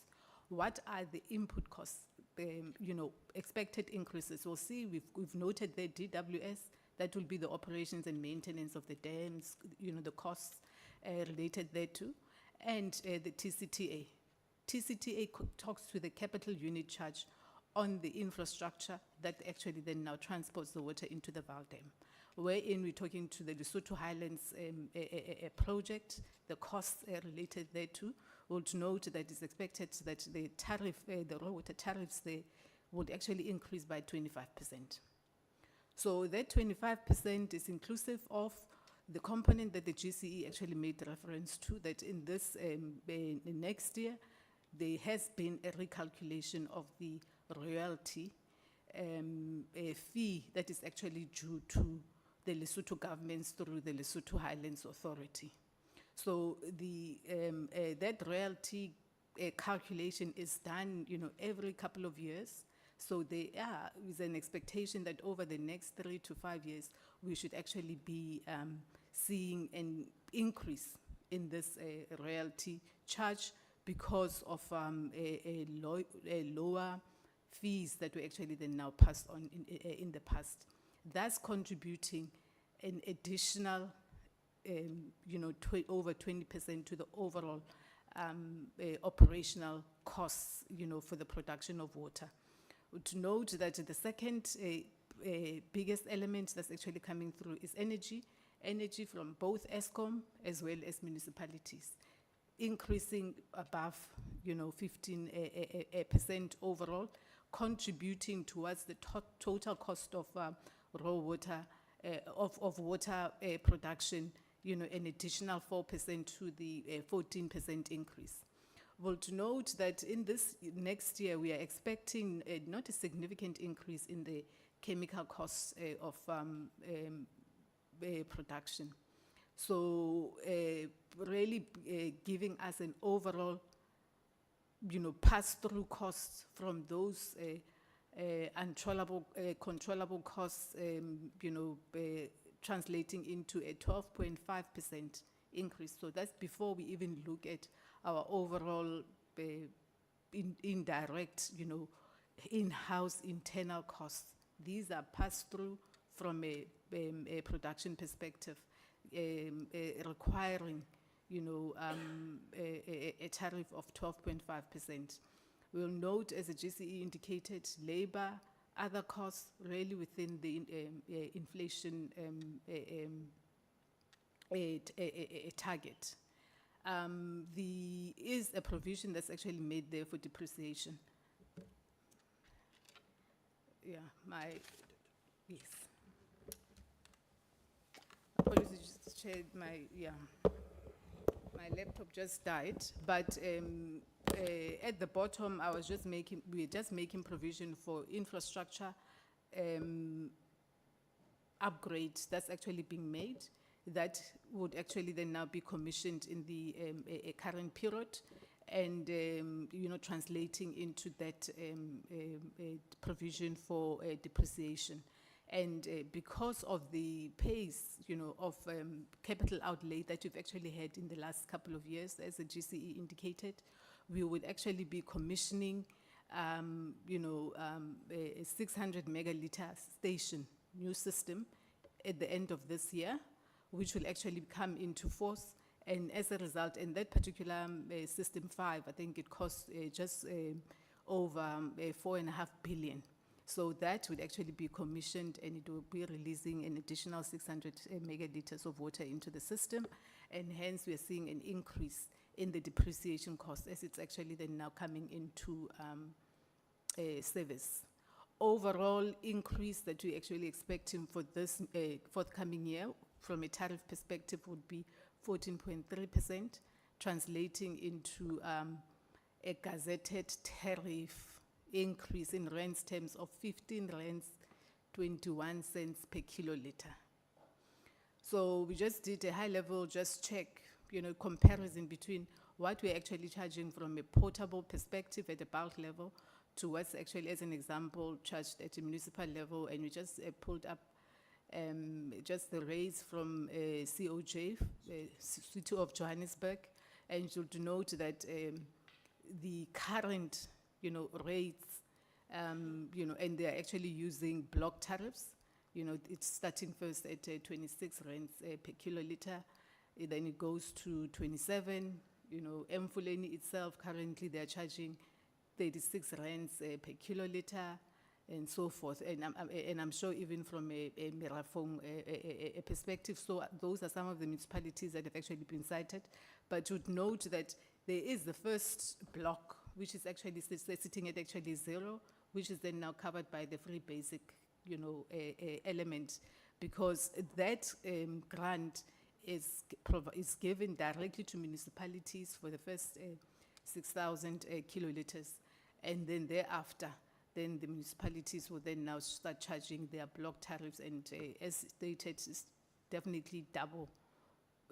What are the input costs, expected increases? We'll see, we've noted the DWS, that will be the operations and maintenance of the dams, the costs related thereto, and the TCTA. TCTA talks to the capital unit charge on the infrastructure that actually then now transports the water into the Val Dam, wherein we're talking to the Lesotho Highlands a project, the costs related thereto. We'll note that it's expected that the tariff, the raw water tariffs there would actually increase by 25%. So that 25% is inclusive of the component that the GCE actually made reference to, that in this next year, there has been a recalculation of the royalty fee that is actually due to the Lesotho governments through the Lesotho Highlands Authority. So the that royalty calculation is done, every couple of years. So there is an expectation that over the next 3 to 5 years, we should actually be seeing an increase in this royalty charge because of lower fees that were actually then now passed on in the past. Thus contributing an additional, over 20% to the overall operational costs, for the production of water. To note that the second biggest element that's actually coming through is energy from both ESCOM as well as municipalities, increasing above, 15% overall, contributing towards the total cost of raw water, of water production, an additional 4% to the 14% increase. Well, to note that in this next year, we are expecting not a significant increase in the chemical costs of production. So really giving us an overall, pass-through costs from those controllable costs, translating into a 12.5% increase. So that's before we even look at our overall indirect, in-house internal costs. These are passed through from a production perspective, requiring, a tariff of 12.5%. We'll note, as the GCE indicated, labor, other costs really within the inflation target. Is a provision that's actually made there for depreciation. Yeah, yes. Apologies, Chair, my laptop just died, but at the bottom, we're just making provision for infrastructure upgrades that's actually being made. that would actually then now be commissioned in the current period, and translating into that provision for depreciation. And because of the pace, of capital outlay that you've actually had in the last couple of years, as the GCE indicated, we would actually be commissioning, a 600 megaliter station, new system, at the end of this year, which will actually come into force. And as a result, in that particular system 5, I think it costs just over 4.5 billion. So that would actually be commissioned, and it will be releasing an additional 600 megaliters of water into the system. And hence we are seeing an increase in the depreciation cost as it's actually then now coming into service. Overall increase that we're actually expecting for this forthcoming year from a tariff perspective would be 14.3%, translating into a gazetted tariff increase in rands terms of 15 rands 21 cents per kiloliter. So we just did a high level check, comparison between what we're actually charging from a potable perspective at the bulk level to what's actually, as an example, charged at a municipal level, and we just pulled up just the rates from COJ, City of Johannesburg, and you'll note that the current, rates, and they're actually using block tariffs. It's starting first at 26 rands per kiloliter, then it goes to 27. Mfuleni itself, currently they're charging 36 rands per kiloliter, and so forth. And I'm sure even from a Merafong a perspective, so those are some of the municipalities that have actually been cited. But you'd note that there is the first block, which is actually sitting at actually 0, which is then now covered by the free basic, element, because that grant is given directly to municipalities for the first 6,000 kiloliters, and then thereafter, then the municipalities will then now start charging their block tariffs, and as stated, it's definitely double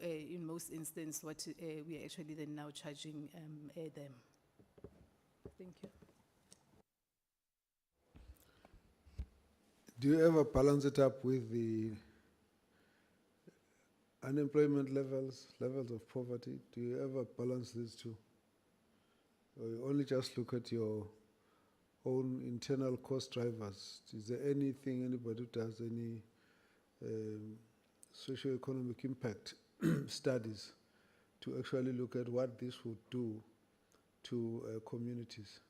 in most instances what we are actually then now charging them. Thank you. Do you ever balance it up with the unemployment levels of poverty? Do you ever balance these two? Or you only just look at your own internal cost drivers? Is there anything anybody who does any socio-economic impact studies to actually look at what this would do to communities?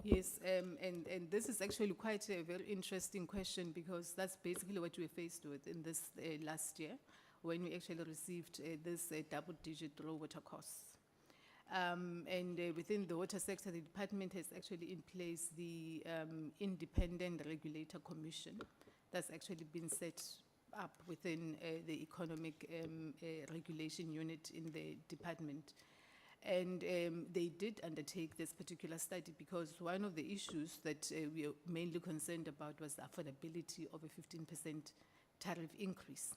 Yes, and this is actually quite a very interesting question, because that's basically what we were faced with in this last year, when we actually received this double-digit raw water costs. And within the water sector, the department has actually in place the Independent Regulator Commission that's actually been set up within the Economic Regulation Unit in the department. And they did undertake this particular study because one of the issues that we are mainly concerned about was the affordability of a 15% tariff increase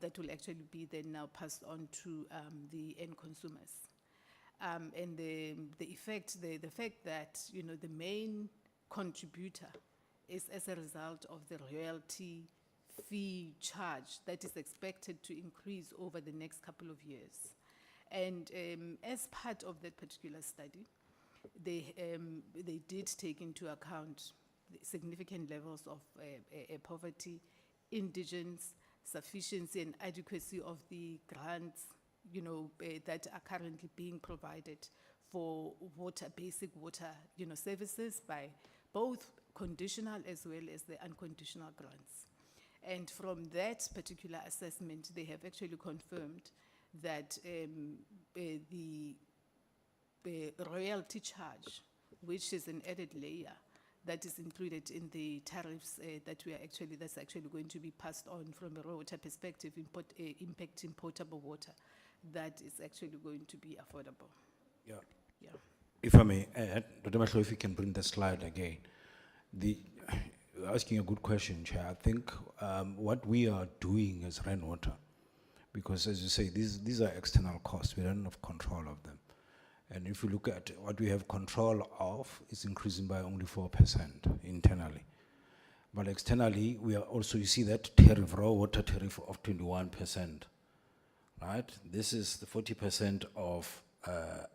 that will actually be then now passed on to the end consumers. And the fact that, the main contributor is as a result of the royalty fee charge that is expected to increase over the next couple of years. And as part of that particular study, they did take into account the significant levels of poverty, indigence, sufficiency and adequacy of the grants, that are currently being provided for basic water, services by both conditional as well as the unconditional grants. And from that particular assessment, they have actually confirmed that the royalty charge, which is an added layer that is included in the tariffs that's actually going to be passed on from a raw water perspective, impacting potable water, that is actually going to be affordable. Yeah. Yeah. If I may add, Dr. Mahlo, if you can bring the slide again. you're asking a good question, Chair. I think what we are doing as rainwater, because as you say, these are external costs. We don't have control of them. And if you look at what we have control of, it's increasing by only 4% internally. But externally, we are also, you see that tariff, raw water tariff of 21%, right? This is the 40% of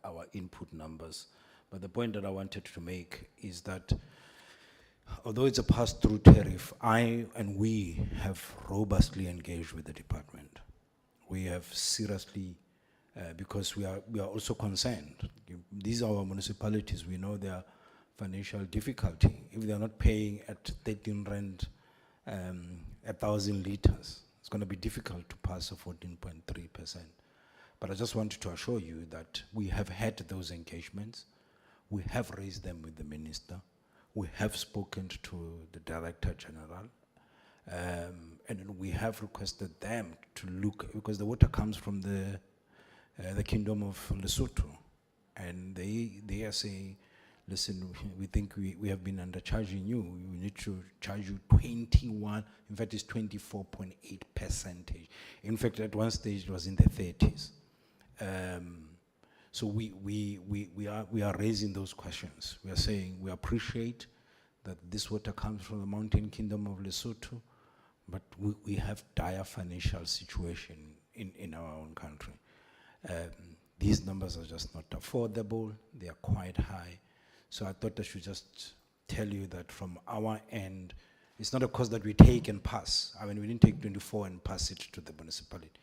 our input numbers. But the point that I wanted to make is that although it's a pass-through tariff, I and we have robustly engaged with the department. We have seriously, because we are also concerned. These are our municipalities. We know their financial difficulty. If they are not paying at 13 rand 1,000 liters, it's going to be difficult to pass a 14.3%. But I just wanted to assure you that we have had those engagements. We have raised them with the minister. We have spoken to the Director General. And we have requested them to look, because the water comes from the Kingdom of Lesotho. And they are saying, listen, we think we have been undercharging you. We need to charge you 21, in fact, it's 24.8%. In fact, at one stage, it was in the 30s. So we are raising those questions. We are saying we appreciate that this water comes from the Mountain Kingdom of Lesotho, but we have dire financial situation in our own country. These numbers are just not affordable. They are quite high. So I thought I should just tell you that from our end, it's not a cost that we take and pass. I mean, we didn't take 24 and pass it to the municipality.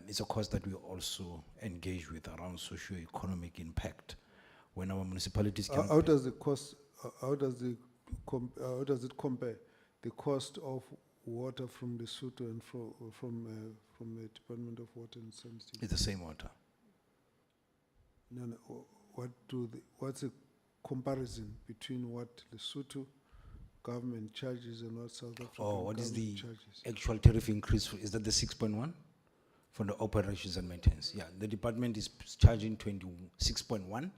It's a cost that we also engage with around socio-economic impact. When our municipalities can How does the cost, how does it compare? The cost of water from Lesotho and from the Department of Water and Sanitation? It's the same water. No. What's the comparison between what Lesotho government charges and what South African What is government the charges? actual tariff increase? Is that the 6.1 for the operations and maintenance? Yeah, the department is charging 26.1.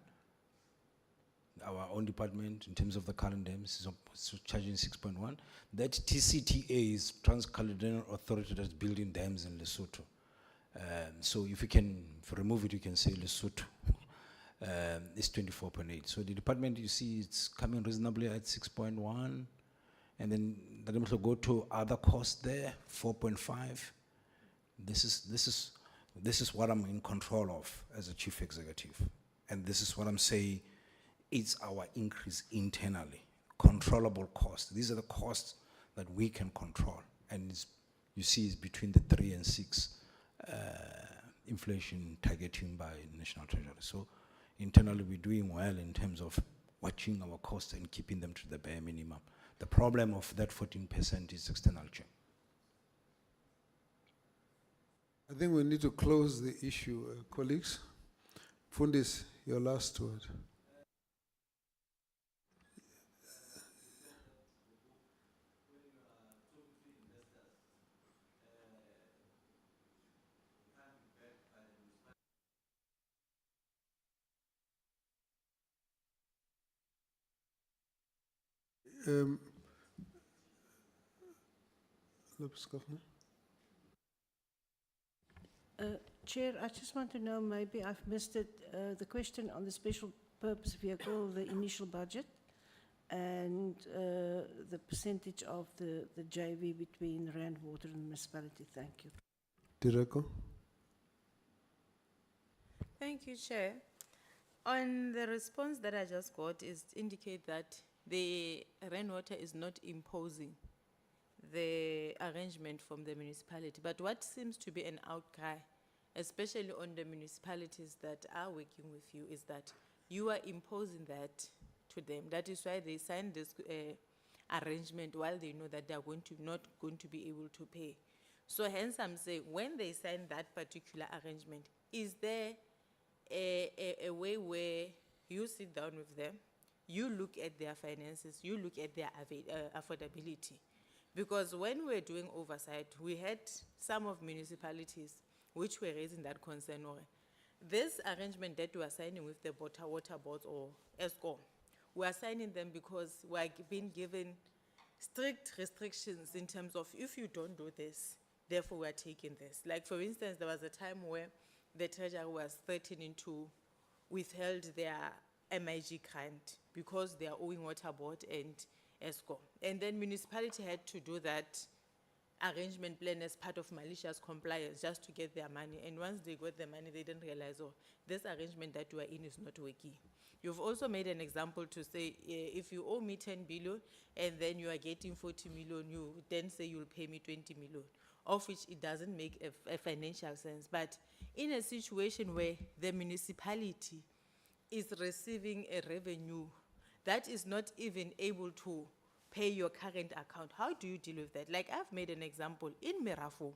Our own department, in terms of the current dams, is charging 6.1. That TCTA is Trans-Caledonian Authority that's building dams in Lesotho. So if you remove it, you can say Lesotho. It's 24.8. So the department, you see, it's coming reasonably at 6.1. And then the will go to other costs there, 4.5. This is what I'm in control of as a chief executive. And this is what I'm saying, it's our increase internally, controllable costs. These are the costs that we can control. And you see it's between the 3 and 6 inflation targeting by National Treasury. So internally, we're doing well in terms of watching our costs and keeping them to the bare minimum. The problem of that 14% is external check. I think we need to close the issue, colleagues. Fundis, your last word. Chair, I just want to know, maybe I've missed it, the question on the special purpose vehicle, the initial budget, and the percentage of the JV between Rand Water and municipality. Thank you. Direko? Thank you, Chair. On the response that I just got is indicate that the rainwater is not imposing the arrangement from the municipality. But what seems to be an outcry, especially on the municipalities that are working with you, is that you are imposing that to them. That is why they signed this arrangement while they know that they are not going to be able to pay. So hence I'm saying, when they sign that particular arrangement, is there a way where you sit down with them, you look at their finances, you look at their affordability? Because when we were doing oversight, we had some of municipalities which were raising that concern. Or this arrangement that we are signing with the water boards or ESCOM, we are signing them because we are being given strict restrictions in terms of if you don't do this, therefore we are taking this. Like for instance, there was a time where the treasurer was threatening to withheld their MIG grant because they are owing water board and ESCO. And then municipality had to do that arrangement plan as part of malicious compliance just to get their money. And once they got the money, they didn't realize, oh, this arrangement that you are in is not working. You've also made an example to say, if you owe me 10 billion and then you are getting 40 million, you then say you'll pay me 20 million, of which it doesn't make a financial sense. But in a situation where the municipality is receiving a revenue that is not even able to pay your current account, how do you deal with that? Like I've made an example in Merafo,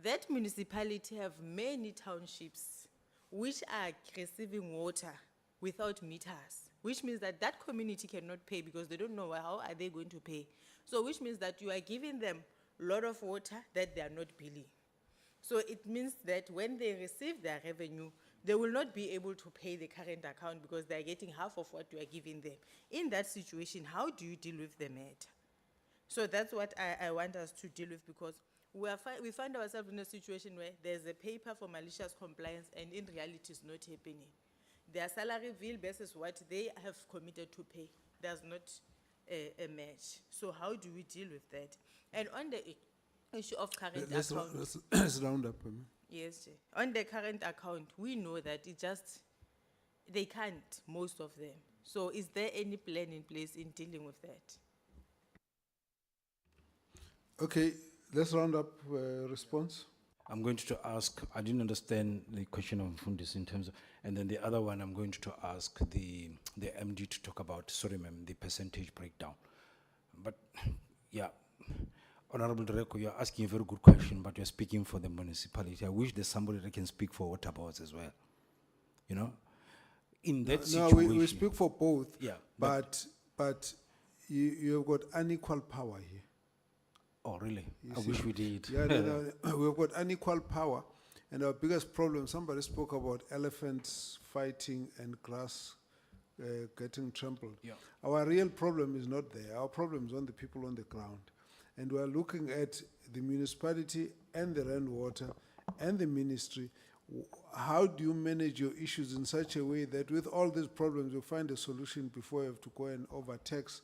that municipality have many townships which are receiving water without meters, which means that that community cannot pay because they don't know how are they going to pay. So which means that you are giving them a lot of water that they are not billing. So it means that when they receive their revenue, they will not be able to pay the current account because they are getting half of what you are giving them. In that situation, how do you deal with the matter? So that's what I want us to deal with, because we find ourselves in a situation where there's a paper for malicious compliance and in reality it's not happening. Their salary bill versus what they have committed to pay does not a match. So how do we deal with that? And on the issue of current account. Let's round up. Yes, Chair. On the current account, we know that they can't, most of them. So is there any plan in place in dealing with that? Okay, let's round up response. I'm going to ask, I didn't understand the question of Fundis in terms of, and then the other one I'm going to ask the MD to talk about, sorry ma'am, the percentage breakdown. But yeah, Honorable Director, you're asking a very good question, but you're speaking for the municipality. I wish there's somebody that can speak for water boards as well. You know, in that No, situation. we speak for both. Yeah, But you have got unequal power here. Oh, really? You I see? wish we did. Yeah, no, we've got unequal power, and our biggest problem, somebody spoke about elephants fighting and grass getting trampled. Yeah. Our real problem is not there. Our problem is on the people on the ground. And we are looking at the municipality and the rainwater and the ministry. How do you manage your issues in such a way that with all these problems, you find a solution before you have to go and overtax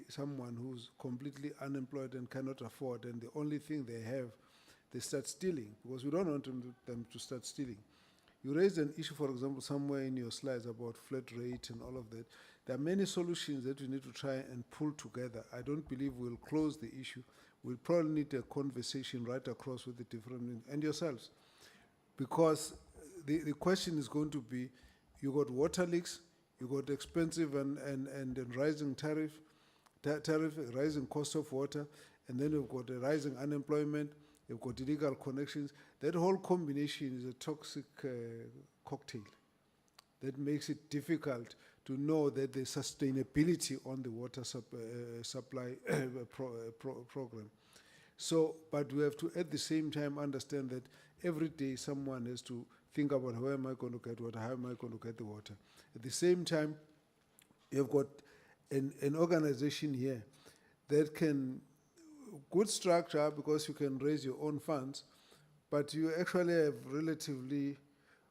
someone who's completely unemployed and cannot afford, and the only thing they have, they start stealing, because we don't want them to start stealing. You raised an issue, for example, somewhere in your slides about flat rate and all of that. There are many solutions that we need to try and pull together. I don't believe we'll close the issue. We'll probably need a conversation right across with the different, and yourselves, because the question is going to be, you got water leaks, you got expensive and rising tariff, rising cost of water, and then you've got a rising unemployment, you've got illegal connections. That whole combination is a toxic cocktail that makes it difficult to know that there's sustainability on the water supply program. So, but we have to at the same time understand that every day someone has to think about, where am I going to get water, how am I going to get the water. At the same time, you've got an organization here that can, good structure because you can raise your own funds, but you actually have relatively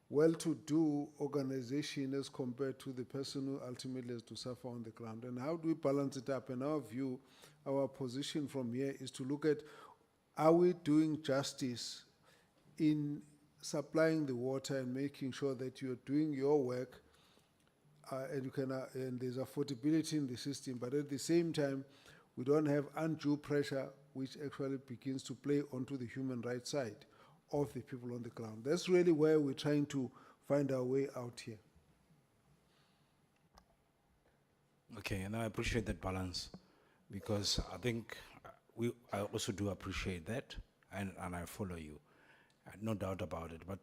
well-to-do organization as compared to the person who ultimately has to suffer on the ground. And how do we balance it up? In our view, our position from here is to look at, are we doing justice in supplying the water and making sure that you're doing your work and you can and there's affordability in the system, but at the same time, we don't have undue pressure which actually begins to play onto the human rights side of the people on the ground. That's really where we're trying to find our way out here. Okay, and I appreciate that balance, because I think I also do appreciate that, and I follow you, no doubt about it. But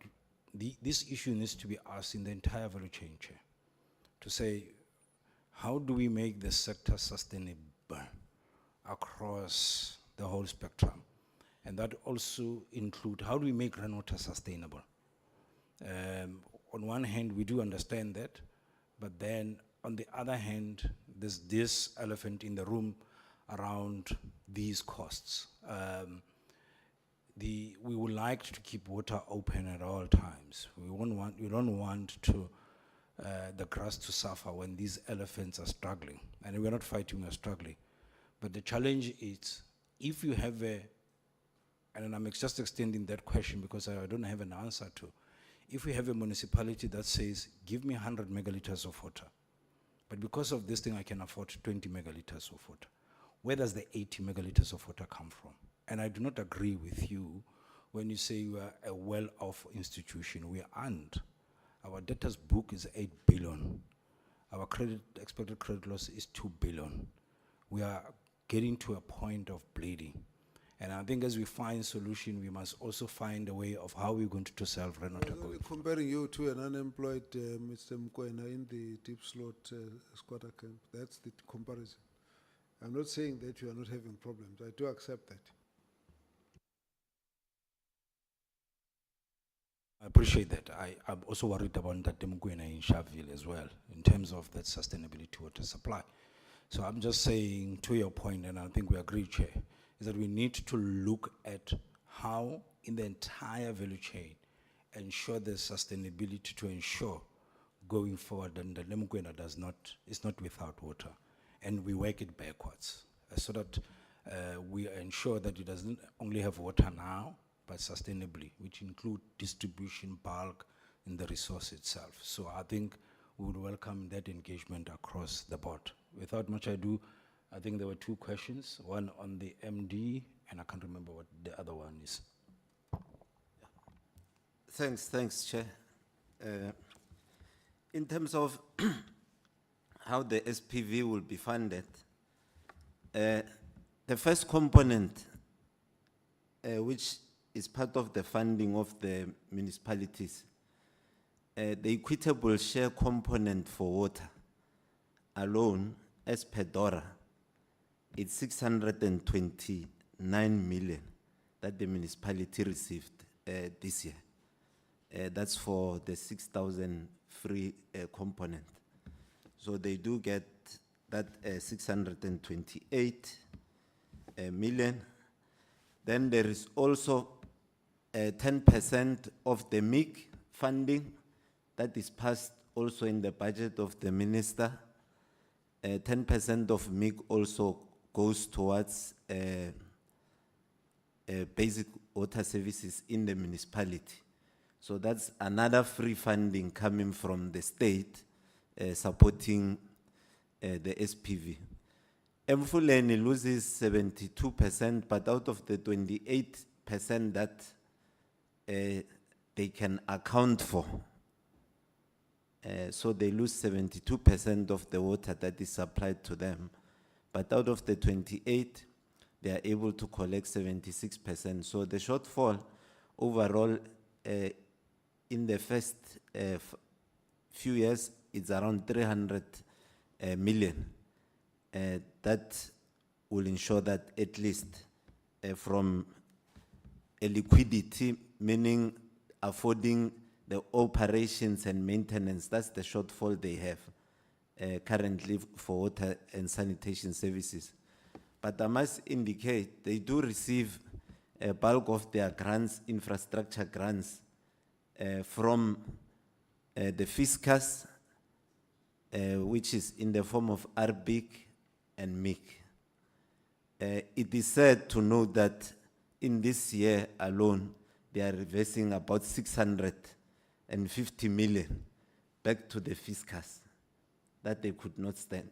this issue needs to be asked in the entire value chain, Chair, to say, how do we make the sector sustainable across the whole spectrum? And that also include, how do we make rainwater sustainable? On one hand, we do understand that, but then on the other hand, there's this elephant in the room around these costs. We would like to keep water open at all times. We don't want to the grass to suffer when these elephants are struggling, and we're not fighting, we're struggling. But the challenge is, if you have and I'm just extending that question because I don't have an answer to, if we have a municipality that says, give me 100 megaliters of water, but because of this thing I can afford 20 megaliters of water, where does the 80 megaliters of water come from? And I do not agree with you when you say we are a well-off institution. We aren't. Our debtors book is 8 billion. Our expected credit loss is 2 billion. We are getting to a point of bleeding. And I think as we find solution, we must also find a way of how we're going to solve Renata going. Comparing you to an unemployed Mr. Mkwena in the deep slot squatter camp, that's the comparison. I'm not saying that you are not having problems. I do accept that. I appreciate that. I'm also worried about that Mkwena in Sharpeville as well, in terms of that sustainability water supply. So I'm just saying, to your point, and I think we agree, Chair, is that we need to look at how, in the entire value chain, ensure the sustainability to ensure going forward and that Mkwena is not without water. And we work it backwards so that we ensure that it doesn't only have water now, but sustainably, which include distribution, bulk, and the resource itself. So I think we would welcome that engagement across the board. Without much ado, I think there were two questions, one on the MD, and I can't remember what the other one is. Thanks, Chair. In terms of how the SPV will be funded, the first component, which is part of the funding of the municipalities, the equitable share component for water alone, as per DORA, it's 629 million that the municipality received this year. That's for the 6,000 free component. So they do get that 628 million. Then there is also 10% of the MIC funding that is passed also in the budget of the minister. 10% of MIC also goes towards basic water services in the municipality. So that's another free funding coming from the state supporting the SPV. Mfuleni loses 72%, but out of the 28% that they can account for, so they lose 72% of the water that is supplied to them. But out of the 28, they are able to collect 76%. So the shortfall overall in the first few years, it's around 300 million. That will ensure that at least from a liquidity, meaning affording the operations and maintenance, that's the shortfall they have currently for water and sanitation services. But I must indicate they do receive a bulk of their grants, infrastructure grants, from the fiscus, which is in the form of RBIC and MIC. It is sad to know that in this year alone, they are reversing about 650 million back to the fiscus that they could not spend.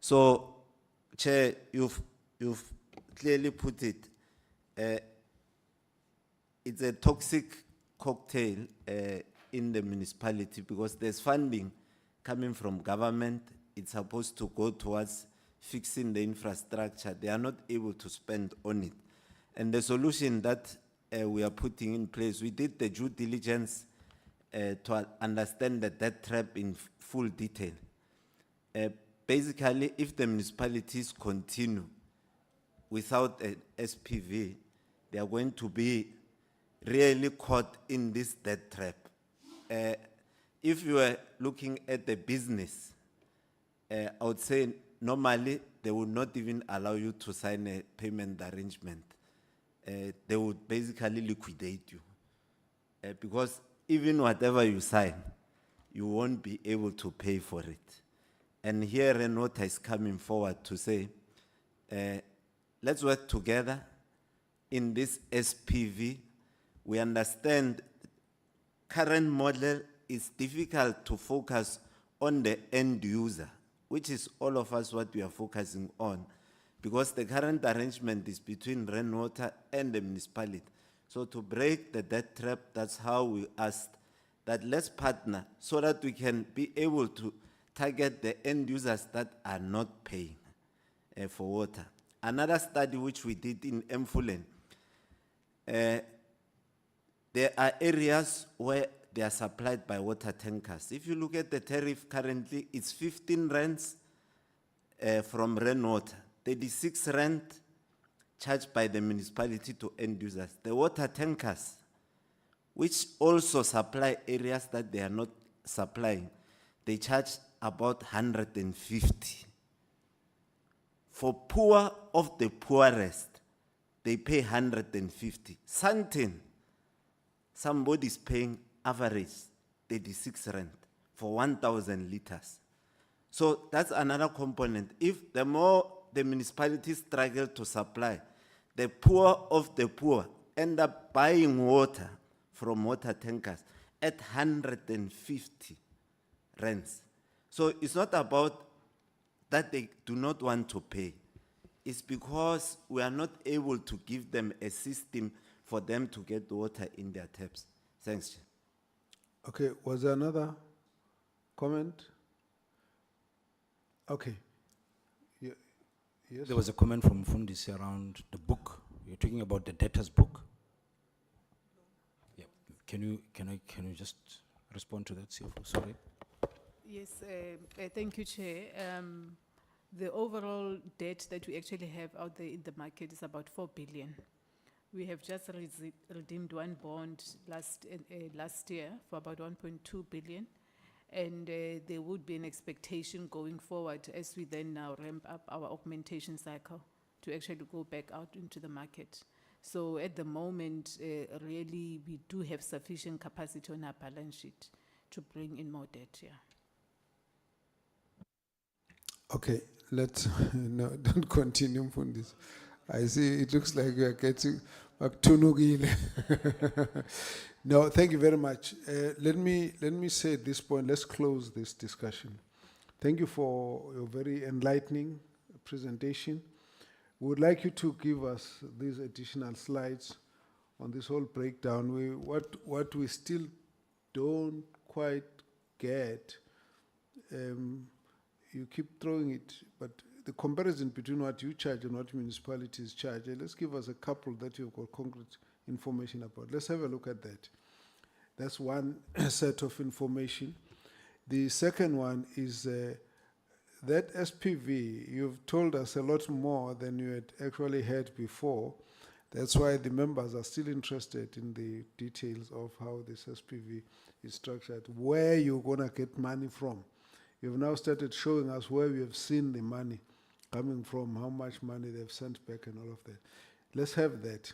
So, Chair, you've clearly put it. It's a toxic cocktail in the municipality because there's funding coming from government. It's supposed to go towards fixing the infrastructure. They are not able to spend on it. And the solution that we are putting in place, we did the due diligence to understand the debt trap in full detail. Basically, if the municipalities continue without an SPV, they are going to be really caught in this debt trap. If you are looking at the business, I would say normally they would not even allow you to sign a payment arrangement. They would basically liquidate you. Because even whatever you sign, you won't be able to pay for it. And here Renota is coming forward to say, let's work together in this SPV. We understand current model is difficult to focus on the end user, which is all of us what we are focusing on, because the current arrangement is between Rainwater and the municipality. So to break the debt trap, that's how we asked that let's partner so that we can be able to target the end users that are not paying for water. Another study which we did in Mfulen, there are areas where they are supplied by water tankers. If you look at the tariff currently, it's 15 rands from Rainwater, 36 rand charged by the municipality to end users. The water tankers, which also supply areas that they are not supplying, they charge about 150. For poor of the poorest, they pay 150. Something, somebody's paying average 36 rand for 1,000 liters. So that's another component. If the more the municipalities struggle to supply, the poor of the poor end up buying water from water tankers at 150 rands. So it's not about that they do not want to pay. It's because we are not able to give them a system for them to get water in their taps. Thanks, Chair. Okay, was there another comment? Okay. Yes? There was a comment from Fundis around the book. You're talking about the debtors book? Yeah. Can you just respond to that, CFO? Sorry. Yes, thank you, Chair. The overall debt that we actually have out there in the market is about 4 billion. We have just redeemed one bond last year for about 1.2 billion. And there would be an expectation going forward as we then now ramp up our augmentation cycle to actually go back out into the market. So at the moment, really, we do have sufficient capacity on our balance sheet to bring in more debt, yeah. Okay, let's, no, don't continue on this. I see it looks like we are getting back to Nugile. No, thank you very much. Let me say at this point, let's close this discussion. Thank you for your very enlightening presentation. We would like you to give us these additional slides on this whole breakdown. What we still don't quite get, you keep throwing it, but the comparison between what you charge and what municipalities charge, let's give us a couple that you've got concrete information about. Let's have a look at that. That's one set of information. The second one is that SPV. You've told us a lot more than you had actually heard before. That's why the members are still interested in the details of how this SPV is structured, where you're going to get money from. You've now started showing us where we have seen the money coming from, how much money they've sent back and all of that. Let's have that.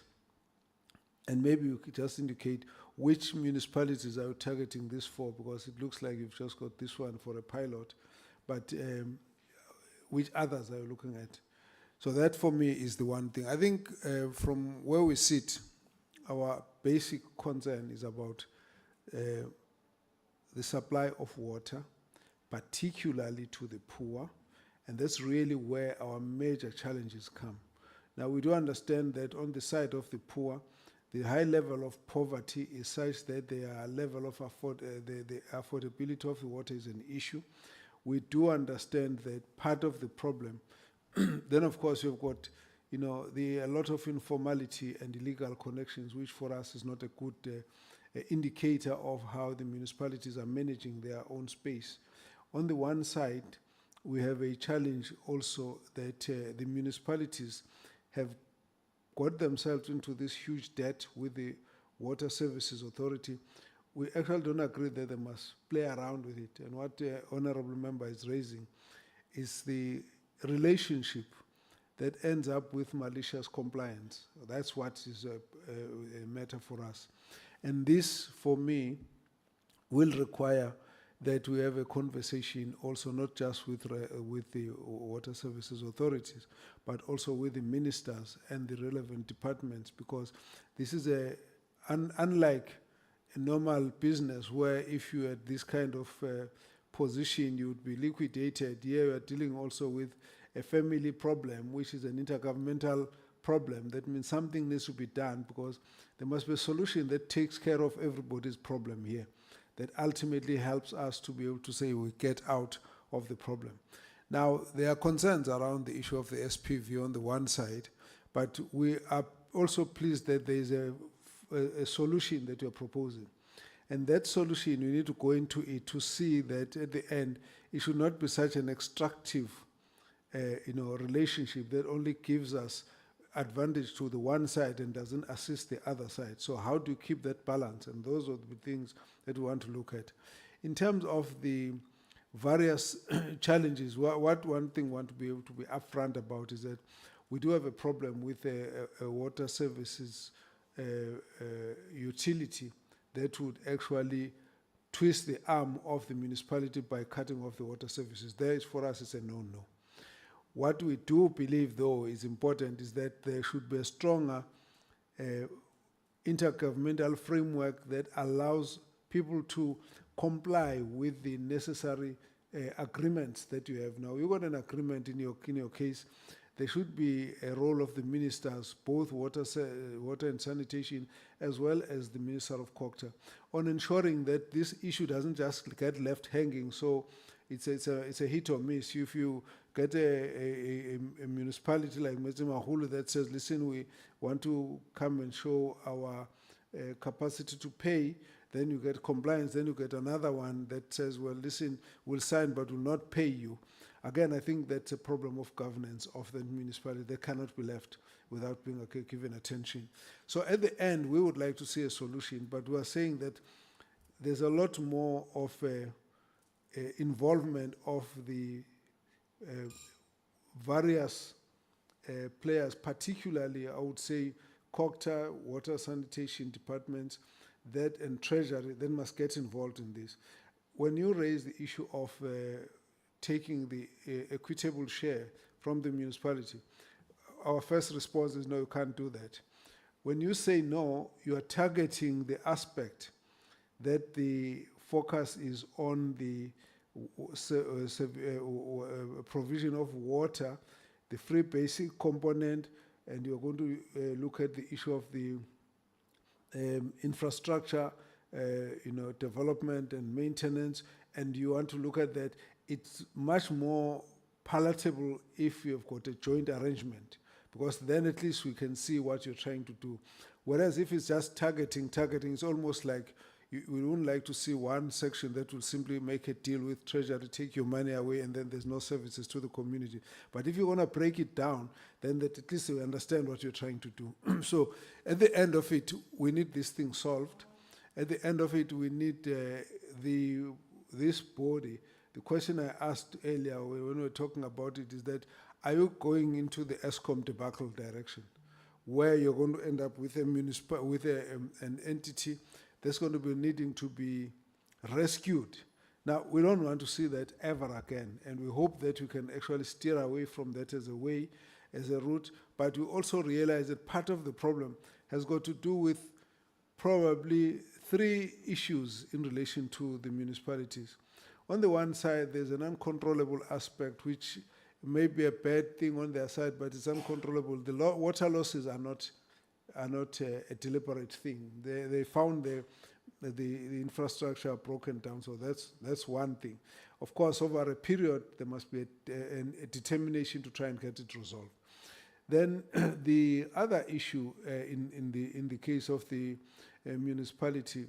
And maybe you could just indicate which municipalities are you targeting this for, because it looks like you've just got this one for a pilot, but which others are you looking at? So that for me is the one thing. I think from where we sit, our basic concern is about the supply of water, particularly to the poor, and that's really where our major challenges come. Now, we do understand that on the side of the poor, the high level of poverty is such that the level of the affordability of the water is an issue. We do understand that part of the problem, then of course you've got, a lot of informality and illegal connections, which for us is not a good indicator of how the municipalities are managing their own space. On the one side, we have a challenge also that the municipalities have got themselves into this huge debt with the Water Services Authority. We actually don't agree that they must play around with it. And what the Honorable Member is raising is the relationship that ends up with malicious compliance. That's what is a matter for us. And this, for me, will require that we have a conversation also not just with the water services authorities, but also with the ministers and the relevant departments, because this is unlike a normal business where if you had this kind of position, you would be liquidated. Here you are dealing also with a family problem, which is an intergovernmental problem. That means something needs to be done, because there must be a solution that takes care of everybody's problem here, that ultimately helps us to be able to say we get out of the problem. Now, there are concerns around the issue of the SPV on the one side, but we are also pleased that there is a solution that you're proposing. And that solution, we need to go into it to see that at the end, it should not be such an extractive relationship that only gives us advantage to the one side and doesn't assist the other side. So how do you keep that balance? And those are the things that we want to look at. In terms of the various challenges, what one thing we want to be able to be upfront about is that we do have a problem with a water services utility that would actually twist the arm of the municipality by cutting off the water services. There is, for us, it's a no-no. What we do believe, though, is important is that there should be a stronger intergovernmental framework that allows people to comply with the necessary agreements that you have now. You got an agreement in your case. There should be a role of the ministers, both water and sanitation, as well as the Minister of Cooperative, on ensuring that this issue doesn't just get left hanging. So it's a hit or miss. If you get a municipality like Metsimahulu that says, listen, we want to come and show our capacity to pay, then you get compliance, then you get another one that says, well, listen, we'll sign but will not pay you. Again, I think that's a problem of governance of the municipality that cannot be left without being given attention. So at the end, we would like to see a solution, but we are saying that there's a lot more of involvement of the various players, particularly, I would say, Cooperative, water sanitation departments, that and treasury, that must get involved in this. When you raise the issue of taking the equitable share from the municipality, our first response is no, you can't do that. When you say no, you are targeting the aspect that the focus is on the provision of water, the free basic component, and you're going to look at the issue of the infrastructure, development and maintenance, and you want to look at that. It's much more palatable if you have got a joint arrangement, because then at least we can see what you're trying to do. Whereas if it's just targeting, it's almost like we wouldn't like to see one section that will simply make a deal with treasury, take your money away, and then there's no services to the community. But if you want to break it down, then that at least we understand what you're trying to do. So at the end of it, we need this thing solved. At the end of it, we need this body. The question I asked earlier when we were talking about it is that, are you going into the ESCOM debacle direction, where you're going to end up with an entity that's going to be needing to be rescued? Now, we don't want to see that ever again, and we hope that we can actually steer away from that as a route, but we also realize that part of the problem has got to do with probably three issues in relation to the municipalities. On the one side, there's an uncontrollable aspect, which may be a bad thing on their side, but it's uncontrollable. The water losses are not a deliberate thing. They found the infrastructure broken down, so that's one thing. Of course, over a period, there must be a determination to try and get it resolved. Then the other issue in the case of the municipality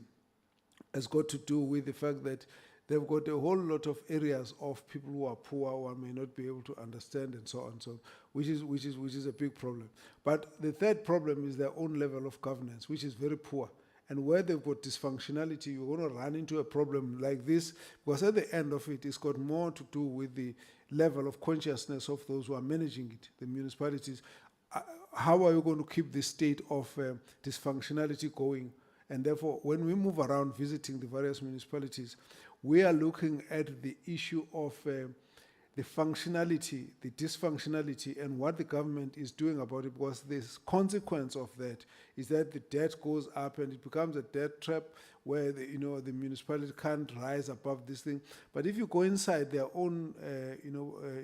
has got to do with the fact that they've got a whole lot of areas of people who are poor or may not be able to understand and so on, so which is a big problem. But the third problem is their own level of governance, which is very poor. And where they've got dysfunctionality, you're going to run into a problem like this, because at the end of it, it's got more to do with the level of consciousness of those who are managing it, the municipalities. How are you going to keep this state of dysfunctionality going? And therefore, when we move around visiting the various municipalities, we are looking at the issue of the functionality, the dysfunctionality, and what the government is doing about it, because the consequence of that is that the debt goes up and it becomes a debt trap where the municipality can't rise above this thing. But if you go inside their own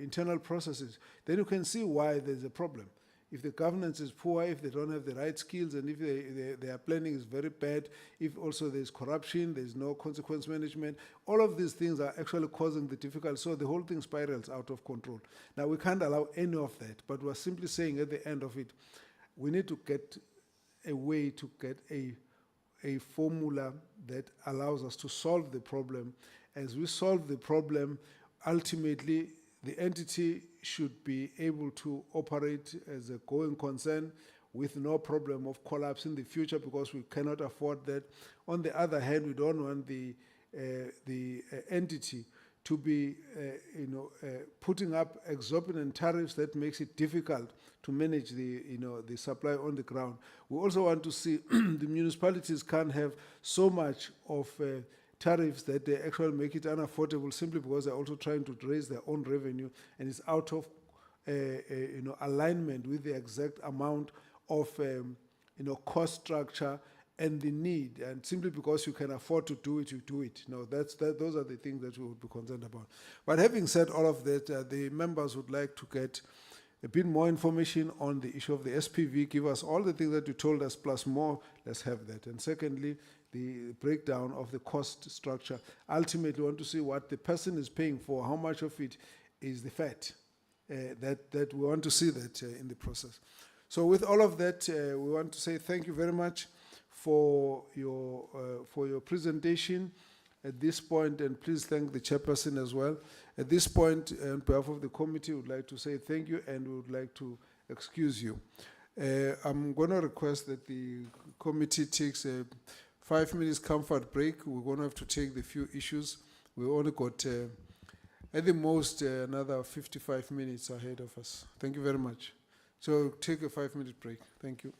internal processes, then you can see why there's a problem. If the governance is poor, if they don't have the right skills, and if their planning is very bad, if also there's corruption, there's no consequence management, all of these things are actually causing the difficulty. So the whole thing spirals out of control. Now, we can't allow any of that, but we're simply saying at the end of it, we need to get a way to get a formula that allows us to solve the problem. As we solve the problem, ultimately, the entity should be able to operate as a going concern with no problem of collapse in the future, because we cannot afford that. On the other hand, we don't want the entity to be putting up exorbitant tariffs that makes it difficult to manage the supply on the ground. We also want to see the municipalities can't have so much of tariffs that they actually make it unaffordable, simply because they're also trying to raise their own revenue, and it's out of alignment with the exact amount of cost structure and the need. And simply because you can afford to do it, you do it. No, those are the things that we would be concerned about. But having said all of that, the members would like to get a bit more information on the issue of the SPV. Give us all the things that you told us plus more. Let's have that. And secondly, the breakdown of the cost structure. Ultimately, we want to see what the person is paying for, how much of it is the fat. That we want to see that in the process. So with all of that, we want to say thank you very much for your presentation at this point, and please thank the chairperson as well. At this point, on behalf of the committee, we would like to say thank you, and we would like to excuse you. I'm going to request that the committee takes a 5 minutes comfort break. We're going to have to take the few issues. We only got, at the most, another 55 minutes ahead of us. Thank you very much. So take a 5-minute break. Thank you.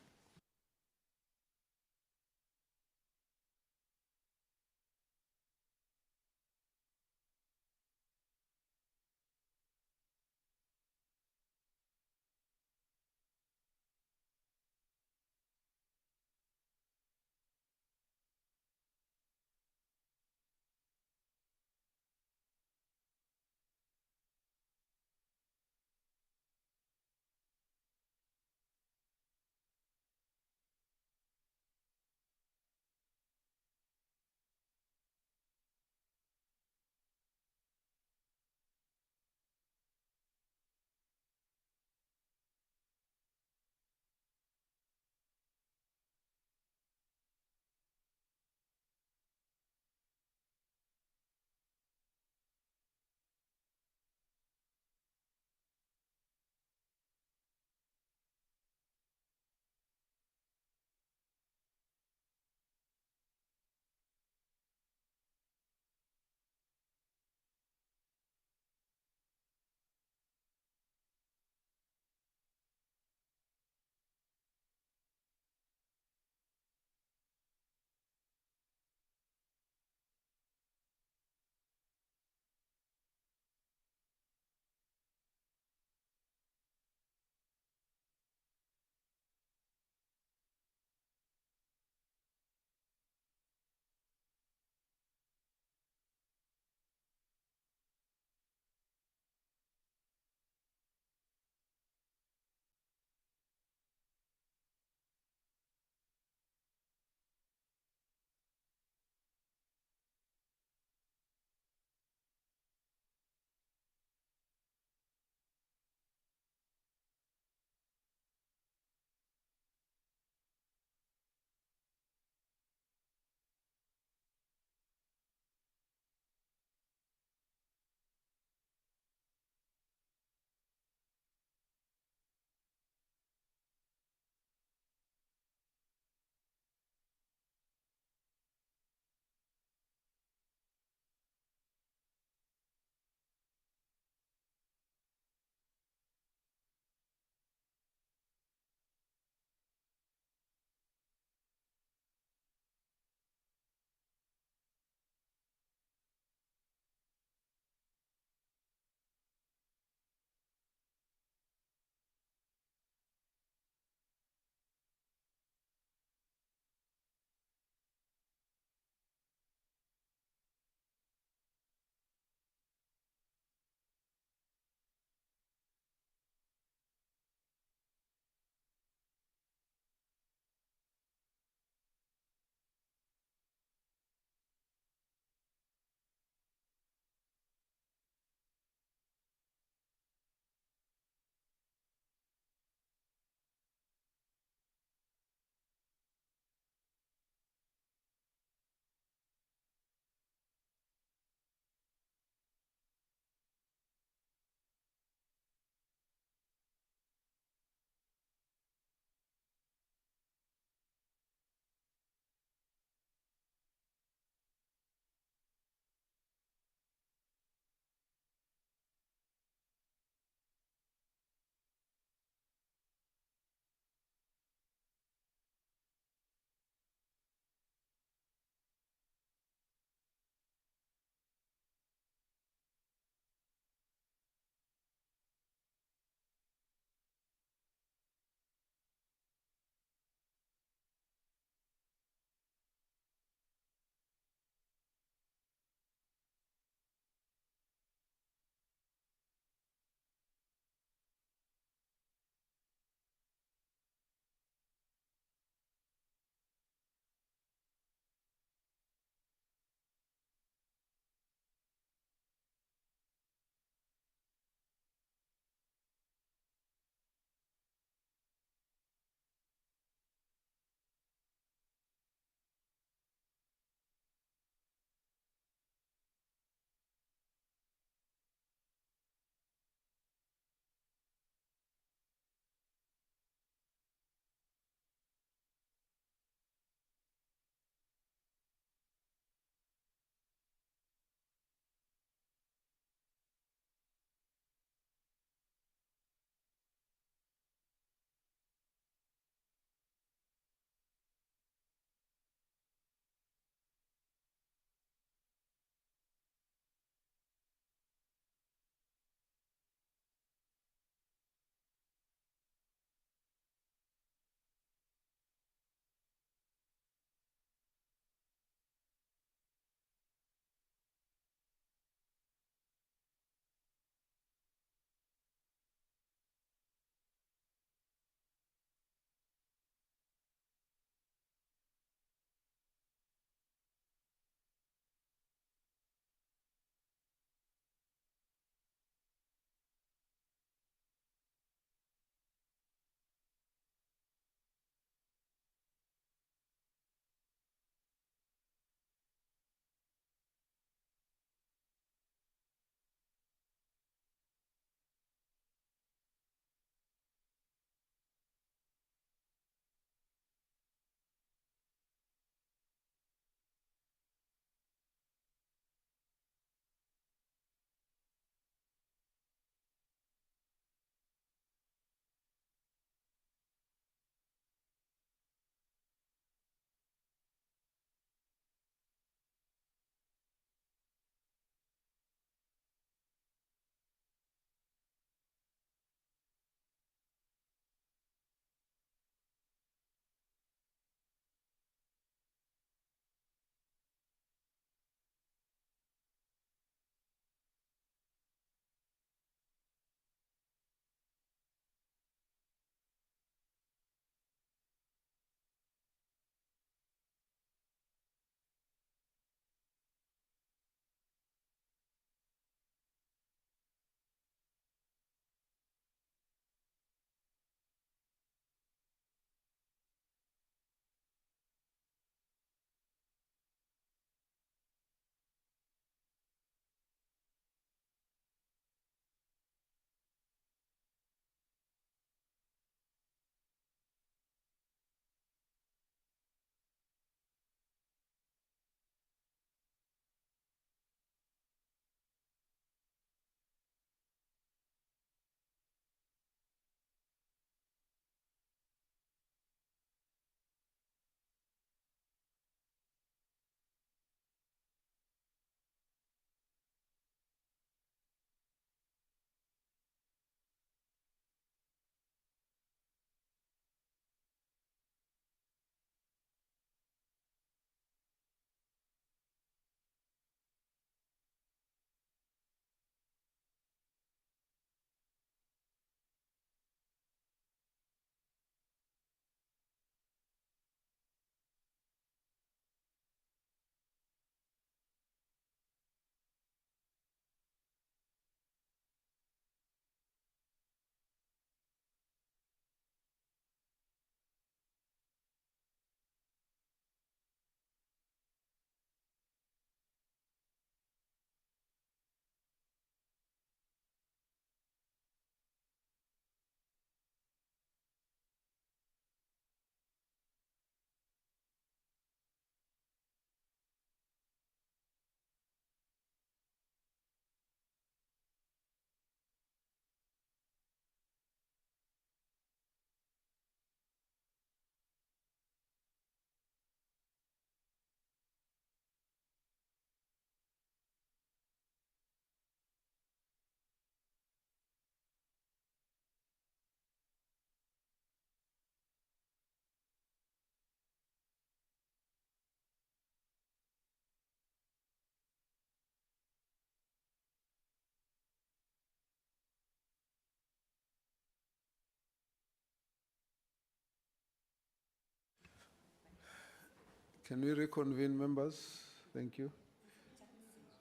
Can we reconvene, members? Thank you.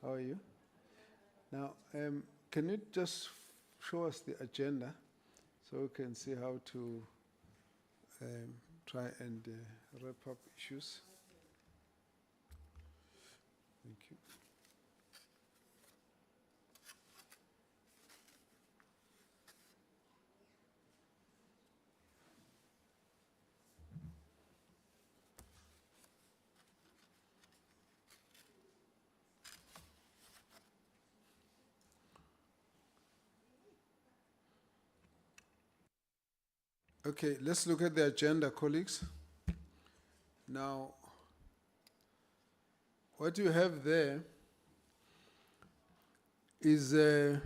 How are you? Now, can you just show us the agenda so we can see how to try and wrap up issues? Thank you. Okay, let's look at the agenda, colleagues. Now, what you have there is a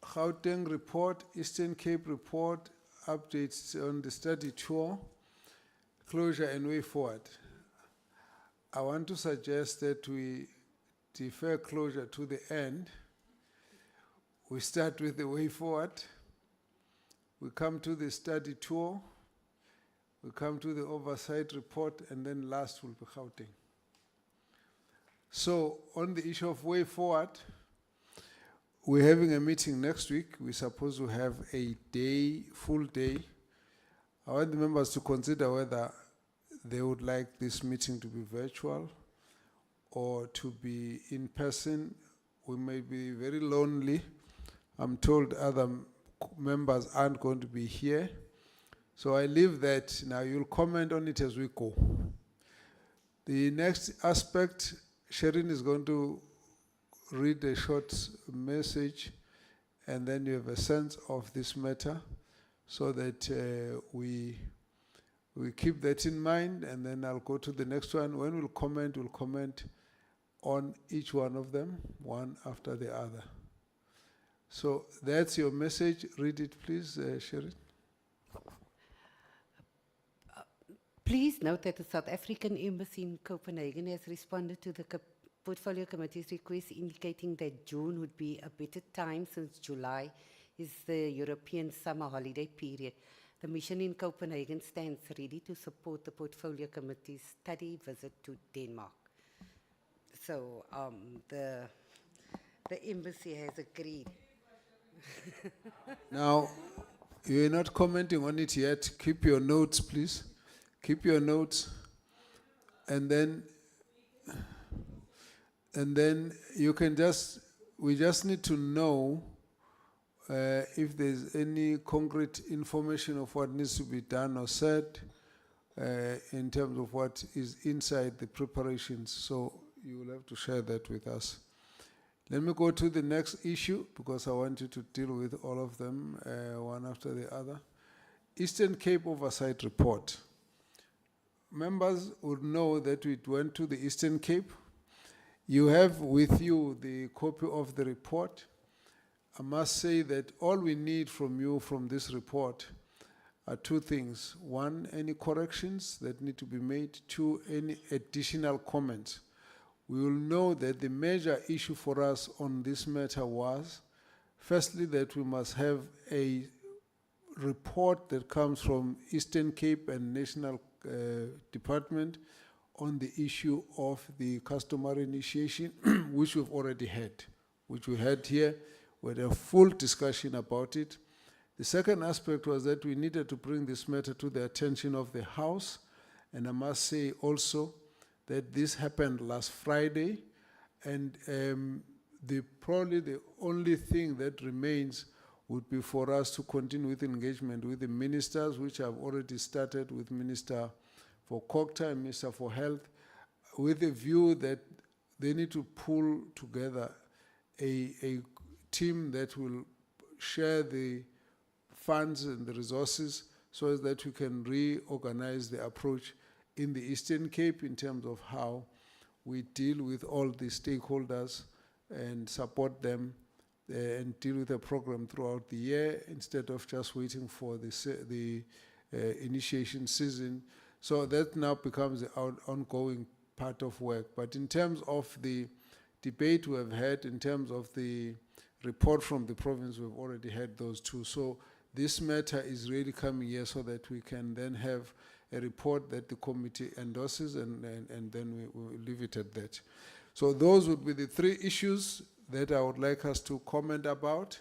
Gauteng report, Eastern Cape report, updates on the study tour, closure and way forward. I want to suggest that we defer closure to the end. We start with the way forward. We come to the study tour, we come to the oversight report, and then last will be Gauteng. So on the issue of way forward, we're having a meeting next week. We're supposed to have a day, full day. I want the members to consider whether they would like this meeting to be virtual or to be in person. We may be very lonely. I'm told other members aren't going to be here. So I leave that. Now you'll comment on it as we go. The next aspect, Sherin is going to read a short message, and then you have a sense of this matter so that we keep that in mind, and then I'll go to the next one. When we'll comment on each one of them, one after the other. So that's your message. Read it, please, Sherin. Please note that the South African Embassy in Copenhagen has responded to the Portfolio Committee's request, indicating that June would be a better time since July is the European summer holiday period. The mission in Copenhagen stands ready to support the Portfolio Committee's study visit to Denmark. So the embassy has agreed. Now, you're not commenting on it yet. Keep your notes, please. Keep your notes. And then you can we just need to know if there's any concrete information of what needs to be done or said in terms of what is inside the preparations. So you will have to share that with us. Let me go to the next issue because I want you to deal with all of them one after the other. Eastern Cape Oversight Report. Members would know that we went to the Eastern Cape. You have with you the copy of the report. I must say that all we need from you from this report are two things. One, any corrections that need to be made. Two, any additional comments. We will know that the major issue for us on this matter was, firstly, that we must have a report that comes from Eastern Cape and National Department on the issue of the customary initiation, which we've already had, which we had here. We had a full discussion about it. The second aspect was that we needed to bring this matter to the attention of the House, and I must say also that this happened last Friday, and probably the only thing that remains would be for us to continue with engagement with the ministers, which I've already started with Minister for COGTA and Minister for Health, with a view that they need to pull together a team that will share the funds and the resources so that we can reorganize the approach in the Eastern Cape in terms of how we deal with all the stakeholders and support them and deal with the program throughout the year instead of just waiting for the initiation season. So that now becomes the ongoing part of work. But in terms of the debate we have had, in terms of the report from the province, we've already had those two. So this matter is really coming here so that we can then have a report that the committee endorses, and then we will leave it at that. So those would be the three issues that I would like us to comment about.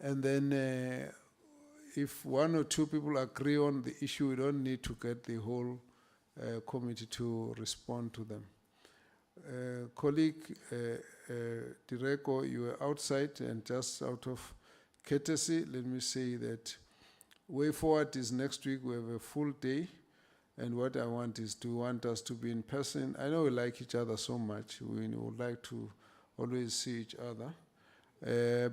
And then if one or two people agree on the issue, we don't need to get the whole committee to respond to them. Colleague Direko, you were outside, and just out of courtesy, let me say that way forward is next week. We have a full day, and what I want is to want us to be in person. I know we like each other so much. We would like to always see each other.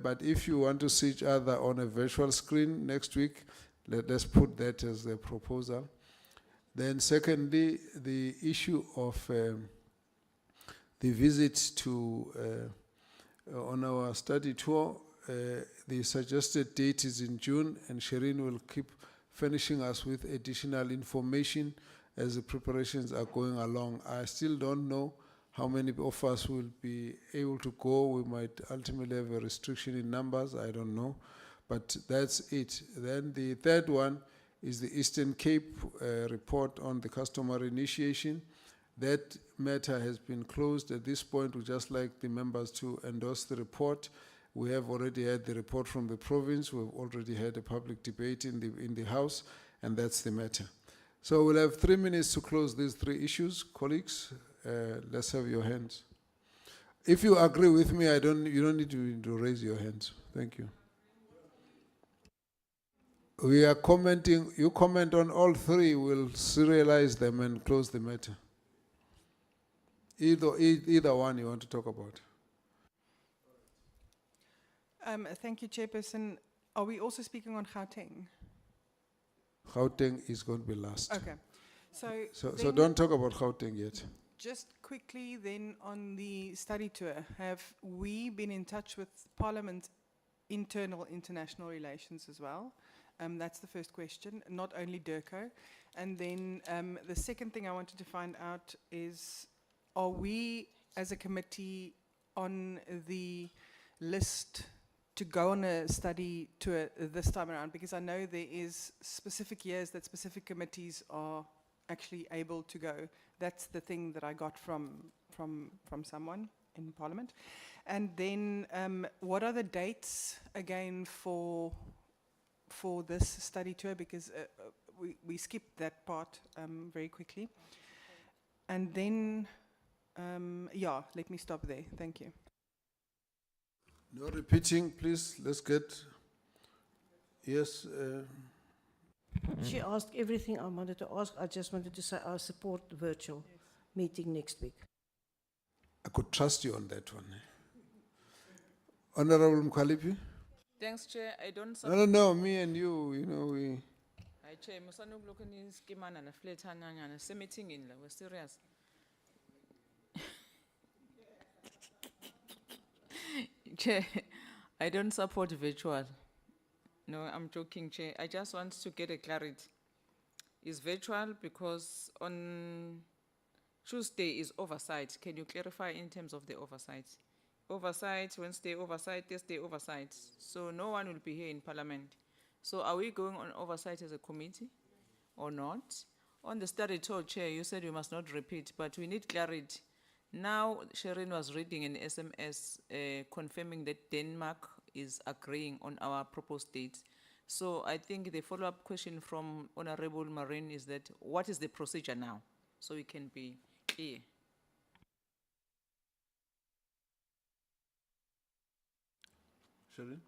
But if you want to see each other on a virtual screen next week, let's put that as a proposal. Then secondly, the issue of the visit to on our study tour, the suggested date is in June, and Shireen will keep furnishing us with additional information as the preparations are going along. I still don't know how many of us will be able to go. We might ultimately have a restriction in numbers, I don't know, but that's it. Then the third one is the Eastern Cape report on the customary initiation. That matter has been closed at this point. We just like the members to endorse the report. We have already had the report from the province. We've already had a public debate in the House, and that's the matter. So we'll have 3 minutes to close these three issues. Colleagues, let's have your hands. If you agree with me, you don't need to raise your hands. Thank you. We are commenting. You comment on all three. We'll serialize them and close the matter. Either one you want to talk about. Thank you, Chairperson. Are we also speaking on Gauteng? Gauteng is going to be last. Okay. So then don't talk about Gauteng yet. just quickly then on the study tour, have we been in touch with Parliament internal international relations as well? That's the first question, not only DIRCO. And then the second thing I wanted to find out is, are we as a committee on the list to go on a study tour this time around? Because I know there is specific years that specific committees are actually able to go. That's the thing that I got from someone in Parliament. And then what are the dates again for this study tour? Because we skipped that part very quickly. And then, yeah, let me stop there. Thank you. No repeating, please. Let's get. Yes. She asked everything I wanted to ask. I just wanted to say I support the virtual meeting next week. I could trust you on that one. Honorable Mkhalipi? Thanks, Chair. I don't No, me and you, we. Hi, Chair. Musanu blokeni skimana na fletana na se meeting in la. We're serious. Chair, I don't support virtual. No, I'm joking, Chair. I just want to get a clarity. Is virtual because on Tuesday is oversight. Can you clarify in terms of the oversight? Oversight, Wednesday oversight, Thursday oversight. So no one will be here in Parliament. So are we going on oversight as a committee or not? On the study tour, Chair, you said we must not repeat, but we need clarity. Now, Sharon was reading an SMS confirming that Denmark is agreeing on our proposed dates. So I think the follow-up question from Honorable Marine is that what is the procedure now? So we can be clear. Sharon?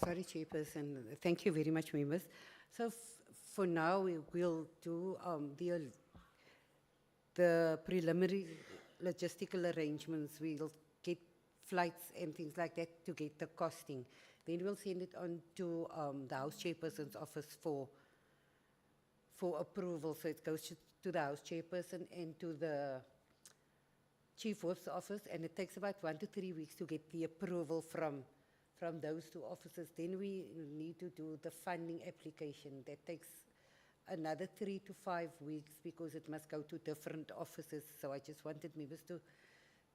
Sorry, Chairperson. Thank you very much, members. So for now, we will do the preliminary logistical arrangements. We'll get flights and things like that to get the costing. Then we'll send it on to the House Chairperson's office for approval. So it goes to the House Chairperson and to the Chief Whip's office, and it takes about 1 to 3 weeks to get the approval from those two offices. Then we need to do the funding application. That takes another 3 to 5 weeks because it must go to different offices. So I just wanted members to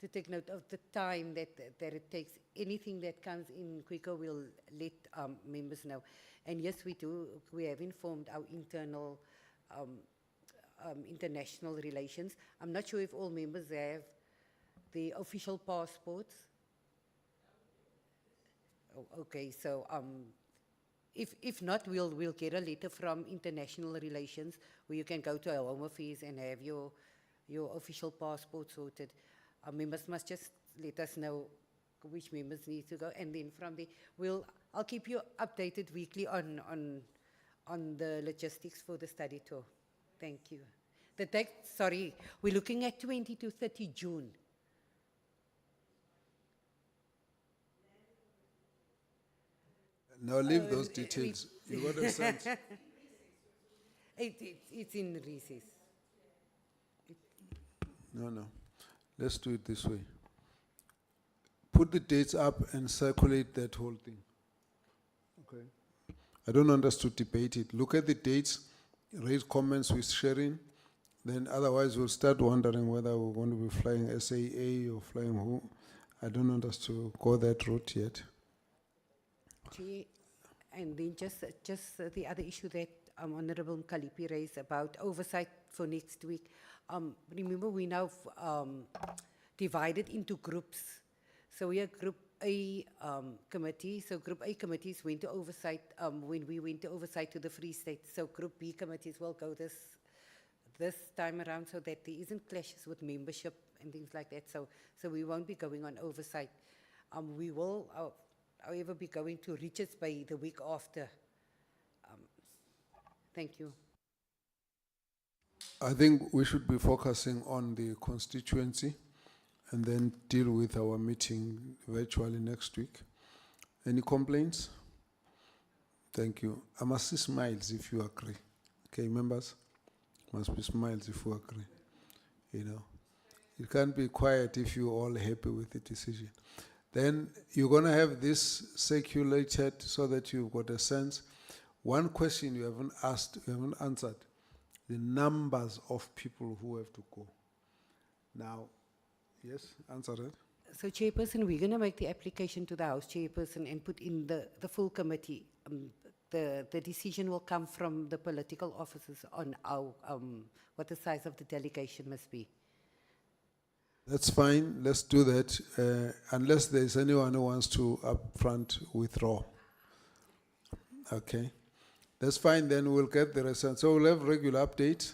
to take note of the time that it takes. Anything that comes in quicker, we'll let members know. And yes, we do. We have informed our internal international relations. I'm not sure if all members have the official passports. Oh, okay, so if not, we'll get a letter from international relations where you can go to our Home Affairs and have your official passport sorted. Members must just let us know which members need to go, and then from there, I'll keep you updated weekly on the logistics for the study tour. Thank you. The date, sorry, we're looking at 20 to 30 June. Now leave those details. You got a sense? It's in recess. No. Let's do it this way. Put the dates up and circulate that whole thing. Okay. I don't want us to debate it. Look at the dates, raise comments with sharing. Then otherwise we'll start wondering whether we're going to be flying SAA or flying who. I don't want us to go that route yet. Chair, and then just the other issue that Honourable Mkalipi raised about oversight for next week. Remember, we now divided into groups. So we are Group A committee. So Group A committees went to oversight when we went to oversight to the Free State. So Group B committees will go this time around, so that there isn't clashes with membership and things like that. So we won't be going on oversight. We will, however, be going to Richards Bay the week after. Thank you. I think we should be focusing on the constituency and then deal with our meeting virtually next week. Any complaints? Thank you. I must see smiles if you agree. Okay, members? Must be smiles if you agree. You know, you can't be quiet if you're all happy with the decision. Then you're going to have this circulated so that you've got a sense. One question you haven't asked, you haven't answered, the numbers of people who have to go. Now, yes, answer it. So Chairperson, we're going to make the application to the House Chairperson and put in the full committee. The decision will come from the political officers on our, what the size of the delegation must be. That's fine, let's do that, unless there's anyone who wants to upfront withdraw. Okay, that's fine, then we'll get the result. So we'll have regular updates.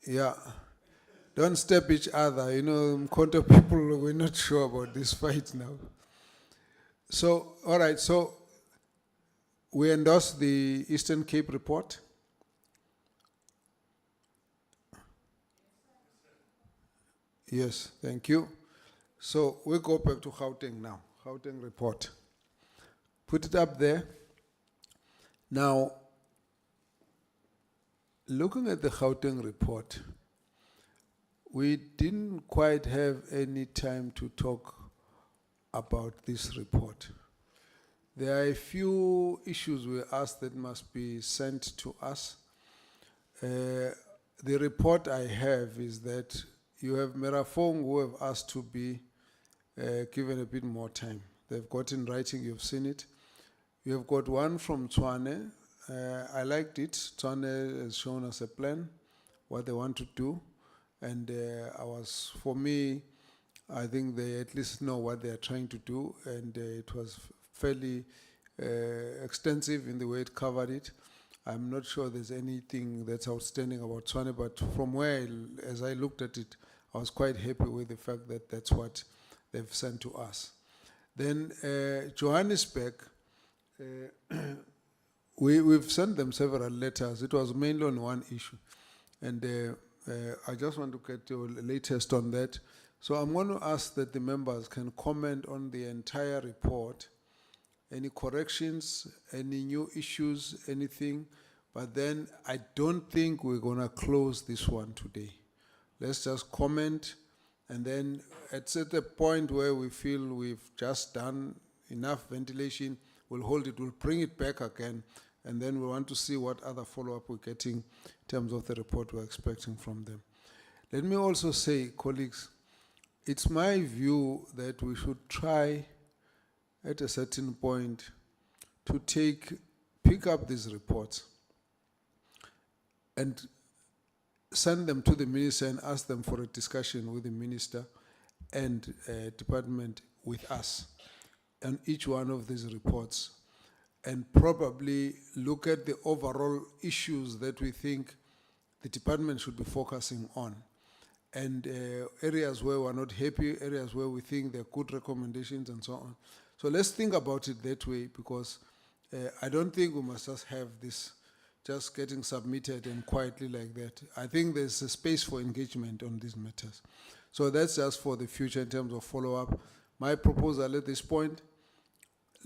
Yeah, don't step each other, you know, Mkhonto people, we're not sure about this fight now. So, all right, so we endorse the Eastern Cape report. Yes, thank you. So we go back to Gauteng now. Gauteng report. Put it up there. Now, looking at the Gauteng report, we didn't quite have any time to talk about this report. There are a few issues we asked that must be sent to us. The report I have is that you have Merafong who have asked to be given a bit more time. They've got in writing, you've seen it. You have got one from Tshwane. I liked it. Tshwane has shown us a plan, what they want to do. And for me, I think they at least know what they are trying to do. And it was fairly extensive in the way it covered it. I'm not sure there's anything that's outstanding about Tshwane, but from where, as I looked at it, I was quite happy with the fact that that's what they've sent to us. Then Johannesburg, we've sent them several letters. It was mainly on one issue. And I just want to get your latest on that. So I'm going to ask that the members can comment on the entire report, any corrections, any new issues, anything. But then I don't think we're going to close this one today. Let's just comment, and then it's at a point where we feel we've just done enough ventilation, we'll hold it, we'll bring it back again, And then we want to see what other follow-up we're getting in terms of the report we're expecting from them. Let me also say, colleagues, it's my view that we should try at a certain point to pick up these reports and send them to the minister and ask them for a discussion with the minister and department with us on each one of these reports, and probably look at the overall issues that we think the department should be focusing on, and areas where we're not happy, areas where we think there are good recommendations and so on. So let's think about it that way, because I don't think we must just have this just getting submitted and quietly like that. I think there's a space for engagement on these matters. So that's just for the future in terms of follow-up. My proposal at this point,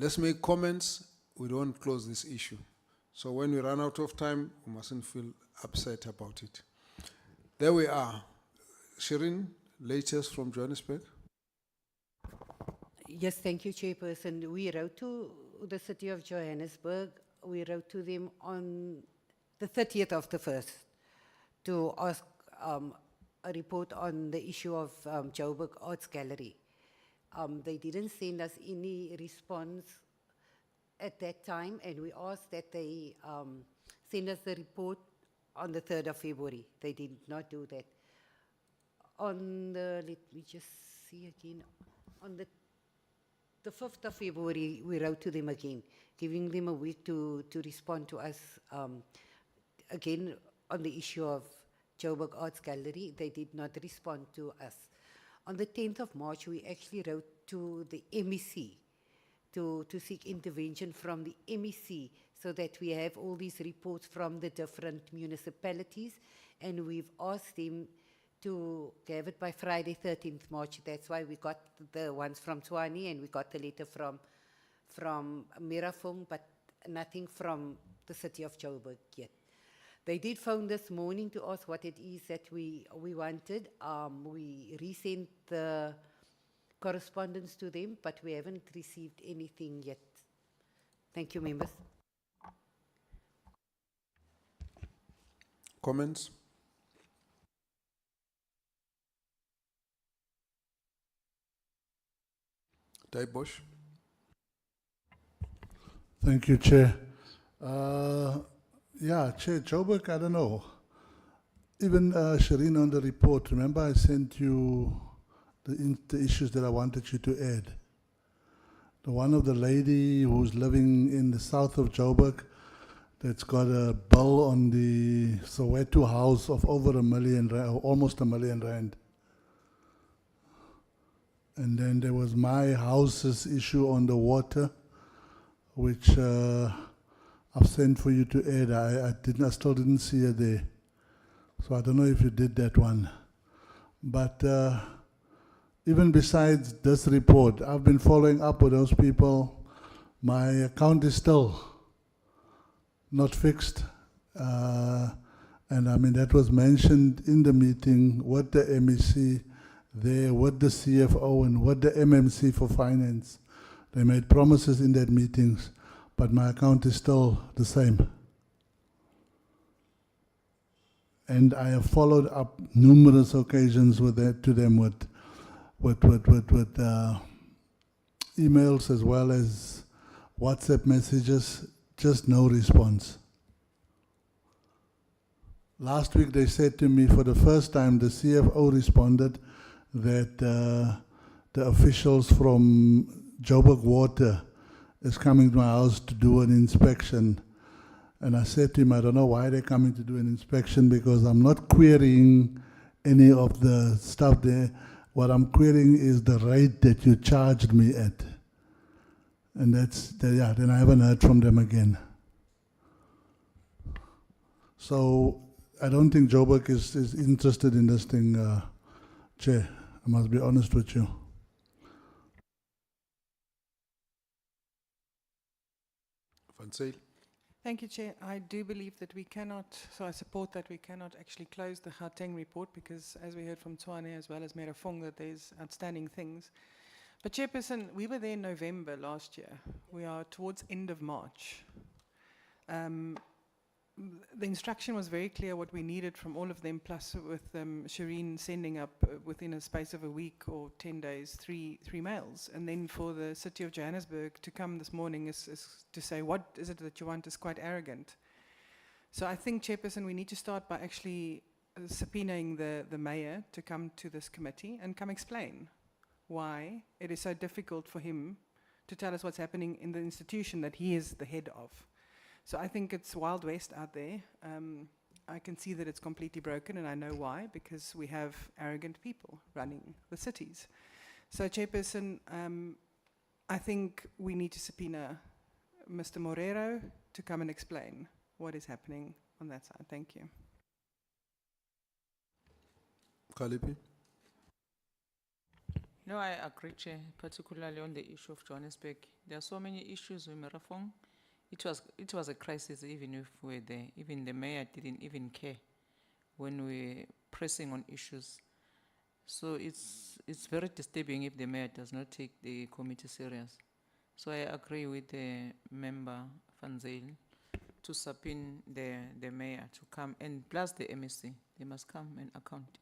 let's make comments. We don't close this issue. So when we run out of time, we mustn't feel upset about it. There we are. Shirin, latest from Johannesburg. Yes, thank you, Chairperson. We wrote to the City of Johannesburg. We wrote to them on the 30th of the 1st to ask a report on the issue of Joburg Arts Gallery. They didn't send us any response at that time, and we asked that they send us the report on the 3rd of February. They did not do that. On the, let me just see again, on the 5th of February, we wrote to them again, giving them a week to respond to us again on the issue of Joburg Arts Gallery. They did not respond to us. On the 10th of March, we actually wrote to the MEC to seek intervention from the MEC so that we have all these reports from the different municipalities, and we've asked them to have it by Friday, 13th March. That's why we got the ones from Tshwane and we got the letter from Mirafong, but nothing from the City of Joburg yet. They did phone this morning to ask what it is that we wanted. We resent the correspondence to them, but we haven't received anything yet. Thank you, members. Comments? Bosch. Thank you, Chair. Yeah, Chair, Joburg, I don't know. Even Shireen on the report, remember I sent you the issues that I wanted you to add. The one of the lady who's living in the south of Joburg that's got a bill on the Soweto house of over R1 million, almost R1 million. And then there was my house's issue on the water, which I've sent for you to add. I still didn't see it there. So I don't know if you did that one. But even besides this report, I've been following up with those people. My account is still not fixed. And I mean, that was mentioned in the meeting with the MEC there, with the CFO and with the MMC for finance. They made promises in that meetings, but my account is still the same. And I have followed up numerous occasions with that to them with emails as well as WhatsApp messages, just no response. Last week they said to me for the first time, the CFO responded that the officials from Joburg Water is coming to my house to do an inspection. And I said to him, I don't know why they're coming to do an inspection, because I'm not querying any of the stuff there. What I'm querying is the rate that you charged me at. And then I haven't heard from them again. So I don't think Joburg is interested in this thing, Chair. I must be honest with you. Van Zyl. Thank you, Chair. I do believe that we cannot, so I support that we cannot actually close the Gauteng report, because as we heard from Tshwane as well as Mirafong, that there's outstanding things. But Chairperson, we were there in November last year. We are towards end of March. The instruction was very clear what we needed from all of them, plus with Shireen sending up within a space of a week or 10 days, three mails. And then for the city of Johannesburg to come this morning is to say, what is it that you want, is quite arrogant. So I think, Chairperson, we need to start by actually subpoenaing the mayor to come to this committee and come explain why it is so difficult for him to tell us what's happening in the institution that he is the head of. So I think it's Wild West out there. I can see that it's completely broken, and I know why, because we have arrogant people running the cities. So, Chairperson, I think we need to subpoena Mr. Morero to come and explain what is happening on that side. Thank you. Kalipi? No, I agree, Chair, particularly on the issue of Johannesburg. There are so many issues with Merafong. It was a crisis even if we were there. Even the mayor didn't even care when we were pressing on issues. So it's very disturbing if the mayor does not take the committee serious. So I agree with the member Van Zyl to subpoena the mayor to come, and plus the MSC, they must come and account.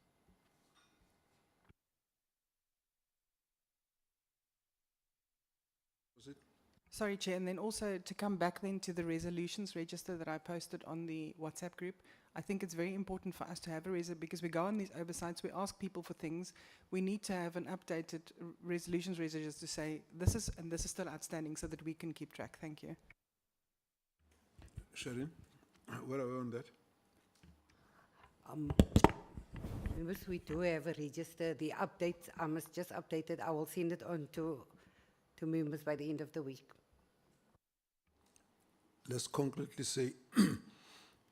Sorry, Chair, and then also to come back then to the resolutions register that I posted on the WhatsApp group. I think it's very important for us to have a because we go on these oversights, we ask people for things. We need to have an updated resolutions register to say this is still outstanding so that we can keep track. Thank you. Sharon, where are we on that? Members, we do have a register. The updates, I must just update it. I will send it on to members by the end of the week. Let's concretely say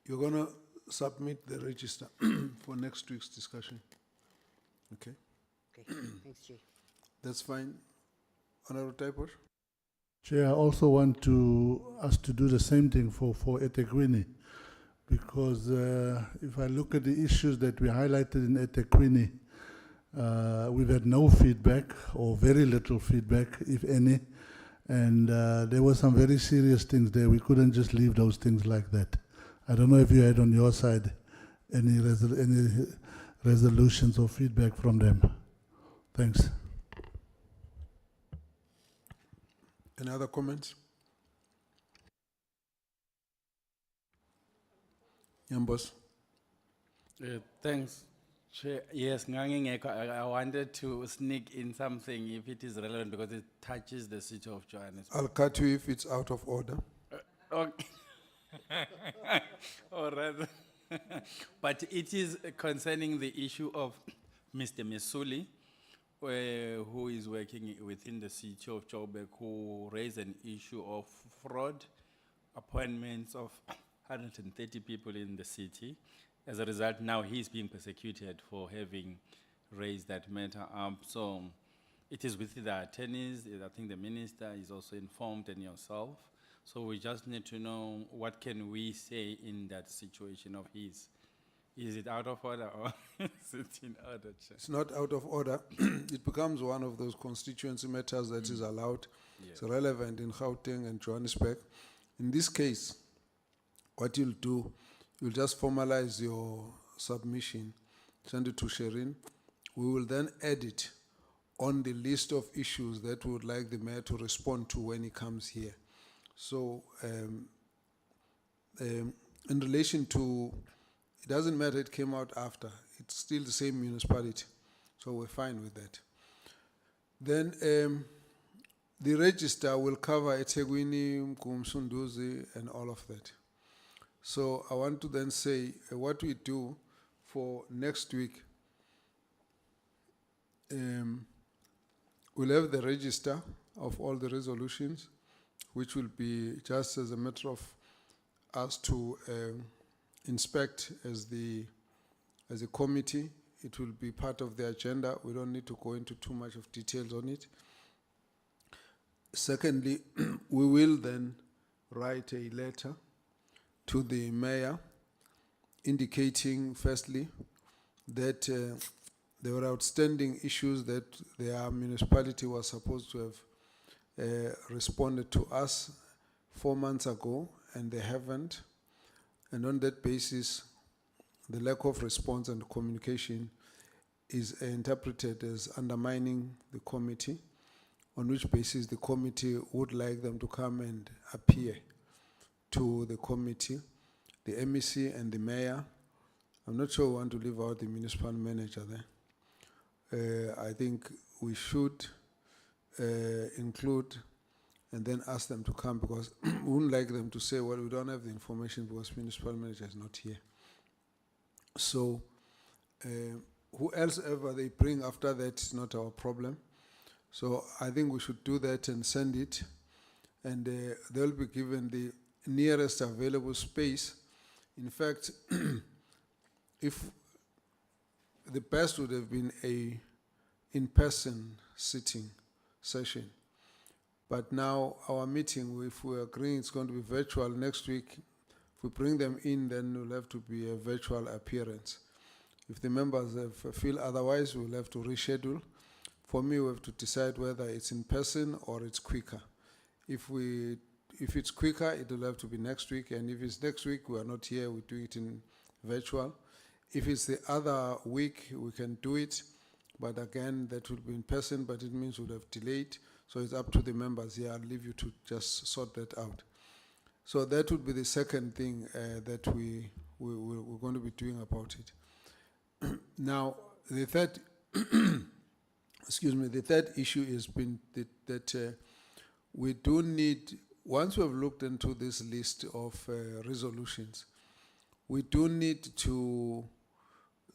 you're going to submit the register for next week's discussion. Okay? Okay, thanks, Chair. That's fine. Honorable Typor? Chair, I also want us to do the same thing for eThekwini, because if I look at the issues that we highlighted in eThekwini, we've had no feedback or very little feedback, if any, and there were some very serious things there. We couldn't just leave those things like that. I don't know if you had on your side any resolutions or feedback from them. Thanks. Any other comments? Yambos? Thanks, Chair. Yes, I wanted to sneak in something if it is relevant because it touches the city of Johannesburg. I'll cut you if it's out of order. Okay. All right. But it is concerning the issue of Mr. Mesuli, who is working within the city of Joburg, who raised an issue of fraud, appointments of 130 people in the city. As a result, now he's being persecuted for having raised that matter up. So it is with the attorneys. I think the minister is also informed, and yourself. So we just need to know what can we say in that situation of his. Is it out of order or is it in order? Chair? It's not out of order. It becomes one of those constituency matters that is allowed. Yes. It's relevant in Gauteng and Johannesburg. In this case, what you'll do, you'll just formalize your submission, send it to Shireen. We will then add it on the list of issues that we would like the mayor to respond to when he comes here. So, in relation to, it doesn't matter, it came out after. It's still the same municipality. So we're fine with that. Then the register will cover eThekwini, Mkumsunduzi, and all of that. So I want to then say what we do for next week. We'll have the register of all the resolutions, which will be just as a matter of us to inspect as a committee. It will be part of the agenda. We don't need to go into too much of details on it. Secondly, we will then write a letter to the mayor indicating, firstly, that there were outstanding issues that their municipality was supposed to have responded to us 4 months ago, and they haven't. And on that basis, the lack of response and communication is interpreted as undermining the committee, on which basis the committee would like them to come and appear to the committee, the MEC and the mayor. I'm not sure we want to leave out the municipal manager there. I think we should include and then ask them to come, because we wouldn't like them to say, well, we don't have the information because municipal manager is not here. So who else ever they bring after that is not our problem. So I think we should do that and send it, and they'll be given the nearest available space. In fact, if the best would have been a in-person sitting session, but now our meeting, if we agree it's going to be virtual next week, if we bring them in, then it will have to be a virtual appearance. If the members feel otherwise, we'll have to reschedule. For me, we have to decide whether it's in person or it's quicker. If it's quicker, it will have to be next week, and if it's next week, we are not here, we do it in virtual. If it's the other week, we can do it, but again, that will be in person, but it means we'll have delayed, so it's up to the members here. I'll leave you to just sort that out. So that would be the second thing that we're going to be doing about it. Now, the third, excuse me, the third issue has been that we do need, once we have looked into this list of resolutions, we do need to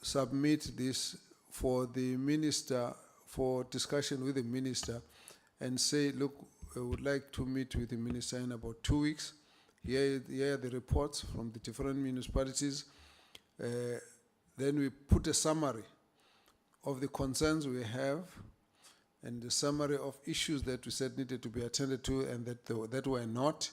submit this for the minister, for discussion with the minister, and say, look, I would like to meet with the minister in about 2 weeks. Here are the reports from the different municipalities. Then we put a summary of the concerns we have, and the summary of issues that we said needed to be attended to and that were not,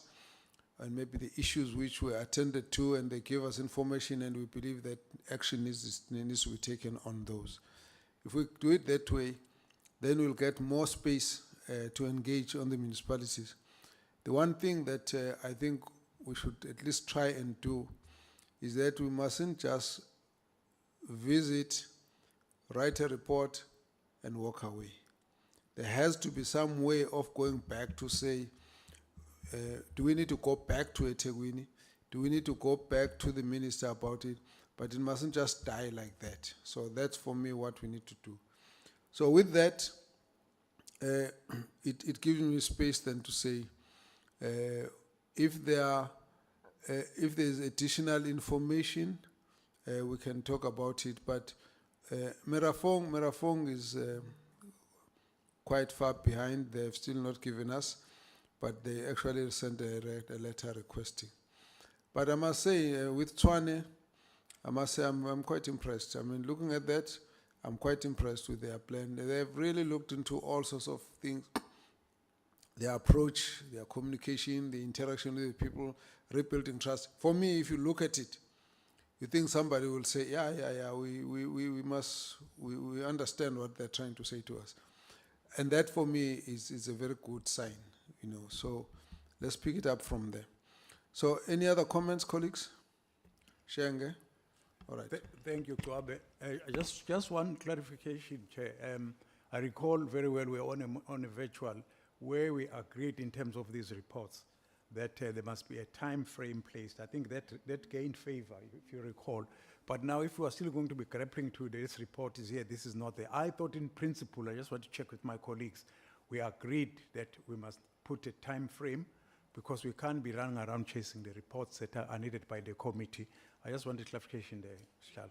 and maybe the issues which were attended to and they gave us information and we believe that action needs to be taken on those. If we do it that way, then we'll get more space to engage on the municipalities. The one thing that I think we should at least try and do is that we mustn't just visit, write a report, and walk away. There has to be some way of going back to say, do we need to go back to eThekwini? Do we need to go back to the minister about it? But it mustn't just die like that. So that's for me what we need to do. So with that, it gives me space then to say, if there is additional information, we can talk about it. But Merafong is quite far behind. They've still not given us, but they actually sent a letter requesting. But I must say, with Tshwane, I must say I'm quite impressed. I mean, looking at that, I'm quite impressed with their plan. They've really looked into all sorts of things. Their approach, their communication, the interaction with the people, rebuilding trust. For me, if you look at it, you think somebody will say, we understand what they're trying to say to us. And that for me is a very good sign, you know. So let's pick it up from there. So any other comments, colleagues? Shenge? All right. Thank you, Kwabe. Just one clarification, Chair. I recall very well we were on a virtual where we agreed in terms of these reports that there must be a time frame placed. I think that gained favor, if you recall. But now if we are still going to be grappling to this report is here, this is not there. I thought in principle, I just want to check with my colleagues, we agreed that we must put a time frame because we can't be running around chasing the reports that are needed by the committee. I just wanted clarification there, Shal.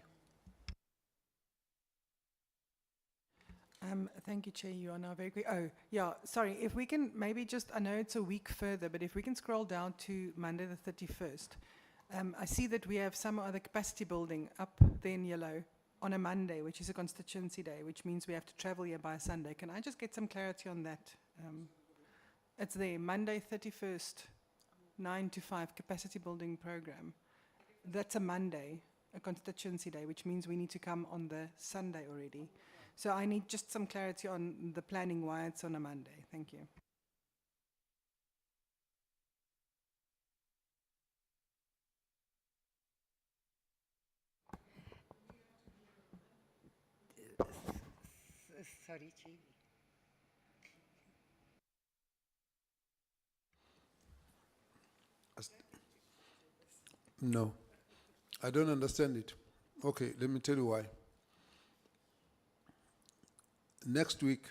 Thank you, Chair. You are now very quick. Oh, yeah, sorry. If we can maybe just, I know it's a week further, but if we can scroll down to Monday the 31st. I see that we have some other capacity building up there in yellow on a Monday, which is a constituency day, which means we have to travel here by Sunday. Can I just get some clarity on that? It's there, Monday 31st, 9 to 5, capacity building program. That's a Monday, a constituency day, which means we need to come on the Sunday already. So I need just some clarity on the planning, why it's on a Monday. Thank you. Sorry, Chair. No, I don't understand it. Okay, let me tell you why. Next week,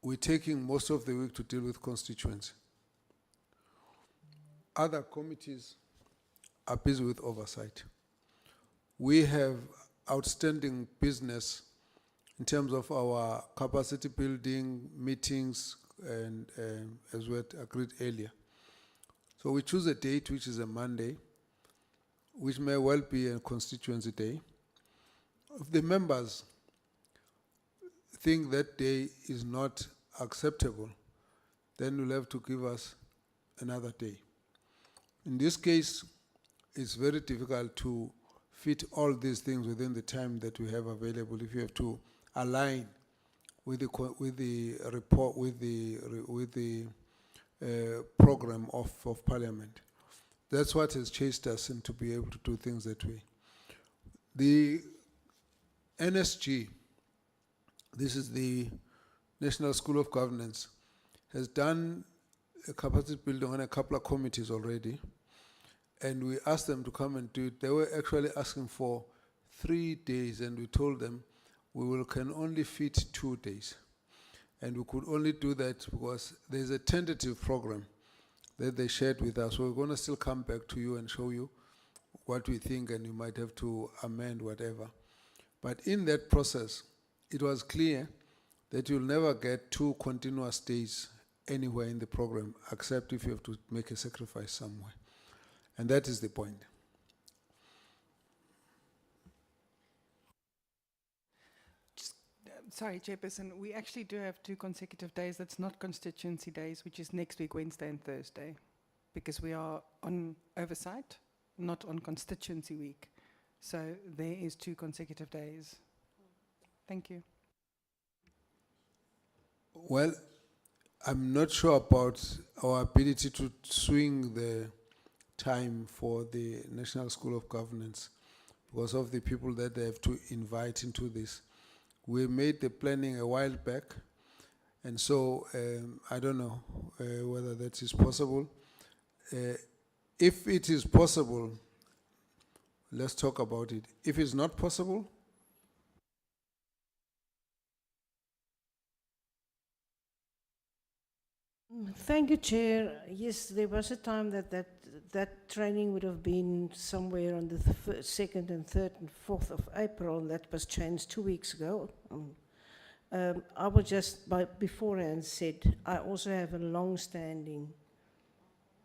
we're taking most of the week to deal with constituency. Other committees are busy with oversight. We have outstanding business in terms of our capacity building, meetings, and as we had agreed earlier. So we choose a date which is a Monday, which may well be a constituency day. If the members think that day is not acceptable, then you'll have to give us another day. In this case, it's very difficult to fit all these things within the time that we have available if you have to align with the report, with the program of Parliament. That's what has chased us and to be able to do things that way. The NSG, this is the National School of Governance, has done a capacity building on a couple of committees already, and we asked them to come and do it. They were actually asking for 3 days, and we told them can only fit 2 days. And we could only do that because there's a tentative program that they shared with us. So we're going to still come back to you and show you what we think, and you might have to amend whatever. But in that process, it was clear that you'll never get 2 continuous days anywhere in the program, except if you have to make a sacrifice somewhere. And that is the point. Sorry, Chairperson, we actually do have 2 consecutive days. That's not constituency days, which is next week, Wednesday and Thursday, because we are on oversight, not on constituency week. So there is 2 consecutive days. Thank you. Well, I'm not sure about our ability to swing the time for the National School of Governance because of the people that they have to invite into this. We made the planning a while back, and so I don't know whether that is possible. If it is possible, let's talk about it. If it's not possible, Thank you, Chair. Yes, there was a time that training would have been somewhere on the 2nd and 3rd and 4th of April, and that was changed 2 weeks ago. I will just, beforehand said, I also have a long-standing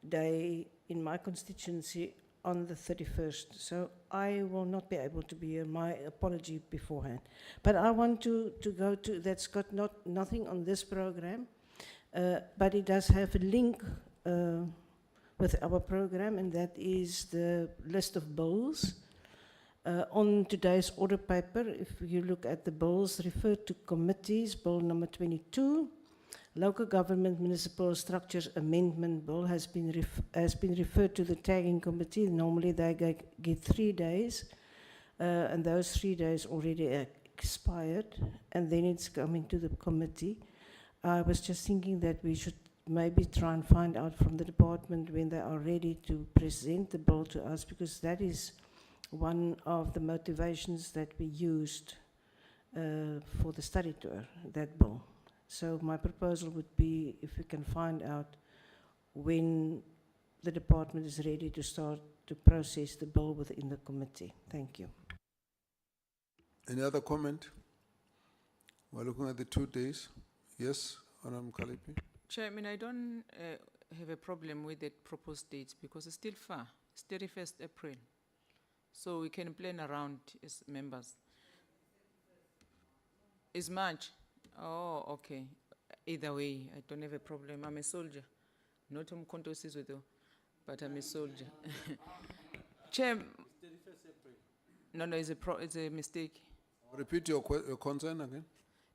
day in my constituency on the 31st, so I will not be able to be here. My apology beforehand. But I want to go to, that's got nothing on this program, but it does have a link with our program, and that is the list of bills. On today's order paper, if you look at the bills referred to committees, bill number 22, Local Government Municipal Structures Amendment Bill has been referred to the tagging committee. Normally they get 3 days, and those 3 days already expired, and then it's coming to the committee. I was just thinking that we should maybe try and find out from the department when they are ready to present the bill to us, because that is one of the motivations that we used for the study tour, that bill. So my proposal would be if we can find out when the department is ready to start to process the bill within the committee. Thank you. any other comment? We're looking at the 2 days. Yes, Honorable Kalipi. Chair, I mean, I don't have a problem with the proposed dates because it's still far. It's 31st April. So we can plan around as members. It's March. Oh, okay. Either way, I don't have a problem. I'm a soldier. Not Umkhonto Sizwe, but I'm a soldier. Chair. No, it's a mistake. Repeat your concern again.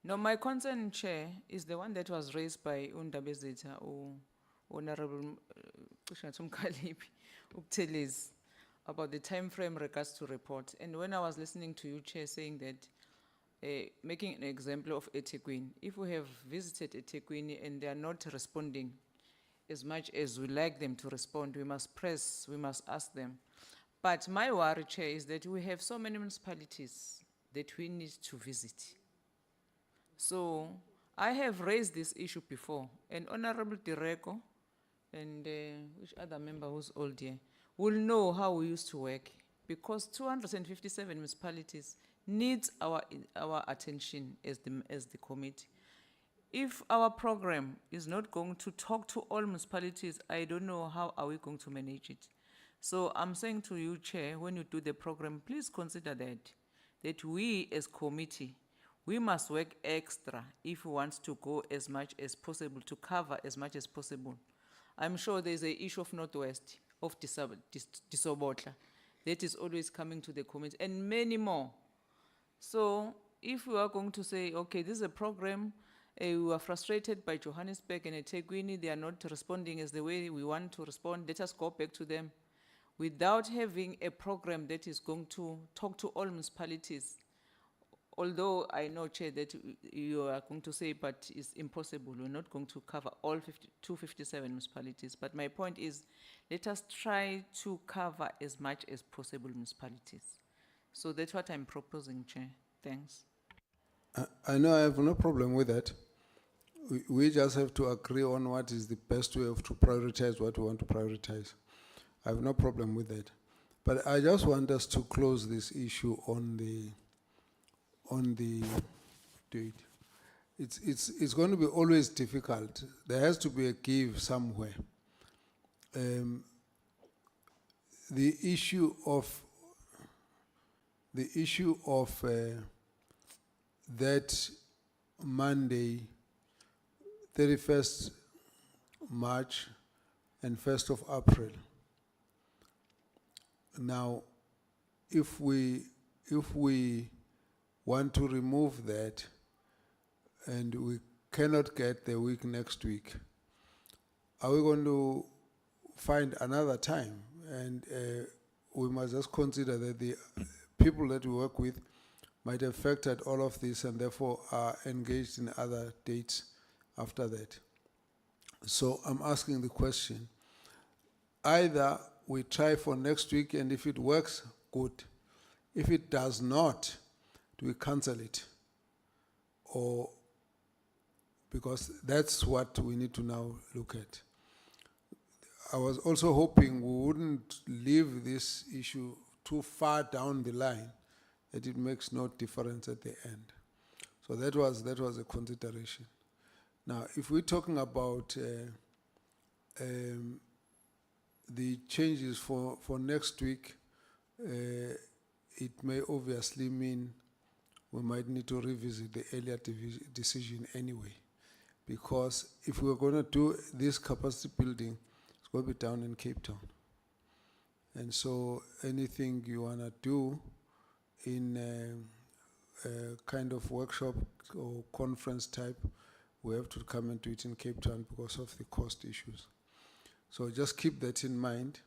No, my concern, Chair, is the one that was raised by Undabezitha or Honorable Kalipi about the time frame regards to report. And when I was listening to you, Chair, saying that making an example of eThekwini. If we have visited eThekwini and they are not responding as much as we like them to respond, we must press, we must ask them. But my worry, Chair, is that we have so many municipalities that we need to visit. So I have raised this issue before, and Honorable Direko and which other member who's old here will know how we used to work, because 257 municipalities needs our attention as the committee. If our program is not going to talk to all municipalities, I don't know how are we going to manage it. So I'm saying to you, Chair, when you do the program, please consider that we as committee, we must work extra if we want to go as much as possible, to cover as much as possible. I'm sure there's an issue of Northwest, of Disobotla, that is always coming to the committee, and many more. So if we are going to say, okay, this is a program, we are frustrated by Johannesburg and eThekwini, they are not responding as the way we want to respond, let us go back to them. Without having a program that is going to talk to all municipalities, although I know, Chair, that you are going to say, but it's impossible, we're not going to cover all 257 municipalities. But my point is, let us try to cover as much as possible municipalities. So that's what I'm proposing, Chair. Thanks. I know I have no problem with that. We just have to agree on what is the best way to prioritize what we want to prioritize. I have no problem with that. But I just want us to close this issue on the date. It's going to be always difficult. There has to be a give somewhere. The issue of that Monday, 31st March and 1st of April. Now, if we want to remove that and we cannot get the week next week, are we going to find another time? And we must just consider that the people that we work with might have factored all of this and therefore are engaged in other dates after that. So I'm asking the question, either we try for next week, and if it works, good. If it does not, do we cancel it? Or, because that's what we need to now look at. I was also hoping we wouldn't leave this issue too far down the line that it makes no difference at the end. So that was a consideration. Now, if we're talking about the changes for next week, it may obviously mean we might need to revisit the earlier decision anyway, because if we're going to do this capacity building, it's going to be down in Cape Town. And so anything you want to do in a kind of workshop or conference type, we have to come and do it in Cape Town because of the cost issues. So just keep that in mind.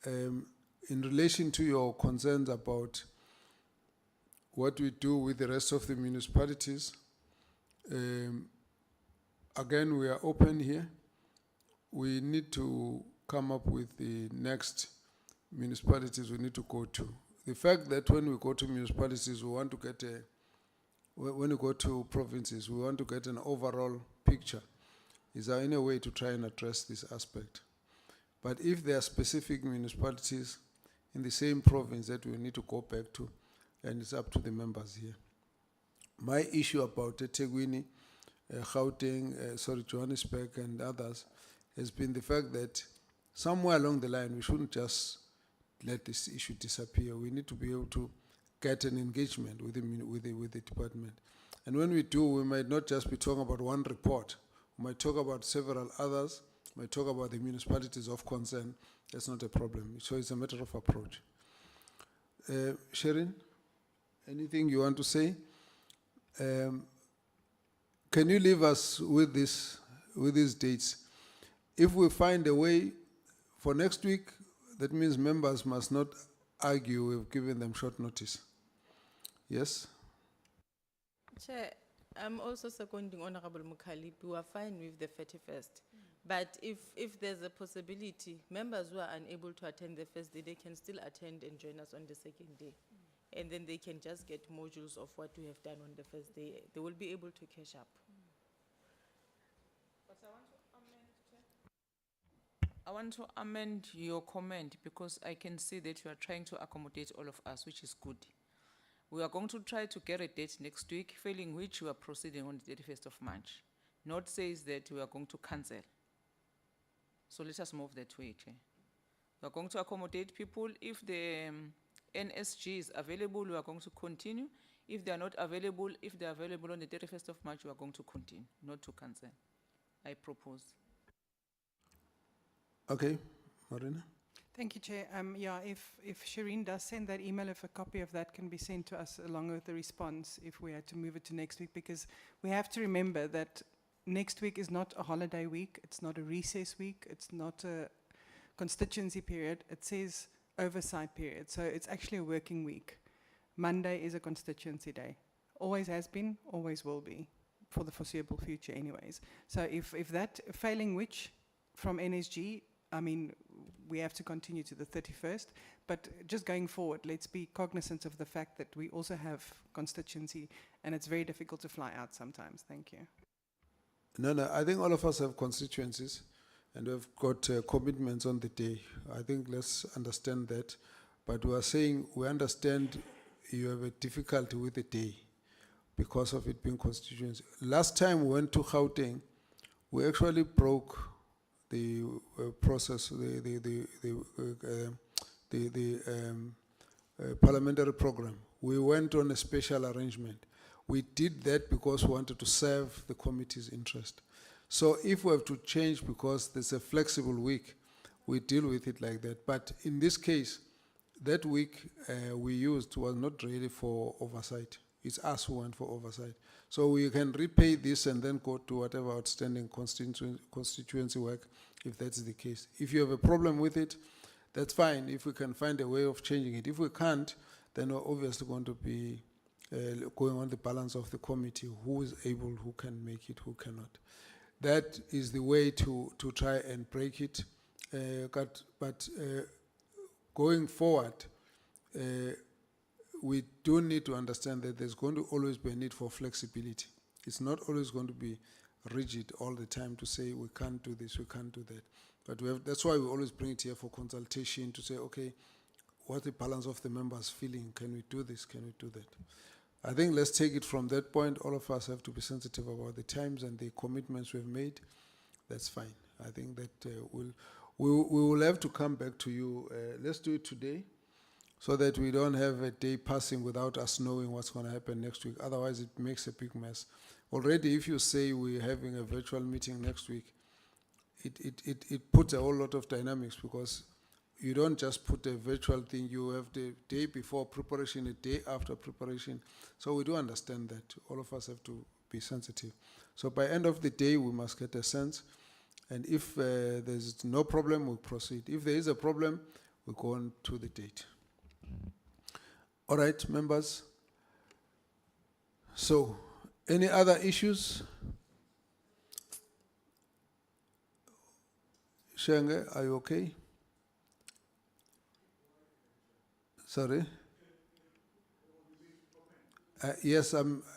In relation to your concerns about what we do with the rest of the municipalities, again, we are open here. We need to come up with the next municipalities we need to go to. The fact that when we go to municipalities, we want to get when we go to provinces, we want to get an overall picture. Is there any way to try and address this aspect? But if there are specific municipalities in the same province that we need to go back to, and it's up to the members here. My issue about eThekwini, Gauteng, Johannesburg and others has been the fact that somewhere along the line we shouldn't just let this issue disappear. We need to be able to get an engagement with the department. And when we do, we might not just be talking about one report. We might talk about several others. We might talk about the municipalities of concern. That's not a problem. So it's a matter of approach. Sherin, anything you want to say? Can you leave us with these dates? If we find a way for next week, that means members must not argue we've given them short notice. Yes? Chair, I'm also seconding Honorable Mukhalipi. We are fine with the 31st. But if there's a possibility, members who are unable to attend the first day, they can still attend and join us on the second day. And then they can just get modules of what we have done on the first day. They will be able to catch up. I want to amend your comment because I can see that you are trying to accommodate all of us, which is good. We are going to try to get a date next week, failing which we are proceeding on the 31st of March. Not says that we are going to cancel. So let us move that way, Chair. We are going to accommodate people. If the NSG is available, we are going to continue. If they are not available, if they are available on the 31st of March, we are going to continue, not to cancel. I propose. Okay, Marina? Thank you, Chair. Yeah, if Shireen does send that email, if a copy of that can be sent to us along with the response, if we had to move it to next week, because we have to remember that next week is not a holiday week, it's not a recess week, it's not a constituency period, it says oversight period, so it's actually a working week. Monday is a constituency day. Always has been, always will be, for the foreseeable future anyways. So if that, failing which, from NSG, I mean, we have to continue to the 31st, but just going forward, let's be cognizant of the fact that we also have constituency and it's very difficult to fly out sometimes. Thank you. No, I think all of us have constituencies and we've got commitments on the day. I think let's understand that. But we are saying we understand you have a difficulty with the day because of it being constituency. Last time we went to Gauteng, we actually broke the process, parliamentary program. We went on a special arrangement. We did that because we wanted to serve the committee's interest. So if we have to change because there's a flexible week, we deal with it like that. But in this case, that week we used was not really for oversight. It's us who went for oversight. So we can repay this and then go to whatever outstanding constituency work, if that's the case. If you have a problem with it, that's fine, if we can find a way of changing it. If we can't, then we're obviously going to be going on the balance of the committee, who is able, who can make it, who cannot. That is the way to try and break it. But going forward, we do need to understand that there's going to always be a need for flexibility. It's not always going to be rigid all the time to say we can't do this, we can't do that. But that's why we always bring it here for consultation to say, okay, what's the balance of the members feeling? Can we do this? Can we do that? I think let's take it from that point. All of us have to be sensitive about the times and the commitments we've made. That's fine. I think that we will have to come back to you. Let's do it today, so that we don't have a day passing without us knowing what's going to happen next week. Otherwise, it makes a big mess. Already, if you say we're having a virtual meeting next week, it puts a whole lot of dynamics, because you don't just put a virtual thing, you have the day before preparation, a day after preparation. So we do understand that. All of us have to be sensitive. So by end of the day, we must get a sense. And if there's no problem, we'll proceed. If there is a problem, we'll go on to the date. All right, members. So, any other issues? Shenge, are you okay? Sorry? Yes,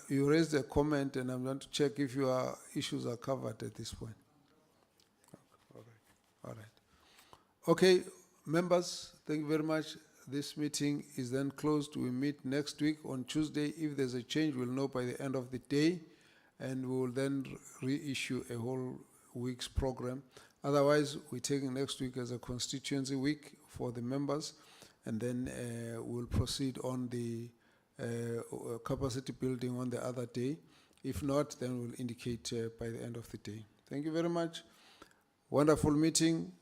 you raised a comment and I'm going to check if your issues are covered at this point. All right. Okay, members, thank you very much. This meeting is then closed. We meet next week on Tuesday. If there's a change, we'll know by the end of the day, and we will then reissue a whole week's program. Otherwise, we're taking next week as a constituency week for the members, and then we'll proceed on the capacity building on the other day. If not, then we'll indicate by the end of the day. Thank you very much. Wonderful meeting.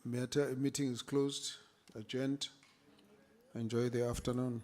Meeting is closed, adjourned. Enjoy the afternoon.